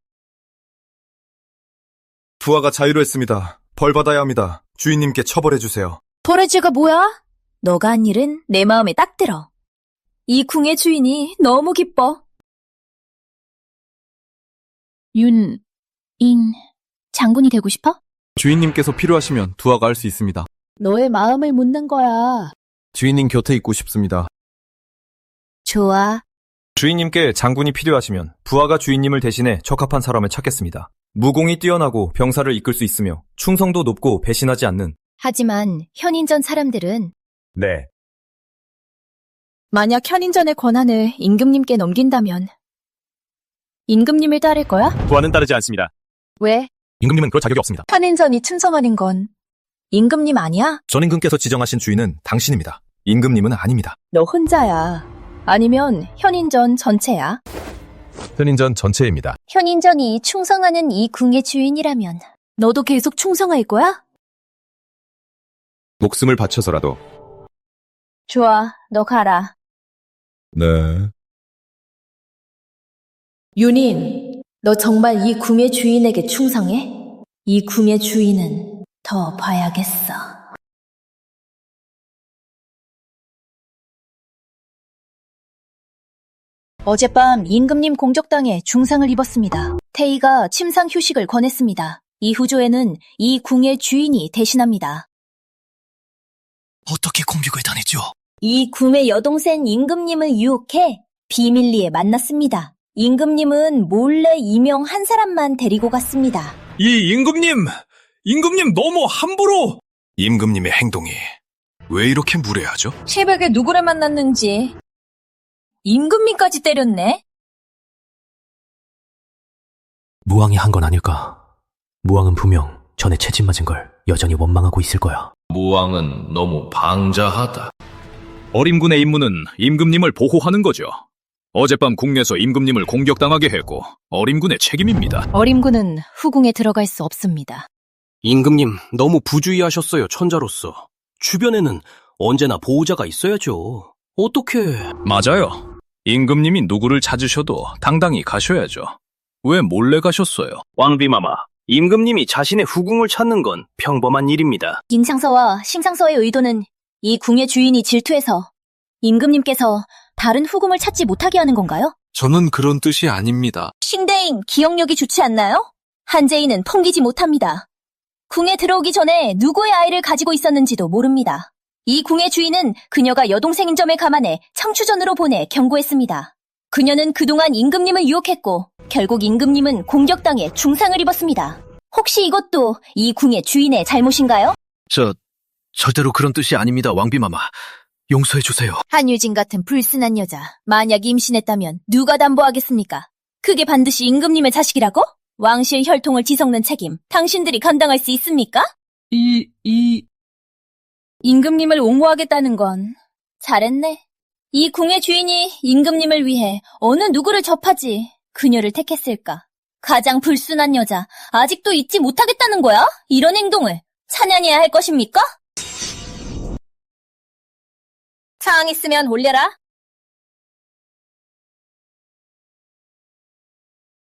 부하가 자유로 했습니다. 벌 받아야 합니다. 주인님께 처벌해주세요.
벌의 죄가 뭐야? 너가 한 일은 내 마음에 딱 들어. 이 궁의 주인이 너무 기뻐. 윤인, 장군이 되고 싶어?
주인님께서 필요하시면 부하가 할 수 있습니다.
너의 마음을 묻는 거야.
주인님 곁에 있고 싶습니다.
좋아.
주인님께 장군이 필요하시면 부하가 주인님을 대신해 적합한 사람을 찾겠습니다. 무공이 뛰어나고 병사를 이끌 수 있으며 충성도 높고 배신하지 않는.
하지만 현인전 사람들은
네.
만약 현인전의 권한을 임금님께 넘긴다면 임금님을 따를 거야?
부하는 따르지 않습니다.
왜?
임금님은 그럴 자격이 없습니다.
현인전이 충성하는 건 임금님 아니야?
전임금께서 지정하신 주인은 당신입니다. 임금님은 아닙니다.
너 혼자야. 아니면 현인전 전체야?
현인전 전체입니다.
현인전이 충성하는 이 궁의 주인이라면 너도 계속 충성할 거야?
목숨을 바쳐서라도
좋아, 너 가라.
네.
윤인, 너 정말 이 궁의 주인에게 충성해? 이 궁의 주인은 더 봐야겠어.
어젯밤 임금님 공격당해 중상을 입었습니다. 태희가 침상 휴식을 권했습니다. 이후 조에는 이 궁의 주인이 대신합니다.
어떻게 공격을 당했죠?
이 궁의 여동생 임금님을 유혹해 비밀리에 만났습니다. 임금님은 몰래 이명 한 사람만 데리고 갔습니다.
이 임금님 너무 함부로! 임금님의 행동이 왜 이렇게 무례하죠?
새벽에 누구를 만났는지 임금님까지 때렸네?
무왕이 한 건 아닐까? 무왕은 분명 전에 채집 맞은 걸 여전히 원망하고 있을 거야.
무왕은 너무 방자하다.
어림군의 임무는 임금님을 보호하는 거죠. 어젯밤 궁내에서 임금님을 공격당하게 했고 어림군의 책임입니다.
어림군은 후궁에 들어갈 수 없습니다.
임금님, 너무 부주의하셨어요, 천자로서. 주변에는 언제나 보호자가 있어야죠. 어떻게...
맞아요. 임금님이 누구를 찾으셔도 당당히 가셔야죠. 왜 몰래 가셨어요?
왕비마마, 임금님이 자신의 후궁을 찾는 건 평범한 일입니다.
임상서와 심상서의 의도는 이 궁의 주인이 질투해서 임금님께서 다른 후궁을 찾지 못하게 하는 건가요?
저는 그런 뜻이 아닙니다.
신대인 기억력이 좋지 않나요? 한재인은 풍기지 못합니다. 궁에 들어오기 전에 누구의 아이를 가지고 있었는지도 모릅니다. 이 궁의 주인은 그녀가 여동생인 점을 감안해 청추전으로 보내 경고했습니다. 그녀는 그동안 임금님을 유혹했고 결국 임금님은 공격당해 중상을 입었습니다. 혹시 이것도 이 궁의 주인의 잘못인가요?
절대로 그런 뜻이 아닙니다, 왕비마마. 용서해주세요.
한유진 같은 불순한 여자, 만약 임신했다면 누가 담보하겠습니까? 그게 반드시 임금님의 자식이라고? 왕실 혈통을 뒤섞는 책임, 당신들이 감당할 수 있습니까? 임금님을 옹호하겠다는 건 잘했네. 이 궁의 주인이 임금님을 위해 어느 누구를 접하지 그녀를 택했을까? 가장 불순한 여자, 아직도 잊지 못하겠다는 거야? 이런 행동을 찬양해야 할 것입니까? 사항 있으면 올려라.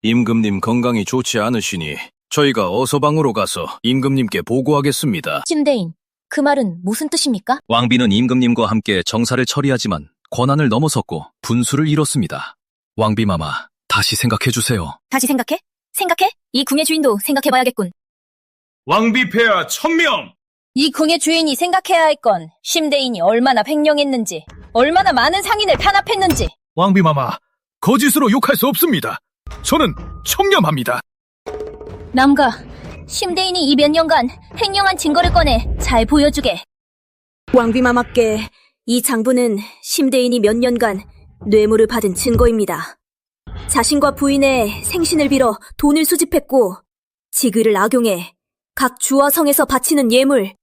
임금님 건강이 좋지 않으시니 저희가 어서 방으로 가서 임금님께 보고하겠습니다.
신대인, 그 말은 무슨 뜻입니까?
왕비는 임금님과 함께 정사를 처리하지만 권한을 넘어섰고 분수를 잃었습니다. 왕비마마, 다시 생각해주세요.
다시 생각해? 생각해? 이 궁의 주인도 생각해봐야겠군.
왕비 폐하 1000명!
이 궁의 주인이 생각해야 할 건 심대인이 얼마나 횡령했는지, 얼마나 많은 상인을 편압했는지.
왕비마마, 거짓으로 욕할 수 없습니다. 저는 청렴합니다.
남가, 심대인이 이 몇 년간 횡령한 증거를 꺼내 잘 보여주게.
왕비마마께 이 장부는 심대인이 몇 년간 뇌물을 받은 증거입니다. 자신과 부인의 생신을 빌어 돈을 수집했고 지그를 악용해 각 주와 성에서 바치는 예물,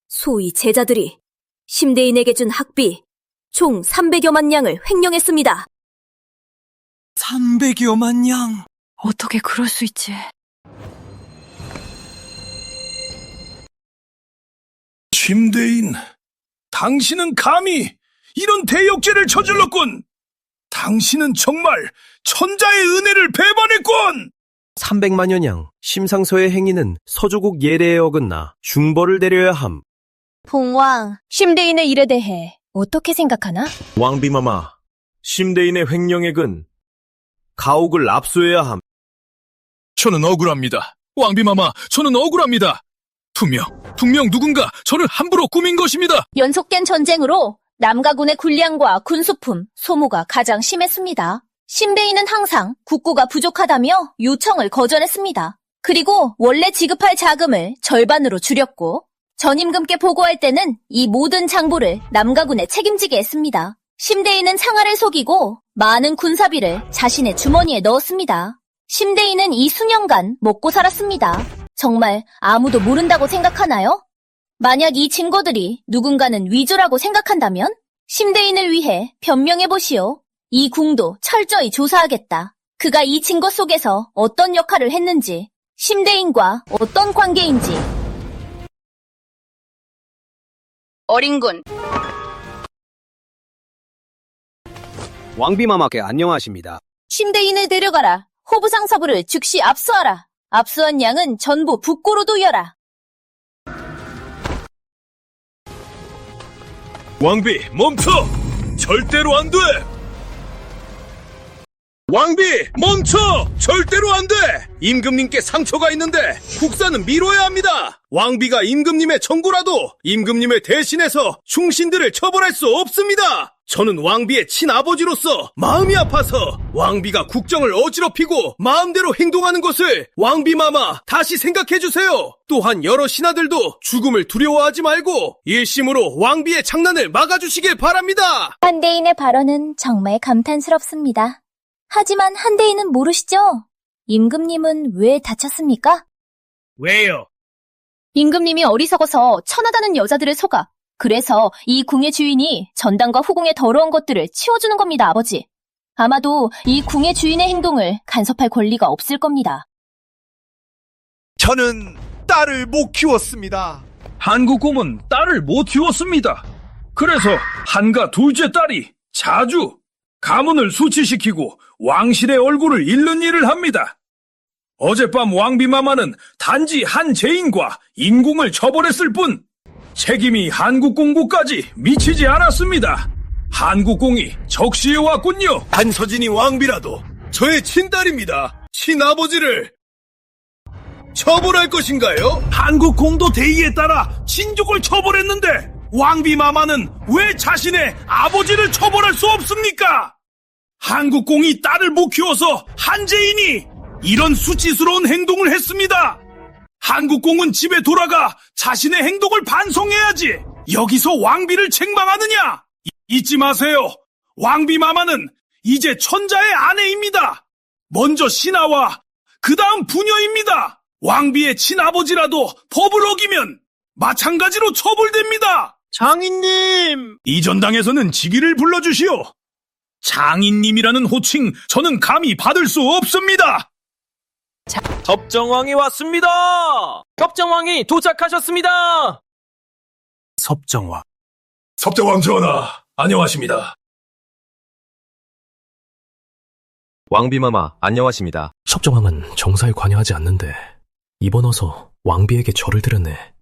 소위 제자들이 심대인에게 준 학비 총 300여만 냥을 횡령했습니다.
300여만 냥?
어떻게 그럴 수 있지?
심대인, 당신은 감히 이런 대역죄를 저질렀군! 당신은 정말 천자의 은혜를 배반했군!
300만여 냥, 심상서의 행위는 서조국 예례에 어긋나 중벌을 내려야 함.
봉왕, 심대인의 일에 대해 어떻게 생각하나?
왕비마마, 심대인의 횡령액은 가옥을 압수해야 함.
저는 억울합니다. 왕비마마, 저는 억울합니다. 분명 누군가 저를 함부로 꾸민 것입니다.
연속된 전쟁으로 남가군의 군량과 군수품, 소모가 가장 심했습니다. 심대인은 항상 국고가 부족하다며 요청을 거절했습니다. 그리고 원래 지급할 자금을 절반으로 줄였고 전임금께 보고할 때는 이 모든 장부를 남가군에 책임지게 했습니다. 심대인은 상하를 속이고 많은 군사비를 자신의 주머니에 넣었습니다. 심대인은 이 수년간 먹고 살았습니다. 정말 아무도 모른다고 생각하나요? 만약 이 증거들이 누군가는 위조라고 생각한다면 심대인을 위해 변명해보시오. 이 궁도 철저히 조사하겠다. 그가 이 증거 속에서 어떤 역할을 했는지, 심대인과 어떤 관계인지.
어린군, 왕비마마께 안녕하십니다.
심대인을 데려가라. 호부상 서부를 즉시 압수하라. 압수한 양은 전부 북고로 도여라.
왕비, 멈춰! 절대로 안 돼! 왕비, 멈춰! 절대로 안 돼! 임금님께 상처가 있는데 국사는 미뤄야 합니다! 왕비가 임금님의 청구라도 임금님을 대신해서 충신들을 처벌할 수 없습니다! 저는 왕비의 친아버지로서 마음이 아파서 왕비가 국정을 어지럽히고 마음대로 행동하는 것을 왕비마마 다시 생각해주세요! 또한 여러 신하들도 죽음을 두려워하지 말고 일심으로 왕비의 장난을 막아주시길 바랍니다!
한대인의 발언은 정말 감탄스럽습니다. 하지만 한대인은 모르시죠? 임금님은 왜 다쳤습니까?
왜요?
임금님이 어리석어서 천하다는 여자들을 속아. 그래서 이 궁의 주인이 전당과 후궁의 더러운 것들을 치워주는 겁니다, 아버지. 아마도 이 궁의 주인의 행동을 간섭할 권리가 없을 겁니다.
저는 딸을 못 키웠습니다.
한국궁은 딸을 못 키웠습니다. 그래서 한가 둘째 딸이 자주 가문을 수치시키고 왕실의 얼굴을 잃는 일을 합니다. 어젯밤 왕비마마는 단지 한 죄인과 인궁을 처벌했을 뿐 책임이 한국공구까지 미치지 않았습니다. 한국공이 적시해 왔군요.
한서진이 왕비라도 저의 친딸입니다. 친아버지를 처벌할 것인가요?
한국공도 대의에 따라 친족을 처벌했는데 왕비마마는 왜 자신의 아버지를 처벌할 수 없습니까? 한국공이 딸을 못 키워서 한재인이 이런 수치스러운 행동을 했습니다. 한국공은 집에 돌아가 자신의 행동을 반성해야지. 여기서 왕비를 책망하느냐? 잊지 마세요. 왕비마마는 이제 천자의 아내입니다. 먼저 신하와 그 다음 부녀입니다. 왕비의 친아버지라도 법을 어기면 마찬가지로 처벌됩니다.
장인님!
이 전당에서는 직위를 불러주시오. 장인님이라는 호칭 저는 감히 받을 수 없습니다.
섭정왕이 왔습니다. 섭정왕이 도착하셨습니다.
섭정왕. 섭정왕 전하, 안녕하십니다.
왕비마마, 안녕하십니다. 섭정왕은 정사에 관여하지 않는데 이번 어서 왕비에게 절을 드렸네.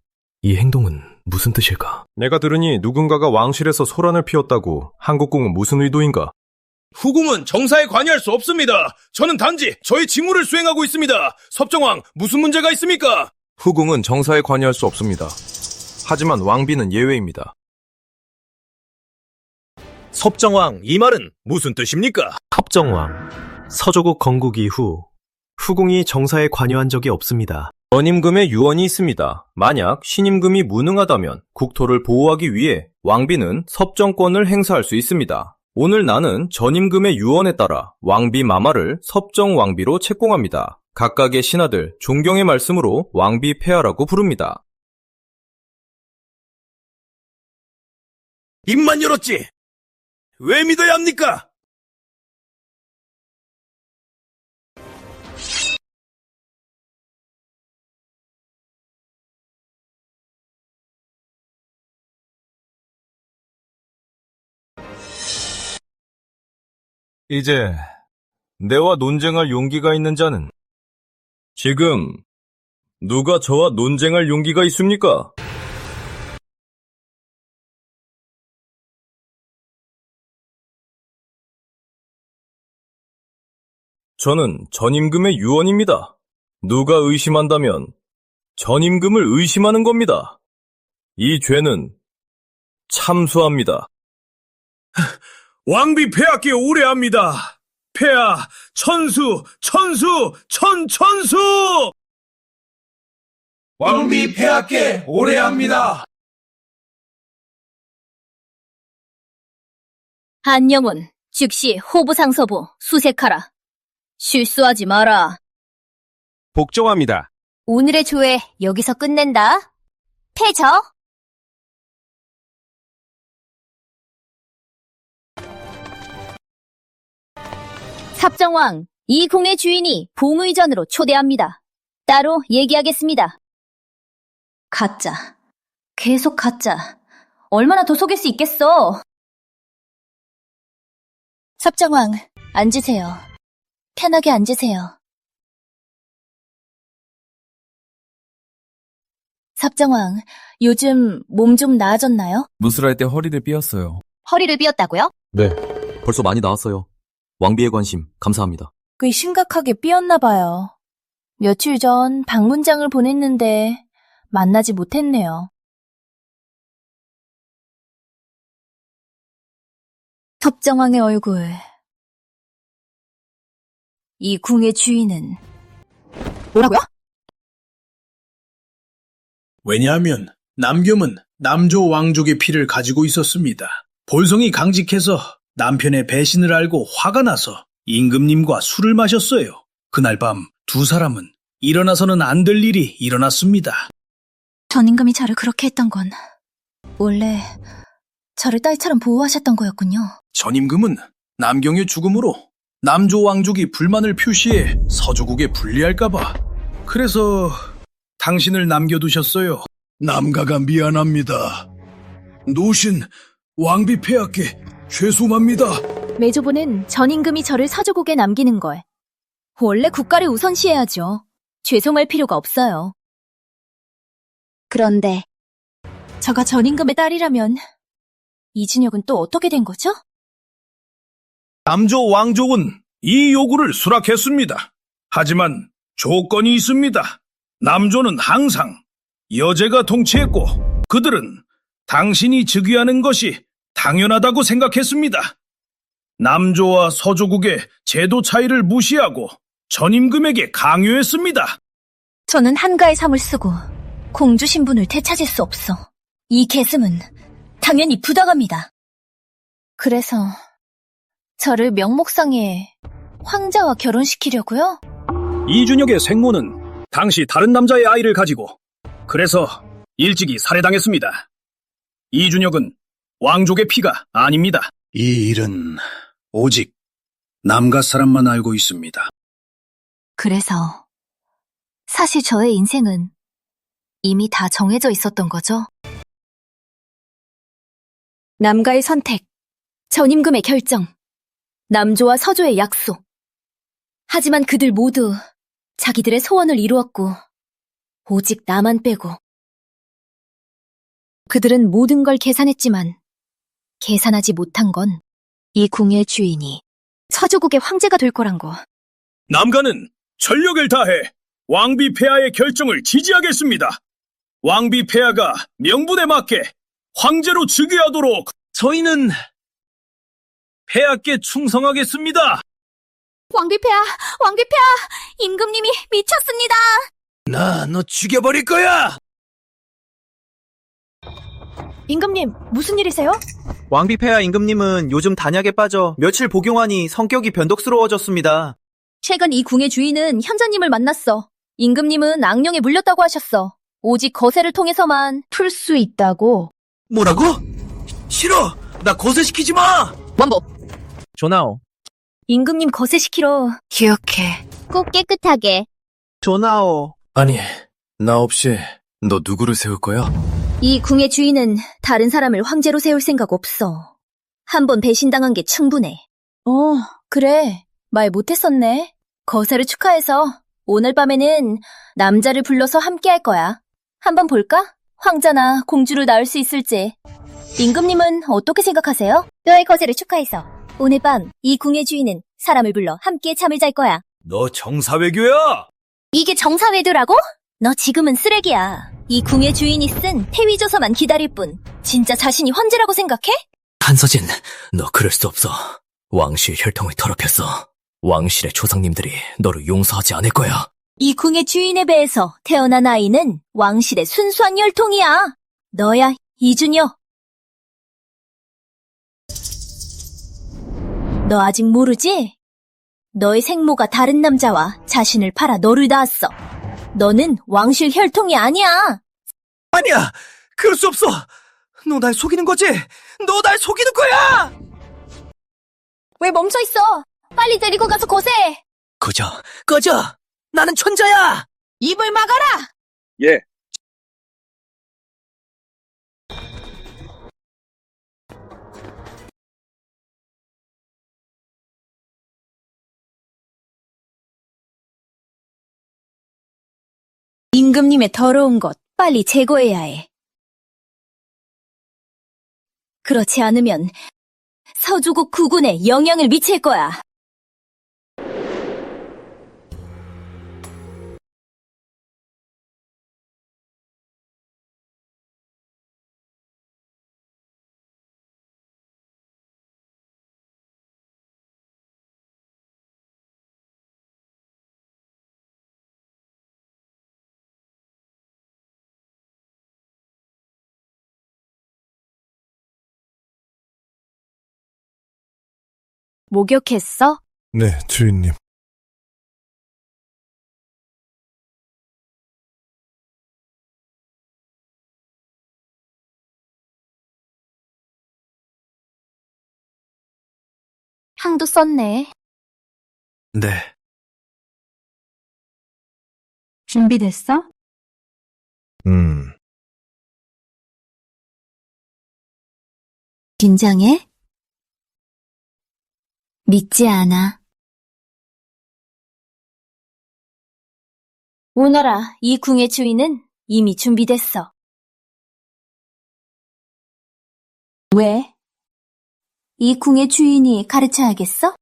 이 행동은 무슨 뜻일까?
내가 들으니 누군가가 왕실에서 소란을 피웠다고. 한국궁은 무슨 의도인가?
후궁은 정사에 관여할 수 없습니다. 저는 단지 저의 직무를 수행하고 있습니다. 섭정왕, 무슨 문제가 있습니까?
후궁은 정사에 관여할 수 없습니다. 하지만 왕비는 예외입니다.
섭정왕, 이 말은 무슨 뜻입니까?
섭정왕, 서조국 건국 이후 후궁이 정사에 관여한 적이 없습니다.
전임금의 유언이 있습니다. 만약 신임금이 무능하다면 국토를 보호하기 위해 왕비는 섭정권을 행사할 수 있습니다. 오늘 나는 전임금의 유언에 따라 왕비 마마를 섭정왕비로 책봉합니다. 각각의 신하들 존경의 말씀으로 왕비 폐하라고 부릅니다.
입만 열었지! 왜 믿어야 합니까?
이제 내와 논쟁할 용기가 있는 자는 지금 누가 저와 논쟁할 용기가 있습니까? 저는 전임금의 유언입니다. 누가 의심한다면 전임금을 의심하는 겁니다. 이 죄는 참수합니다.
왕비 폐하께 오래합니다. 폐하, 천수, 천천수!
왕비 폐하께 오래합니다.
한영훈, 즉시 호부상서부 수색하라. 실수하지 마라.
복종합니다.
오늘의 조회 여기서 끝낸다. 패저. 섭정왕, 이 궁의 주인이 봉의전으로 초대합니다. 따로 얘기하겠습니다. 가짜. 계속 가짜. 얼마나 더 속일 수 있겠어. 섭정왕, 앉으세요. 편하게 앉으세요. 섭정왕, 요즘 몸 좀 나아졌나요?
무술할 때 허리를 삐었어요.
허리를 삐었다고요?
네. 벌써 많이 나았어요. 왕비의 관심 감사합니다.
꽤 심각하게 삐었나 봐요. 며칠 전 방문장을 보냈는데 만나지 못했네요. 섭정왕의 얼굴. 이 궁의 주인은 뭐라고요?
왜냐하면 남겸은 남조 왕족의 피를 가지고 있었습니다. 볼성이 강직해서 남편의 배신을 알고 화가 나서 임금님과 술을 마셨어요. 그날 밤 두 사람은 일어나서는 안 될 일이 일어났습니다.
전 임금이 저를 그렇게 했던 건 원래 저를 딸처럼 보호하셨던 거였군요.
전 임금은 남경의 죽음으로 남조 왕족이 불만을 표시해 서조국에 불리할까봐 그래서 당신을 남겨두셨어요. 남가가 미안합니다. 노신 왕비 폐하께 죄송합니다.
메조보는 전 임금이 저를 서조국에 남기는 걸 원래 국가를 우선시해야죠. 죄송할 필요가 없어요. 그런데 저가 전 임금의 딸이라면 이준혁은 또 어떻게 된 거죠?
남조 왕족은 이 요구를 수락했습니다. 하지만 조건이 있습니다. 남조는 항상 여제가 통치했고 그들은 당신이 즉위하는 것이 당연하다고 생각했습니다. 남조와 서조국의 제도 차이를 무시하고 전임금에게 강요했습니다.
저는 한가의 삶을 쓰고 공주 신분을 되찾을 수 없어. 이 계승은 당연히 부당합니다. 그래서 저를 명목상에 황자와 결혼시키려고요?
이준혁의 생모는 당시 다른 남자의 아이를 가지고 그래서 일찍이 살해당했습니다. 이준혁은 왕족의 피가 아닙니다. 이 일은 오직 남가 사람만 알고 있습니다.
그래서 사실 저의 인생은 이미 다 정해져 있었던 거죠? 남가의 선택, 전임금의 결정, 남조와 서조의 약속. 하지만 그들 모두 자기들의 소원을 이루었고 오직 나만 빼고 그들은 모든 걸 계산했지만 계산하지 못한 건 이 궁의 주인이 서조국의 황제가 될 거란 거.
남가는 전력을 다해 왕비 폐하의 결정을 지지하겠습니다. 왕비 폐하가 명분에 맞게 황제로 즉위하도록 저희는 폐하께 충성하겠습니다.
왕비폐하, 임금님이 미쳤습니다.
나 너 죽여버릴 거야!
임금님, 무슨 일이세요?
왕비폐하 임금님은 요즘 단약에 빠져 며칠 복용하니 성격이 변덕스러워졌습니다.
최근 이 궁의 주인은 현자님을 만났어. 임금님은 악령에 물렸다고 하셨어. 오직 거세를 통해서만 풀 수 있다고.
뭐라고? 싫어! 나 거세시키지 마!
왕복!
조나오.
임금님 거세시키러 기억해.
꼭 깨끗하게.
조나오.
아니, 나 없이 너 누구를 세울 거야?
이 궁의 주인은 다른 사람을 황제로 세울 생각 없어. 한 번 배신당한 게 충분해. 그래. 말 못했었네. 거세를 축하해서 오늘 밤에는 남자를 불러서 함께 할 거야. 한번 볼까? 황자나 공주를 낳을 수 있을지. 임금님은 어떻게 생각하세요? 너의 거세를 축하해서 오늘 밤 이 궁의 주인은 사람을 불러 함께 잠을 잘 거야.
너 정사외교야!
이게 정사외도라고? 너 지금은 쓰레기야. 이 궁의 주인이 쓴 태위조서만 기다릴 뿐. 진짜 자신이 황제라고 생각해?
한서진, 너 그럴 수 없어. 왕실 혈통을 더럽혔어. 왕실의 조상님들이 너를 용서하지 않을 거야.
이 궁의 주인에 배해서 태어난 아이는 왕실의 순수한 혈통이야. 너야, 이준혁. 너 아직 모르지? 너의 생모가 다른 남자와 자신을 팔아 너를 낳았어. 너는 왕실 혈통이 아니야.
아니야! 그럴 수 없어! 너 날 속이는 거지? 너 날 속이는 거야!
왜 멈춰 있어? 빨리 데리고 가서 거세해.
꺼져! 나는 천자야!
입을 막아라!
예.
임금님의 더러운 것 빨리 제거해야 해. 그렇지 않으면 서조국 국군에 영향을 미칠 거야. 목욕했어?
네, 주인님.
향도 썼네.
네.
준비됐어? 긴장해? 믿지 않아. 오너라, 이 궁의 주인은 이미 준비됐어. 왜? 이 궁의 주인이 가르쳐야겠어?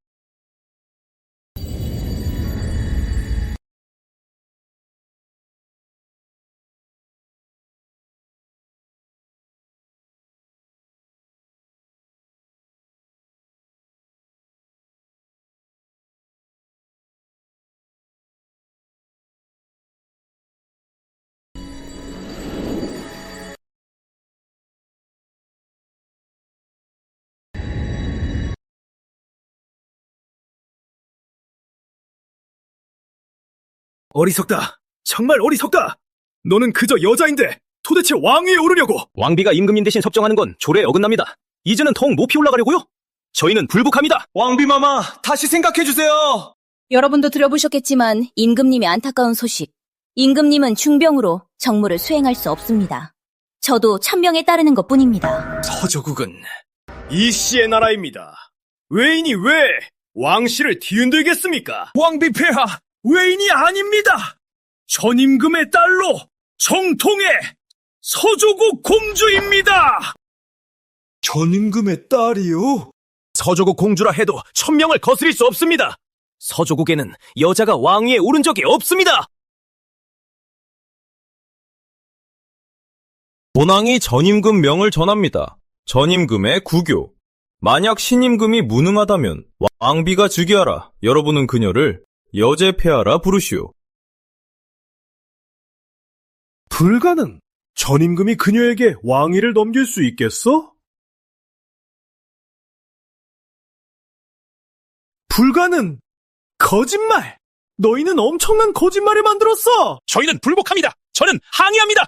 어리석다. 정말 어리석다. 너는 그저 여자인데 도대체 왕위에 오르려고.
왕비가 임금님 대신 섭정하는 건 조례에 어긋납니다. 이제는 더욱 높이 올라가려고요? 저희는 불복합니다.
왕비마마, 다시 생각해주세요.
여러분도 들어보셨겠지만 임금님의 안타까운 소식. 임금님은 중병으로 정무를 수행할 수 없습니다. 저도 천명에 따르는 것뿐입니다.
서조국은 이 씨의 나라입니다. 외인이 왜 왕실을 뒤흔들겠습니까? 왕비 폐하, 외인이 아닙니다. 전임금의 딸로 정통의 서조국 공주입니다. 전임금의 딸이요?
서조국 공주라 해도 천명을 거스릴 수 없습니다. 서조국에는 여자가 왕위에 오른 적이 없습니다.
본왕이 전임금 명을 전합니다. 전임금의 구교. 만약 신임금이 무능하다면 왕비가 즉위하라. 여러분은 그녀를 여제폐하라 부르시오.
불가능. 전임금이 그녀에게 왕위를 넘길 수 있겠어? 불가능. 거짓말. 너희는 엄청난 거짓말을 만들었어.
저희는 불복합니다. 저는 항의합니다.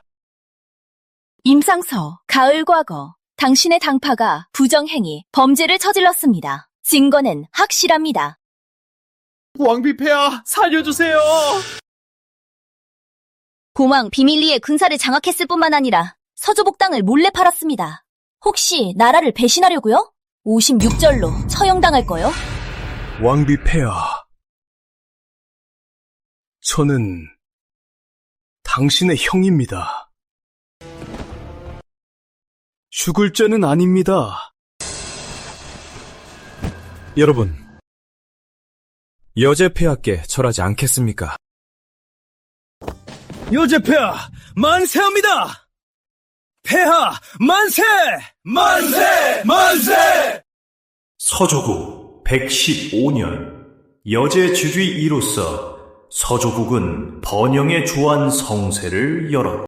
임상서, 가을 과거, 당신의 당파가 부정행위, 범죄를 저질렀습니다. 증거는 확실합니다.
왕비 폐하, 살려주세요.
공왕 비밀리에 군사를 장악했을 뿐만 아니라 서조복 땅을 몰래 팔았습니다. 혹시 나라를 배신하려고요? 56절로 처형당할 거요?
왕비 폐하, 저는 당신의 형입니다. 죽을 죄는 아닙니다.
여러분, 여제폐하께 절하지 않겠습니까?
여제폐하, 만세합니다! 폐하, 만세! 만세! 만세!
서조국 115년 여제 즉위 이로써 서조국은 번영의 주한 성세를 열었다.